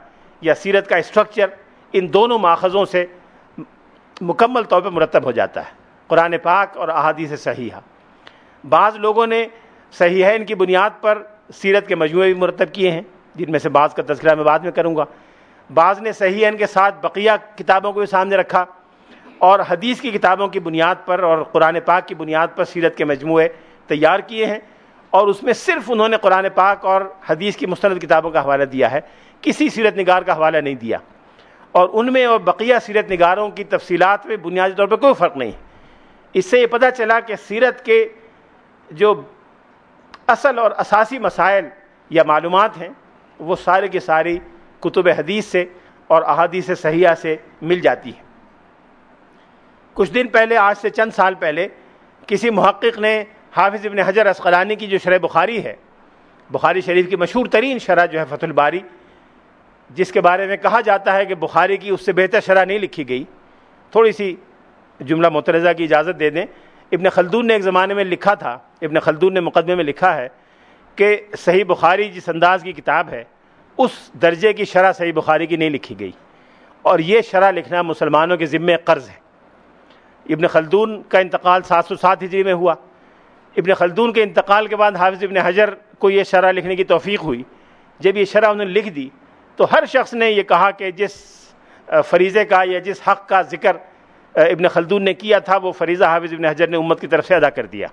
یا سیرت کا اسٹرکچر، ان دونوں ماخذوں سے مکمل طور پر مرتب ہو جاتا ہے، قرآن پاک اور احادیث صحیحہ۔ بعض لوگوں نے صحیحین کی بنیاد پر سیرت کے مجموعے بھی مرتب کیے ہیں، جن میں سے بعض کا تذکرہ میں بعد میں کروں گا۔ بعض نے صحیحین کے ساتھ بقیہ کتابوں کو بھی سامنے رکھا اور حدیث کی کتابوں کی بنیاد پر اور قرآن پاک کی بنیاد پر سیرت کے مجموعے تیار کیے ہیں، اور اس میں صرف انہوں نے قرآن پاک اور حدیث کی مستند کتابوں کا حوالہ دیا ہے، کسی سیرت نگار کا حوالہ نہیں دیا، اور ان میں اور بقیہ سیرت نگاروں کی تفصیلات میں بنیادی طور پر کوئی فرق نہیں۔ اس سے یہ پتہ چلا کہ سیرت کے جو اصل اور اساسی مسائل یا معلومات ہیں وہ سارے کی ساری کتب حدیث سے اور احادیث صحیحہ سے مل جاتی ہیں۔ کچھ دن پہلے، آج سے چند سال پہلے، کسی محقق نے حافظ ابن حجر عسقلانی کی جو شرح بخاری ہے، بخاری شریف کی مشہور ترین شرح جو ہے فتح الباری، جس کے بارے میں کہا جاتا ہے کہ بخاری کی اس سے بہتر شرح نہیں لکھی گئی، تھوڑی سی جملہ معترضہ کی اجازت دے دیں۔ ابن خلدون نے ایک زمانے میں لکھا تھا، ابن خلدون نے مقدمے میں لکھا ہے کہ صحیح بخاری جس انداز کی کتاب ہے اس درجے کی شرح صحیح بخاری کی نہیں لکھی گئی، اور یہ شرح لکھنا مسلمانوں کے ذمے قرض ہے۔ ابن خلدون کا انتقال 707 ہجری میں ہوا۔ ابن خلدون کے انتقال کے بعد حافظ ابن حجر کو یہ شرح لکھنے کی توفیق ہوئی۔ جب یہ شرح انہوں نے لکھ دی تو ہر شخص نے یہ کہا کہ جس فریضے کا یا جس حق کا ذکر ابن خلدون نے کیا تھا وہ فریضہ حافظ ابن حجر نے امت کی طرف سے ادا کر دیا،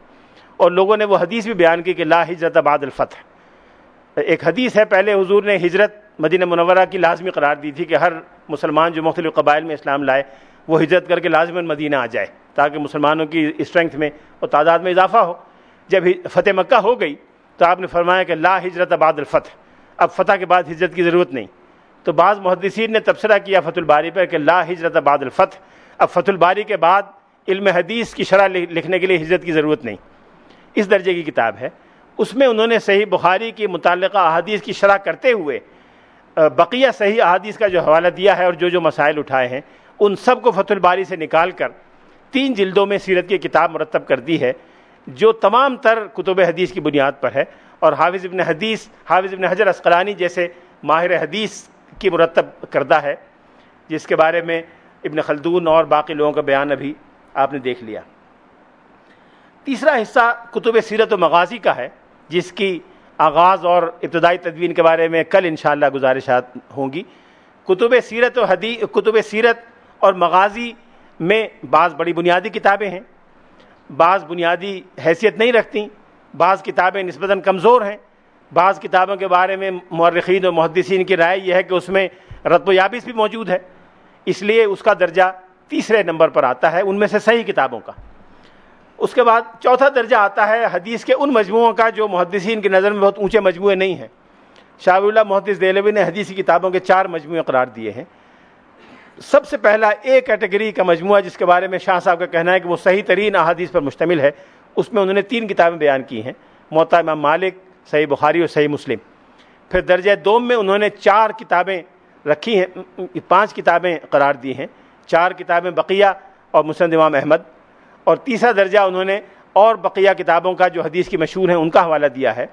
اور لوگوں نے وہ حدیث بھی بیان کی کہ لا ہجرت بعد الفتح۔ ایک حدیث ہے، پہلے حضور نے ہجرت مدینہ منورہ کی لازمی قرار دی تھی کہ ہر مسلمان جو مختلف قبائل میں اسلام لائے وہ ہجرت کر کے لازماً مدینہ آ جائے تاکہ مسلمانوں کی اسٹرینگتھ میں اور تعداد میں اضافہ ہو۔ جب فتح مکہ ہو گئی تو آپ نے فرمایا کہ لا ہجرت بعد الفتح، اب فتح کے بعد ہجرت کی ضرورت نہیں۔ تو بعض محدثین نے تبصرہ کیا فتح الباری پر کہ لا ہجرت بعد الفتح، اب فتح الباری کے بعد علم حدیث کی شرح لکھنے کے لیے ہجرت کی ضرورت نہیں۔ اس درجے کی کتاب ہے۔ اس میں انہوں نے صحیح بخاری کی متعلقہ احادیث کی شرح کرتے ہوئے بقیہ صحیح احادیث کا جو حوالہ دیا ہے اور جو مسائل اٹھائے ہیں ان سب کو فتح الباری سے نکال کر 3 جلدوں میں سیرت کی کتاب مرتب کر دی ہے، جو تمام تر کتب حدیث کی بنیاد پر ہے، اور حافظ ابن حجر عسقلانی جیسے ماہر حدیث کی مرتب کردہ ہے، جس کے بارے میں ابن خلدون اور باقی لوگوں کا بیان ابھی آپ نے دیکھ لیا۔ تیسرا حصہ کتب سیرت و مغازی کا ہے، جس کی آغاز اور ابتدائی تدوین کے بارے میں کل انشاءاللہ گزارشات ہوں گی۔ کتب سیرت اور مغازی میں بعض بڑی بنیادی کتابیں ہیں، بعض بنیادی حیثیت نہیں رکھتی، بعض کتابیں نسبتاً کمزور ہیں، بعض کتابوں کے بارے میں مورخین و محدثین کی رائے یہ ہے کہ اس میں رطب و یابس بھی موجود ہے، اس لیے اس کا درجہ تیسرے نمبر پر آتا ہے ان میں سے صحیح کتابوں کا۔ اس کے بعد چوتھا درجہ آتا ہے حدیث کے ان مجموعوں کا جو محدثین کی نظر میں بہت اونچے مجموعے نہیں ہیں۔ شاہ ولی اللہ محدث دہلوی نے حدیث کی کتابوں کے 4 مجموعے قرار دیے ہیں۔ سب سے پہلا ایک کیٹیگری کا مجموعہ جس کے بارے میں شاہ صاحب کا کہنا ہے کہ وہ صحیح ترین احادیث پر مشتمل ہے، اس میں انہوں نے 3 کتابیں بیان کی ہیں، موطا امام مالک، صحیح بخاری اور صحیح مسلم۔ پھر درجہ دوم میں انہوں نے 4 کتابیں رکھی ہیں، 5 کتابیں قرار دی ہیں، 4 کتابیں بقیہ اور مسند امام احمد، اور تیسرا درجہ انہوں نے اور بقیہ کتابوں کا جو حدیث کی مشہور ہیں ان کا حوالہ دیا ہے،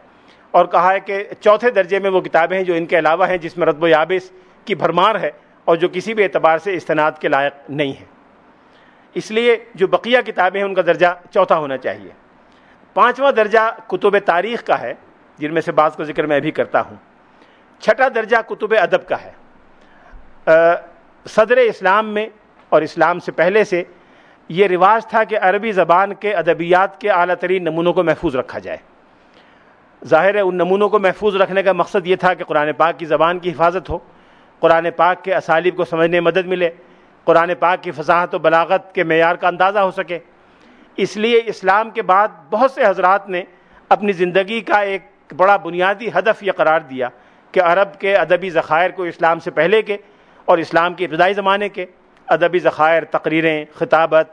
اور کہا ہے کہ چوتھے درجے میں وہ کتابیں ہیں جو ان کے علاوہ ہیں، جس میں رطب و یابس کی بھرمار ہے اور جو کسی بھی اعتبار سے استناد کے لائق نہیں ہے۔ اس لیے جو بقیہ کتابیں ہیں ان کا درجہ چوتھا ہونا چاہیے۔ 5واں درجہ کتب تاریخ کا ہے، جن میں سے بعض کا ذکر میں ابھی کرتا ہوں۔ 6واں درجہ کتب ادب کا ہے۔ صدر اسلام میں اور اسلام سے پہلے سے یہ رواج تھا کہ عربی زبان کے ادبیات کے اعلیٰ ترین نمونوں کو محفوظ رکھا جائے۔ ظاہر ہے ان نمونوں کو محفوظ رکھنے کا مقصد یہ تھا کہ قرآن پاک کی زبان کی حفاظت ہو، قرآن پاک کے اسالیب کو سمجھنے میں مدد ملے، قرآن پاک کی فصاحت و بلاغت کے معیار کا اندازہ ہو سکے۔ اس لیے اسلام کے بعد بہت سے حضرات نے اپنی زندگی کا ایک بڑا بنیادی ہدف یہ قرار دیا کہ عرب کے ادبی ذخائر کو اسلام سے پہلے کے اور اسلام کے ابتدائی زمانے کے ادبی ذخائر، تقریریں، خطابت،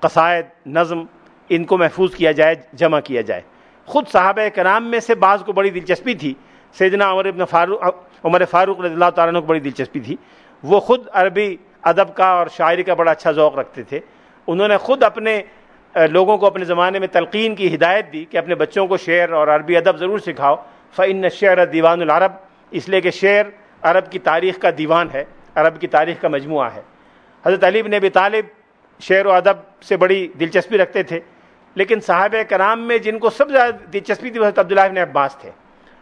قصائد، نظم، ان کو محفوظ کیا جائے، جمع کیا جائے۔ خود صحابہ کرام میں سے بعض کو بڑی دلچسپی تھی، سیدنا عمر فاروق رضی اللہ تعالیٰ عنہ کو بڑی دلچسپی تھی، وہ خود عربی ادب کا اور شاعری کا بڑا اچھا ذوق رکھتے تھے. انہوں نے خود اپنے لوگوں کو اپنے زمانے میں تلقین کی ہدایت دی کہ اپنے بچوں کو شعر اور عربی ادب ضرور سکھاؤ. فإن الشعر دیوان العرب، اس لیے کہ شعر عرب کی تاریخ کا دیوان ہے، عرب کی تاریخ کا مجموعہ ہے. حضرت علی بن ابی طالب شعر و ادب سے بڑی دلچسپی رکھتے تھے، لیکن صحابہ کرام میں جن کو سب سے زیادہ دلچسپی تھی وہ حضرت عبداللہ بن عباس تھے.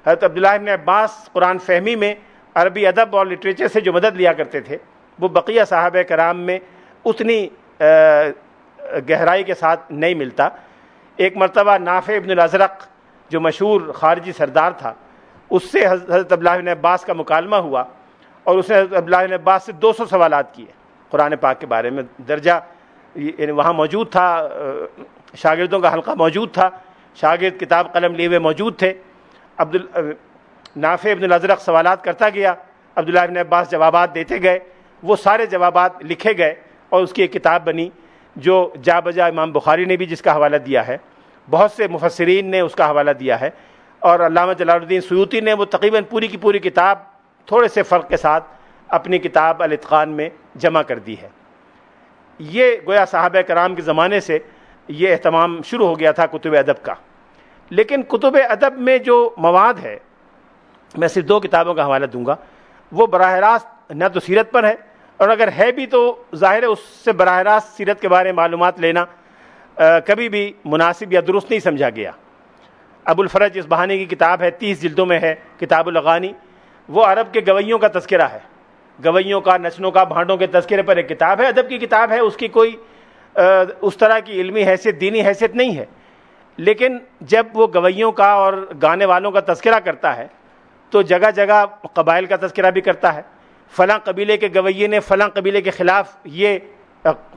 حضرت عبداللہ بن عباس قرآن فہمی میں عربی ادب اور لٹریچر سے جو مدد لیا کرتے تھے وہ بقیہ صحابہ کرام میں اتنی گہرائی کے ساتھ نہیں ملتا. ایک مرتبہ نافع ابن الازرق جو مشہور خارجی سردار تھا، اس سے حضرت عبداللہ بن عباس کا مکالمہ ہوا اور اس نے حضرت عبداللہ بن عباس سے 200 سوالات کیے قرآن پاک کے بارے میں. درجہ یعنی وہاں موجود تھا، شاگردوں کا حلقہ موجود تھا، شاگرد کتاب قلم لیے ہوئے موجود تھے. نافع ابن الازرق سوالات کرتا گیا، عبداللہ بن عباس جوابات دیتے گئے. وہ سارے جوابات لکھے گئے اور اس کی ایک کتاب بنی جو جا بجا امام بخاری نے بھی جس کا حوالہ دیا ہے، بہت سے مفسرین نے اس کا حوالہ دیا ہے، اور علامہ جلال الدین سیوطی نے وہ تقریباً پوری کی پوری کتاب تھوڑے سے فرق کے ساتھ اپنی کتاب الاتقان میں جمع کر دی ہے. یہ گویا صحابہ کرام کے زمانے سے یہ اہتمام شروع ہو گیا تھا کتب ادب کا. لیکن کتب ادب میں جو مواد ہے، میں صرف 2 کتابوں کا حوالہ دوں گا، وہ براہ راست نہ تو سیرت پر ہے، اور اگر ہے بھی تو ظاہر ہے اس سے براہ راست سیرت کے بارے میں معلومات لینا کبھی بھی مناسب یا درست نہیں سمجھا گیا. ابو الفرج اصبہانی کی کتاب ہے، 30 جلدوں میں ہے، کتاب الاغانی. وہ عرب کے گویوں کا تذکرہ ہے، گویوں کا، نچنوں کا، بھانڈوں کے تذکرے پر ایک کتاب ہے، ادب کی کتاب ہے. اس کی کوئی اس طرح کی علمی حیثیت، دینی حیثیت نہیں ہے. لیکن جب وہ گویوں کا اور گانے والوں کا تذکرہ کرتا ہے تو جگہ جگہ قبائل کا تذکرہ بھی کرتا ہے. فلاں قبیلے کے گویے نے فلاں قبیلے کے خلاف یہ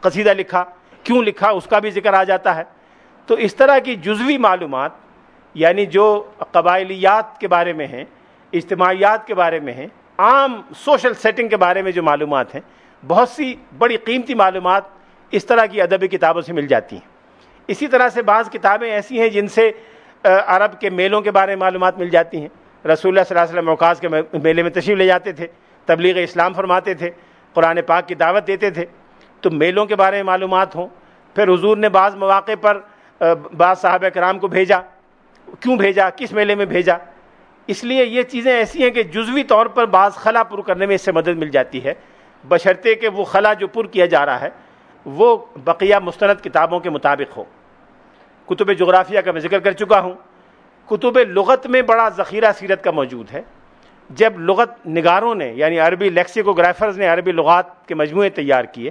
قصیدہ لکھا، کیوں لکھا، اس کا بھی ذکر آ جاتا ہے. تو اس طرح کی جزوی معلومات، یعنی جو قبائلیات کے بارے میں ہیں، اجتماعیات کے بارے میں ہیں، عام سوشل سیٹنگ کے بارے میں جو معلومات ہیں، بہت سی بڑی قیمتی معلومات اس طرح کی ادبی کتابوں سے مل جاتی ہیں. اسی طرح سے بعض کتابیں ایسی ہیں جن سے عرب کے میلوں کے بارے میں معلومات مل جاتی ہیں. رسول اللہ صلی اللہ علیہ وسلم عکاظ کے میلے میں تشریف لے جاتے تھے، تبلیغ اسلام فرماتے تھے، قرآن پاک کی دعوت دیتے تھے، تو میلوں کے بارے میں معلومات ہوں. پھر حضور نے بعض مواقع پر بعض صحابہ کرام کو بھیجا، کیوں بھیجا، کس میلے میں بھیجا. اس لیے یہ چیزیں ایسی ہیں کہ جزوی طور پر بعض خلا پر کرنے میں اس سے مدد مل جاتی ہے، بشرطے کہ وہ خلا جو پر کیا جا رہا ہے وہ بقیہ مستند کتابوں کے مطابق ہو. کتب جغرافیہ کا میں ذکر کر چکا ہوں. کتب لغت میں بڑا ذخیرہ سیرت کا موجود ہے. جب لغت نگاروں نے یعنی عربی لیکسیکوگرافرز نے عربی لغات کے مجموعے تیار کیے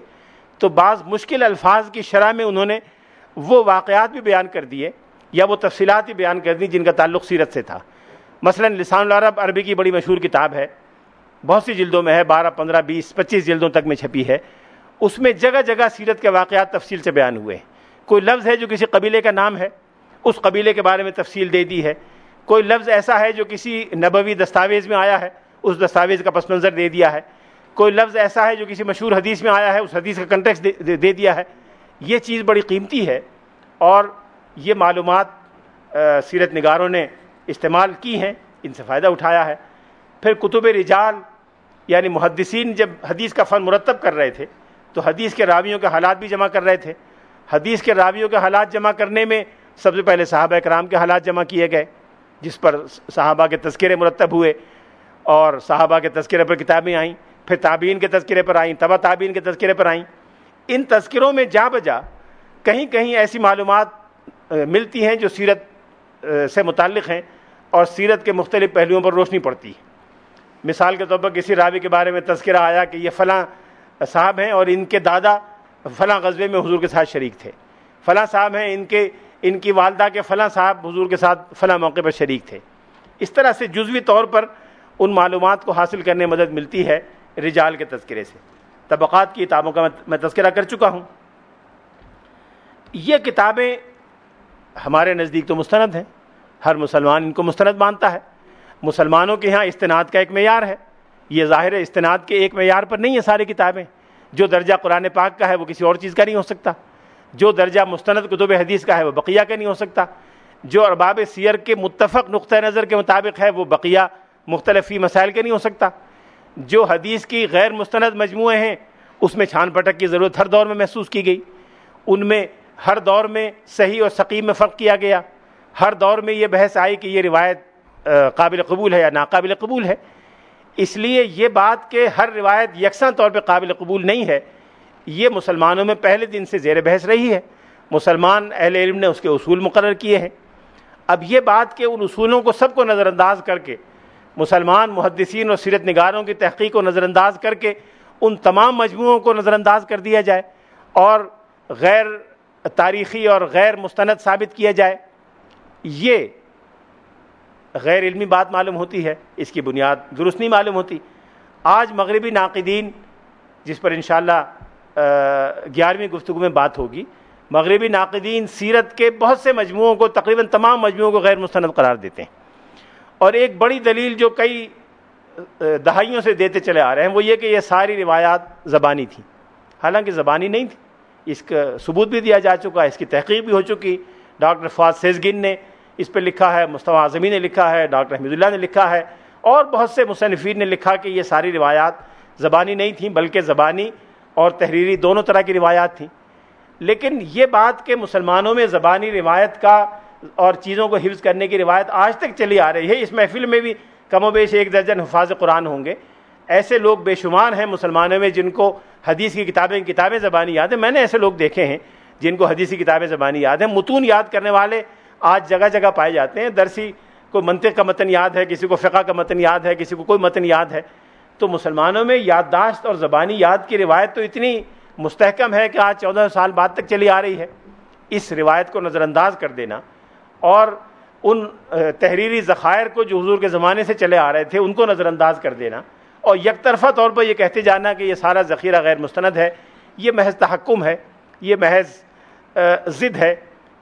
تو بعض مشکل الفاظ کی شرح میں انہوں نے وہ واقعات بھی بیان کر دیے یا وہ تفصیلات بھی بیان کر دی جن کا تعلق سیرت سے تھا. مثلا لسان العرب عربی کی بڑی مشہور کتاب ہے، بہت سی جلدوں میں ہے، 12 15 20 25 جلدوں تک میں چھپی ہے. اس میں جگہ جگہ سیرت کے واقعات تفصیل سے بیان ہوئے ہیں. کوئی لفظ ہے جو کسی قبیلے کا نام ہے، اس قبیلے کے بارے میں تفصیل دے دی ہے. کوئی لفظ ایسا ہے جو کسی نبوی دستاویز میں آیا ہے، اس دستاویز کا پس منظر دے دیا ہے. کوئی لفظ ایسا ہے جو کسی مشہور حدیث میں آیا ہے، اس حدیث کا کنٹیکسٹ دے دیا ہے. یہ چیز بڑی قیمتی ہے اور یہ معلومات سیرت نگاروں نے استعمال کی ہیں، ان سے فائدہ اٹھایا ہے. پھر کتب رجال یعنی محدثین جب حدیث کا فن مرتب کر رہے تھے تو حدیث کے راویوں کے حالات بھی جمع کر رہے تھے. حدیث کے راویوں کے حالات جمع کرنے میں سب سے پہلے صحابہ کرام کے حالات جمع کیے گئے، جس پر صحابہ کے تذکرے مرتب ہوئے اور صحابہ کے تذکرے پر کتابیں آئیں. پھر تابعین کے تذکرے پر آئیں، تبع تابعین کے تذکرے پر آئیں. ان تذکروں میں جا بجا کہیں کہیں ایسی معلومات ملتی ہیں جو سیرت سے متعلق ہیں اور سیرت کے مختلف پہلوؤں پر روشنی پڑتی ہے. مثال کے طور پر کسی راوی کے بارے میں تذکرہ آیا کہ یہ فلاں صاحب ہیں اور ان کے دادا فلاں غزوے میں حضور کے ساتھ شریک تھے، فلاں صاحب ہیں ان کی والدہ کے فلاں صاحب حضور کے ساتھ فلاں موقع پر شریک تھے. اس طرح سے جزوی طور پر ان معلومات کو حاصل کرنے میں مدد ملتی ہے رجال کے تذکرے سے. طبقات کی کتابوں کا میں تذکرہ کر چکا ہوں. یہ کتابیں ہمارے نزدیک تو مستند ہیں، ہر مسلمان ان کو مستند مانتا ہے. مسلمانوں کے ہاں استناد کا ایک معیار ہے. یہ ظاہر ہے استناد کے ایک معیار پر نہیں ہے ساری کتابیں. جو درجہ قرآن پاک کا ہے وہ کسی اور چیز کا نہیں ہو سکتا، جو درجہ مستند کتب حدیث کا ہے وہ بقیہ کا نہیں ہو سکتا، جو ارباب سیر کے متفق نقطہ نظر کے مطابق ہے وہ بقیہ مختلف فی مسائل کے نہیں ہو سکتا، جو حدیث کی غیر مستند مجموعے ہیں اس میں چھان پٹک کی ضرورت ہر دور میں محسوس کی گئی، ان میں ہر دور میں صحیح اور سقیم میں فرق کیا گیا، ہر دور میں یہ بحث آئی کہ یہ روایت قابل قبول ہے یا ناقابل قبول ہے۔ اس لیے یہ بات کہ ہر روایت یکساں طور پہ قابل قبول نہیں ہے، یہ مسلمانوں میں پہلے دن سے زیر بحث رہی ہے، مسلمان اہل علم نے اس کے اصول مقرر کیے ہیں۔ اب یہ بات کہ ان اصولوں کو سب کو نظر انداز کر کے، مسلمان محدثین اور سیرت نگاروں کی تحقیق کو نظر انداز کر کے ان تمام مجموعوں کو نظر انداز کر دیا جائے اور غیر تاریخی اور غیر مستند ثابت کیا جائے، یہ غیر علمی بات معلوم ہوتی ہے، اس کی بنیاد درست نہیں معلوم ہوتی۔ آج مغربی ناقدین، جس پر انشاءاللہ 11ویں گفتگو میں بات ہوگی، مغربی ناقدین سیرت کے بہت سے مجموعوں کو، تقریباً تمام مجموعوں کو غیر مستند قرار دیتے ہیں، اور ایک بڑی دلیل جو کئی دہائیوں سے دیتے چلے آ رہے ہیں وہ یہ کہ یہ ساری روایات زبانی تھیں، حالانکہ زبانی نہیں تھی، اس کا ثبوت بھی دیا جا چکا ہے، اس کی تحقیق بھی ہو چکی۔ ڈاکٹر فواد سیزگن نے اس پہ لکھا ہے، مصطفیٰ اعظمی نے لکھا ہے، ڈاکٹر حمید اللہ نے لکھا ہے، اور بہت سے مصنفین نے لکھا کہ یہ ساری روایات زبانی نہیں تھیں، بلکہ زبانی اور تحریری دونوں طرح کی روایات تھیں۔ لیکن یہ بات کہ مسلمانوں میں زبانی روایت کا اور چیزوں کو حفظ کرنے کی روایت آج تک چلی آ رہی ہے، اس محفل میں بھی کم و بیش 1 درجن حفاظ قرآن ہوں گے، ایسے لوگ بے شمار ہیں مسلمانوں میں جن کو حدیث کی کتابیں زبانی یاد ہیں۔ میں نے ایسے لوگ دیکھے ہیں جن کو حدیث کی کتابیں زبانی یاد ہیں۔ متون یاد کرنے والے آج جگہ جگہ پائے جاتے ہیں، درسی کو منطق کا متن یاد ہے، کسی کو فقہ کا متن یاد ہے، کسی کو کوئی متن یاد ہے۔ تو مسلمانوں میں یادداشت اور زبانی یاد کی روایت تو اتنی مستحکم ہے کہ آج 14 سال بعد تک چلی آ رہی ہے۔ اس روایت کو نظر انداز کر دینا اور ان تحریری ذخائر کو جو حضور کے زمانے سے چلے آ رہے تھے ان کو نظر انداز کر دینا اور یک طرفہ طور پر یہ کہتے جانا کہ یہ سارا ذخیرہ غیر مستند ہے، یہ محض تحکم ہے، یہ محض ضد ہے،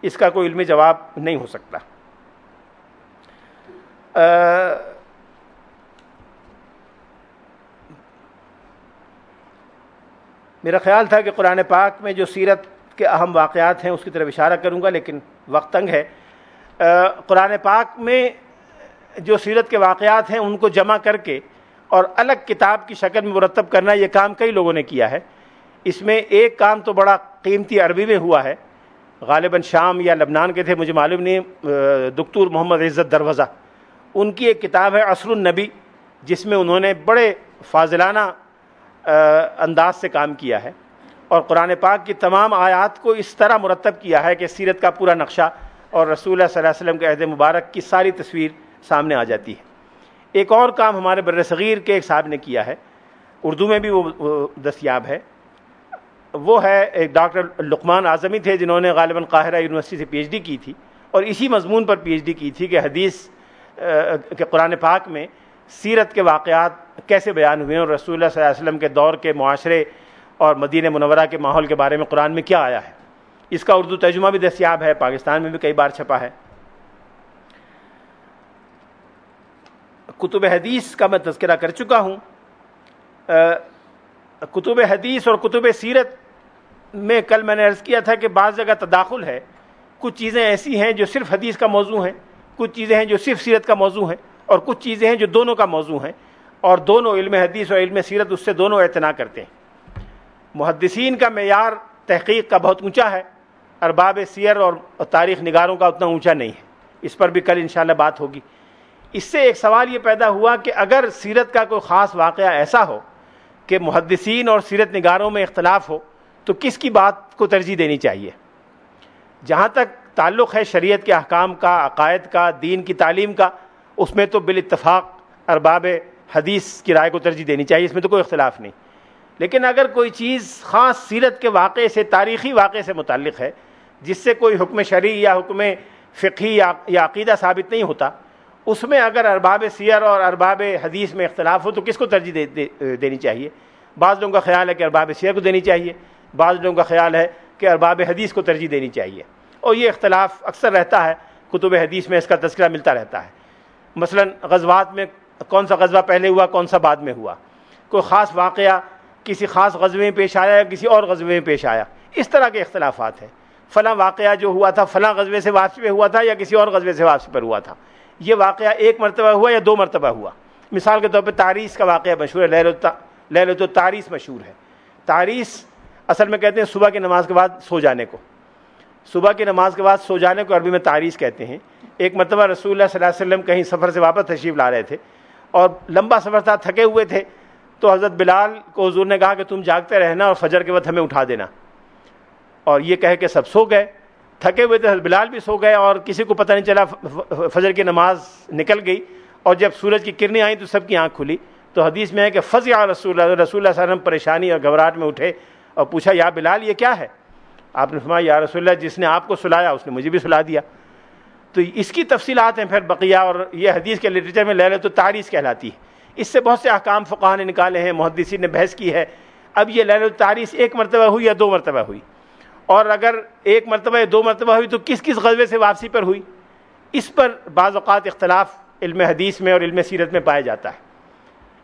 اس کا کوئی علمی جواب نہیں ہو سکتا۔ میرا خیال تھا کہ قرآن پاک میں جو سیرت کے اہم واقعات ہیں اس کی طرف اشارہ کروں گا، لیکن وقت تنگ ہے۔ قرآن پاک میں جو سیرت کے واقعات ہیں ان کو جمع کر کے اور الگ کتاب کی شکل میں مرتب کرنا، یہ کام کئی لوگوں نے کیا ہے۔ اس میں ایک کام تو بڑا قیمتی عربی میں ہوا ہے، غالباً شام یا لبنان کے تھے، مجھے معلوم نہیں، دکتور محمد عزت دروازہ، ان کی ایک کتاب ہے عصر النبی، جس میں انہوں نے بڑے فاضلانہ انداز سے کام کیا ہے اور قرآن پاک کی تمام آیات کو اس طرح مرتب کیا ہے کہ سیرت کا پورا نقشہ اور رسول اللہ صلی اللہ علیہ وسلم کے عہد مبارک کی ساری تصویر سامنے آ جاتی ہے۔ ایک اور کام ہمارے بر صغیر کے ایک صاحب نے کیا ہے، اردو میں بھی وہ دستیاب ہے، وہ ہے ایک ڈاکٹر لقمان اعظمی تھے جنہوں نے غالباً قاہرہ یونیورسٹی سے پی ایچ ڈی کی تھی اور اسی مضمون پر پی ایچ ڈی کی تھی کہ حدیث کہ قرآن پاک میں سیرت کے واقعات کیسے بیان ہوئے ہیں اور رسول اللہ صلی اللہ علیہ وسلم کے دور کے معاشرے اور مدینہ منورہ کے ماحول کے بارے میں قرآن میں کیا آیا ہے۔ اس کا اردو ترجمہ بھی دستیاب ہے، پاکستان میں بھی کئی بار چھپا ہے۔ کتب حدیث کا میں تذکرہ کر چکا ہوں۔ کتب حدیث اور کتب سیرت میں کل میں نے عرض کیا تھا کہ بعض جگہ تداخل ہے، کچھ چیزیں ایسی ہیں جو صرف حدیث کا موضوع ہیں، کچھ چیزیں ہیں جو صرف سیرت کا موضوع ہیں، اور کچھ چیزیں ہیں جو دونوں کا موضوع ہیں، اور دونوں علم حدیث اور علم سیرت اس سے دونوں اعتنا کرتے ہیں۔ محدثین کا معیار تحقیق کا بہت اونچا ہے، ارباب سیر اور تاریخ نگاروں کا اتنا اونچا نہیں ہے، اس پر بھی کل انشاءاللہ بات ہوگی۔ اس سے ایک سوال یہ پیدا ہوا کہ اگر سیرت کا کوئی خاص واقعہ ایسا ہو کہ محدثین اور سیرت نگاروں میں اختلاف ہو تو کس کی بات کو ترجیح دینی چاہیے؟ جہاں تک تعلق ہے شریعت کے احکام کا، عقائد کا، دین کی تعلیم کا، اس میں تو بالاتفاق ارباب حدیث کی رائے کو ترجیح دینی چاہیے، اس میں تو کوئی اختلاف نہیں۔ لیکن اگر کوئی چیز خاص سیرت کے واقعے سے، تاریخی واقعے سے متعلق ہے جس سے کوئی حکم شرعی یا حکم فقہی یا عقیدہ ثابت نہیں ہوتا، اس میں اگر ارباب سیر اور ارباب حدیث میں اختلاف ہو تو کس کو ترجیح دینی چاہیے؟ بعض لوگوں کا خیال ہے کہ ارباب سیر کو دینی چاہیے، بعض لوگوں کا خیال ہے کہ ارباب حدیث کو ترجیح دینی چاہیے، اور یہ اختلاف اکثر رہتا ہے، کتب حدیث میں اس کا تذکرہ ملتا رہتا ہے۔ مثلا غزوات میں کون سا غزوہ پہلے ہوا، کون سا بعد میں ہوا، کوئی خاص واقعہ کسی خاص غزوے میں پیش آیا یا کسی اور غزوے میں پیش آیا، اس طرح کے اختلافات ہیں۔ فلاں واقعہ جو ہوا تھا فلاں غزوے سے واپسی پہ ہوا تھا یا کسی اور غزوے سے واپسی پر ہوا تھا، یہ واقعہ ایک مرتبہ ہوا یا 2 مرتبہ ہوا۔ مثال کے طور پہ تاریس کا واقعہ مشہور ہے، لیلۃ التاریس مشہور ہے۔ تعریس اصل میں کہتے ہیں صبح کی نماز کے بعد سو جانے کو، صبح کی نماز کے بعد سو جانے کو عربی میں تعریس کہتے ہیں۔ ایک مرتبہ رسول اللہ صلی اللہ علیہ وسلم کہیں سفر سے واپس تشریف لا رہے تھے اور لمبا سفر تھا، تھکے ہوئے تھے، تو حضرت بلال کو حضور نے کہا کہ تم جاگتے رہنا اور فجر کے وقت ہمیں اٹھا دینا، اور یہ کہہ کے سب سو گئے۔ تھکے ہوئے تھے، حضرت بلال بھی سو گئے اور کسی کو پتہ نہیں چلا، فجر کی نماز نکل گئی اور جب سورج کی کرنیں آئیں تو سب کی آنکھ کھلی۔ تو حدیث میں ہے کہ فزع رسول اللہ صلی اللہ علیہ وسلم پریشانی اور گھبراہٹ میں اٹھے اور پوچھا یا بلال یہ کیا ہے؟ آپ نے فرمایا یا رسول اللہ جس نے آپ کو سلایا اس نے مجھے بھی سلا دیا۔ تو اس کی تفصیلات ہیں پھر بقیہ، اور یہ حدیث کے لٹریچر میں لیلۃ التعریس کہلاتی ہے۔ اس سے بہت سے احکام فقہا نے نکالے ہیں، محدثین نے بحث کی ہے۔ اب یہ لیلۃ التعریس ایک مرتبہ ہوئی یا دو مرتبہ ہوئی، اور اگر ایک مرتبہ یا دو مرتبہ ہوئی تو کس کس غزوے سے واپسی پر ہوئی، اس پر بعض اوقات اختلاف علم حدیث میں اور علم سیرت میں پایا جاتا ہے۔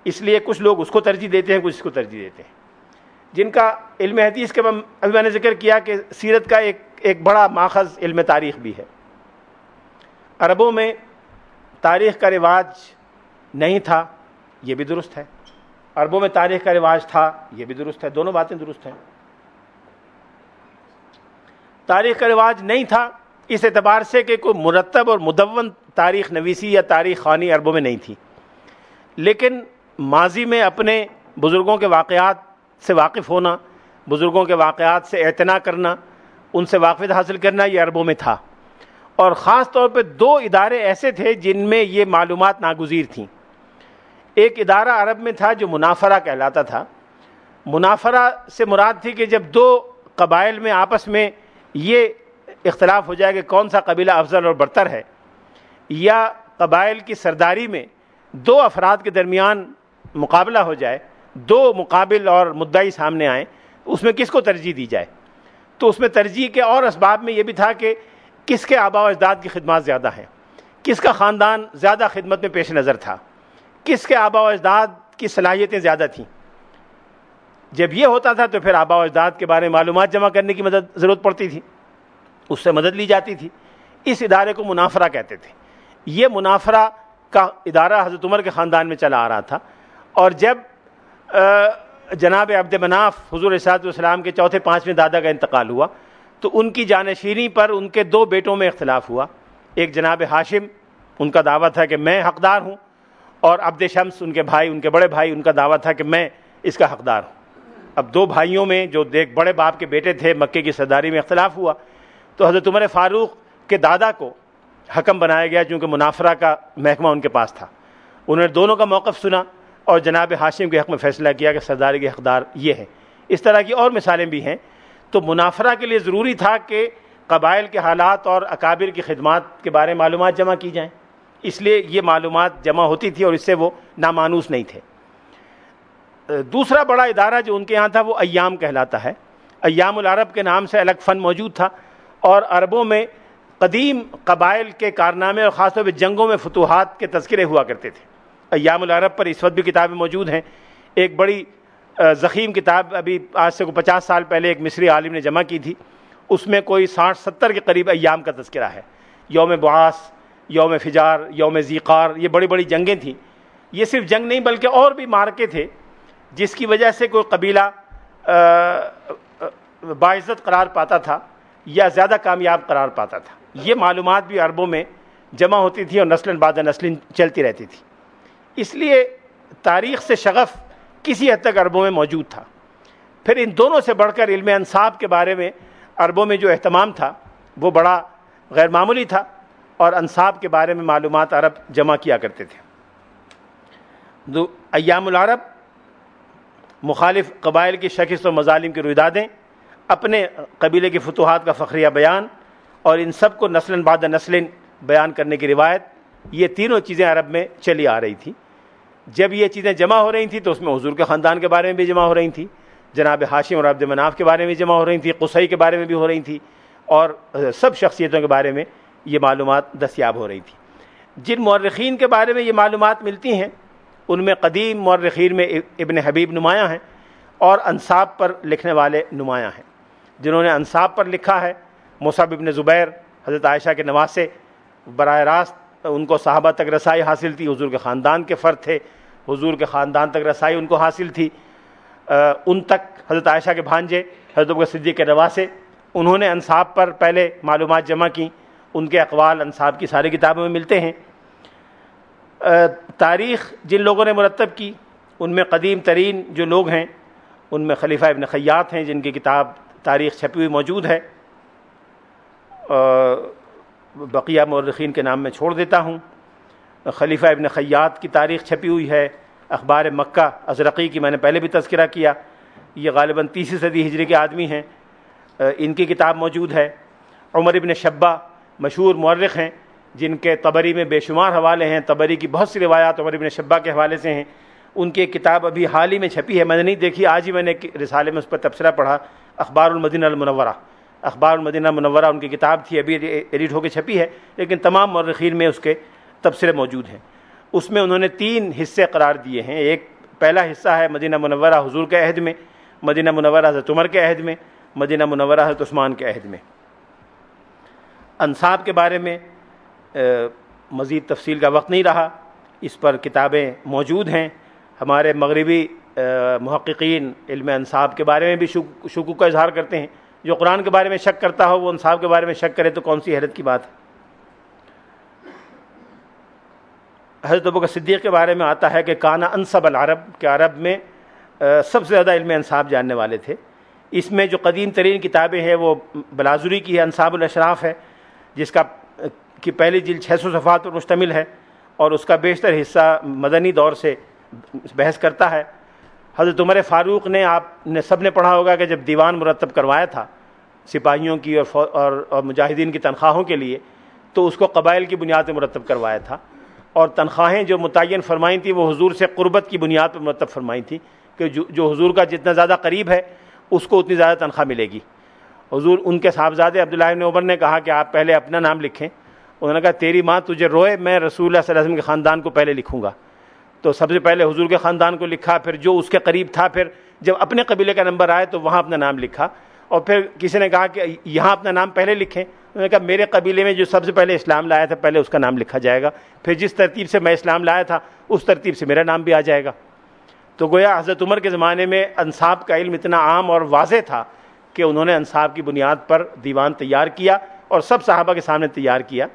اس لیے کچھ لوگ اس کو ترجیح دیتے ہیں، کچھ اس کو ترجیح دیتے ہیں۔ جن کا علم حدیث کے ابھی میں نے ذکر کیا کہ سیرت کا ایک بڑا ماخذ علم تاریخ بھی ہے۔ عربوں میں تاریخ کا رواج نہیں تھا، یہ بھی درست ہے۔ عربوں میں تاریخ کا رواج تھا، یہ بھی درست ہے، دونوں باتیں درست ہیں۔ تاریخ کا رواج نہیں تھا اس اعتبار سے کہ کوئی مرتب اور مدون تاریخ نویسی یا تاریخ خوانی عربوں میں نہیں تھی، لیکن ماضی میں اپنے بزرگوں کے واقعات سے واقف ہونا، بزرگوں کے واقعات سے اعتنا کرنا، ان سے واقفیت حاصل کرنا، یہ عربوں میں تھا۔ اور خاص طور پہ دو ادارے ایسے تھے جن میں یہ معلومات ناگزیر تھیں۔ ایک ادارہ عرب میں تھا جو منافرہ کہلاتا تھا۔ منافرہ سے مراد تھی کہ جب دو قبائل میں آپس میں یہ اختلاف ہو جائے کہ کون سا قبیلہ افضل اور برتر ہے، یا قبائل کی سرداری میں دو افراد کے درمیان مقابلہ ہو جائے، دو مقابل اور مدعی سامنے آئیں، اس میں کس کو ترجیح دی جائے۔ تو اس میں ترجیح کے اور اسباب میں یہ بھی تھا کہ کس کے آباء و اجداد کی خدمات زیادہ ہیں، کس کا خاندان زیادہ خدمت میں پیش نظر تھا، کس کے آباء و اجداد کی صلاحیتیں زیادہ تھیں۔ جب یہ ہوتا تھا تو پھر آباء و اجداد کے بارے میں معلومات جمع کرنے کی ضرورت پڑتی تھی، اس سے مدد لی جاتی تھی۔ اس ادارے کو منافرہ کہتے تھے۔ یہ منافرہ کا ادارہ حضرت عمر کے خاندان میں چلا آ رہا تھا، اور جب جناب عبد مناف حضور علیہ الصلوۃ والسلام کے چوتھے پانچویں دادا کا انتقال ہوا تو ان کی جانشینی پر ان کے دو بیٹوں میں اختلاف ہوا۔ ایک جناب ہاشم، ان کا دعویٰ تھا کہ میں حقدار ہوں، اور عبد شمس ان کے بھائی، ان کے بڑے بھائی، ان کا دعویٰ تھا کہ میں اس کا حقدار ہوں۔ اب دو بھائیوں میں جو ایک بڑے باپ کے بیٹے تھے، مکے کی سرداری میں اختلاف ہوا تو حضرت عمر فاروق کے دادا کو حکم بنایا گیا، چونکہ منافرہ کا محکمہ ان کے پاس تھا۔ انہوں نے دونوں کا موقف سنا اور جناب ہاشم کے حق میں فیصلہ کیا کہ سرداری کے حقدار یہ ہے۔ اس طرح کی اور مثالیں بھی ہیں۔ تو منافرہ کے لیے ضروری تھا کہ قبائل کے حالات اور اکابر کی خدمات کے بارے میں معلومات جمع کی جائیں، اس لیے یہ معلومات جمع ہوتی تھی اور اس سے وہ نامانوس نہیں تھے۔ دوسرا بڑا ادارہ جو ان کے ہاں تھا وہ ایام کہلاتا ہے۔ ایام العرب کے نام سے الگ فن موجود تھا، اور عربوں میں قدیم قبائل کے کارنامے اور خاص طور پہ جنگوں میں فتوحات کے تذکرے ہوا کرتے تھے۔ ایام العرب پر اس وقت بھی کتابیں موجود ہیں۔ ایک بڑی ضخیم کتاب ابھی آج سے 50 سال پہلے ایک مصری عالم نے جمع کی تھی، اس میں کوئی 60-70 کے قریب ایام کا تذکرہ ہے۔ یوم بعاث، یوم فجار، یوم ذیقار، یہ بڑی بڑی جنگیں تھیں۔ یہ صرف جنگ نہیں بلکہ اور بھی مارکے تھے جس کی وجہ سے کوئی قبیلہ باعزت قرار پاتا تھا یا زیادہ کامیاب قرار پاتا تھا۔ یہ معلومات بھی عربوں میں جمع ہوتی تھی اور نسل بعد نسل چلتی رہتی تھی۔ اس لیے تاریخ سے شغف کسی حد تک عربوں میں موجود تھا۔ پھر ان دونوں سے بڑھ کر علم انساب کے بارے میں عربوں میں جو اہتمام تھا وہ بڑا غیر معمولی تھا، اور انساب کے بارے میں معلومات عرب جمع کیا کرتے تھے۔ ایام العرب مخالف قبائل کی شکست و مظالم کی رویدادیں، اپنے قبیلے کی فتوحات کا فخریہ بیان، اور ان سب کو نسل بعد نسل بیان کرنے کی روایت، یہ تینوں چیزیں عرب میں چلی آ رہی تھیں۔ جب یہ چیزیں جمع ہو رہی تھیں تو اس میں حضور کے خاندان کے بارے میں بھی جمع ہو رہی تھیں، جناب ہاشم اور عبد مناف کے بارے میں جمع ہو رہی تھیں، قصی کے بارے میں بھی ہو رہی تھیں، اور سب شخصیتوں کے بارے میں یہ معلومات دستیاب ہو رہی تھیں۔ جن مورخین کے بارے میں یہ معلومات ملتی ہیں ان میں قدیم مورخین میں ابن حبیب نمایاں ہیں، اور انساب پر لکھنے والے نمایاں ہیں۔ جنہوں نے انساب پر لکھا ہے، مصعب ابن زبیر، حضرت عائشہ کے نواسے، براہ راست ان کو صحابہ تک رسائی حاصل تھی، حضور کے خاندان کے فرد تھے، حضور کے خاندان تک رسائی ان کو حاصل تھی۔ ان تک حضرت عائشہ کے بھانجے حضرت ابوبکر صدیق کے نواسے، انہوں نے انصاب پر پہلے معلومات جمع کی، ان کے اقوال انصاب کی ساری کتابوں میں ملتے ہیں۔ تاریخ جن لوگوں نے مرتب کی ان میں قدیم ترین جو لوگ ہیں ان میں خلیفہ ابن خیاط ہیں، جن کی کتاب تاریخ چھپی ہوئی موجود ہے۔ بقیہ مورخین کے نام میں چھوڑ دیتا ہوں۔ خلیفہ ابن خیاط کی تاریخ چھپی ہوئی ہے۔ اخبار مکہ ازرقی کی میں نے پہلے بھی تذکرہ کیا، یہ غالباً 30 صدی ہجری کے آدمی ہیں، ان کی کتاب موجود ہے۔ عمر ابن شبہ مشہور مورخ ہیں جن کے طبری میں بے شمار حوالے ہیں، طبری کی بہت سی روایات عمر ابن شبہ کے حوالے سے ہیں۔ ان کی ایک کتاب ابھی حال ہی میں چھپی ہے، میں نے نہیں دیکھی، آج ہی میں نے رسالے میں اس پر تبصرہ پڑھا، اخبار المدینہ المنورہ۔ اخبار المدینہ المنورہ ان کی کتاب تھی، ابھی ایڈٹ ہو کے چھپی ہے، لیکن تمام مورخین میں اس کے تبصرے موجود ہیں۔ اس میں انہوں نے 3 حصے قرار دیے ہیں۔ ایک پہلا حصہ ہے مدینہ منورہ حضور کے عہد میں، مدینہ منورہ حضرت عمر کے عہد میں، مدینہ منورہ حضرت عثمان کے عہد میں۔ انصاب کے بارے میں مزید تفصیل کا وقت نہیں رہا، اس پر کتابیں موجود ہیں۔ ہمارے مغربی محققین علم انصاب کے بارے میں بھی شکوک کا اظہار کرتے ہیں۔ جو قرآن کے بارے میں شک کرتا ہو وہ انصاب کے بارے میں شک کرے تو کون سی حیرت کی بات ہے۔ حضرت ابوبکر صدیق کے بارے میں آتا ہے کہ کانا انصب العرب، کہ عرب میں سب سے زیادہ علم انصاب جاننے والے تھے۔ اس میں جو قدیم ترین کتابیں ہیں وہ بلازوری کی ہے، انصاب الاشراف ہے، جس کی پہلی جلد 600 صفحات پر مشتمل ہے اور اس کا بیشتر حصہ مدنی دور سے بحث کرتا ہے۔ حضرت عمر فاروق نے، آپ نے سب نے پڑھا ہوگا کہ جب دیوان مرتب کروایا تھا سپاہیوں کی اور مجاہدین کی تنخواہوں کے لیے، تو اس کو قبائل کی بنیاد پر مرتب کروایا تھا، اور تنخواہیں جو متعین فرمائی تھیں وہ حضور سے قربت کی بنیاد پر مرتب فرمائی تھیں کہ جو حضور کا جتنا زیادہ قریب ہے اس کو اتنی زیادہ تنخواہ ملے گی۔ حضور ان کے صاحبزادے عبداللہ ابن عمر نے کہا کہ آپ پہلے اپنا نام لکھیں۔ انہوں نے کہا تیری ماں تجھے روئے، میں رسول اللہ صلی اللہ علیہ وسلم کے خاندان کو پہلے لکھوں گا۔ تو سب سے پہلے حضور کے خاندان کو لکھا، پھر جو اس کے قریب تھا، پھر جب اپنے قبیلے کا نمبر آئے تو وہاں اپنا نام لکھا، اور پھر کسی نے کہا کہ یہاں اپنا نام پہلے لکھیں۔ انہوں نے کہا میرے قبیلے میں جو سب سے پہلے اسلام لایا تھا پہلے اس کا نام لکھا جائے گا، پھر جس ترتیب سے میں اسلام لایا تھا اس ترتیب سے میرا نام بھی آ جائے گا۔ تو گویا حضرت عمر کے زمانے میں انصاب کا علم اتنا عام اور واضح تھا کہ انہوں نے انصاب کی بنیاد پر دیوان تیار کیا اور سب صحابہ کے سامنے تیار کیا،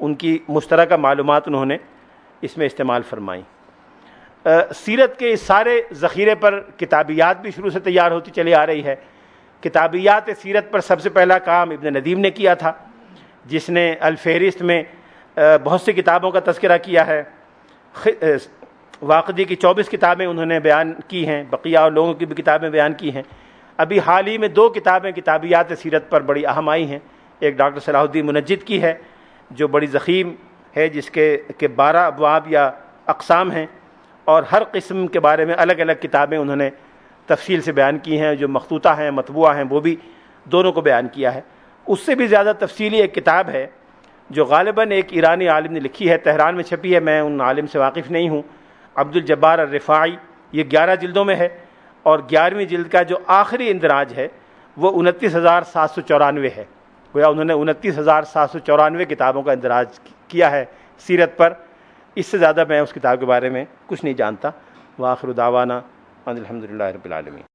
ان کی مشترکہ معلومات انہوں نے اس میں استعمال فرمائیں۔ سیرت کے اس سارے ذخیرے پر کتابیات بھی شروع سے تیار ہوتی چلی آ رہی ہے۔ کتابیات سیرت پر سب سے پہلا کام ابن ندیم نے کیا تھا، جس نے الفہرست میں بہت سی کتابوں کا تذکرہ کیا ہے۔ واقدی کی 24 کتابیں انہوں نے بیان کی ہیں، بقیہ اور لوگوں کی بھی کتابیں بیان کی ہیں۔ ابھی حال ہی میں 2 کتابیں کتابیات سیرت پر بڑی اہم آئی ہیں۔ ایک ڈاکٹر صلاح الدین منجد کی ہے جو بڑی ضخیم ہے، جس کے 12 ابواب یا اقسام ہیں، اور ہر قسم کے بارے میں الگ الگ کتابیں انہوں نے تفصیل سے بیان کی ہیں، جو مخطوطہ ہیں مطبوعہ ہیں وہ بھی دونوں کو بیان کیا ہے۔ اس سے بھی زیادہ تفصیلی ایک کتاب ہے جو غالباً ایک ایرانی عالم نے لکھی ہے، تہران میں چھپی ہے، میں ان عالم سے واقف نہیں ہوں، عبد الجبار الرفاعی۔ یہ 11 جلدوں میں ہے، اور 11ویں جلد کا جو آخری اندراج ہے وہ 29,794 ہے۔ گویا انہوں نے 29,794 کتابوں کا اندراج کیا ہے سیرت پر۔ اس سے زیادہ میں اس کتاب کے بارے میں کچھ نہیں جانتا۔ وآخر دعوانا ان الحمدللہ رب العالمین۔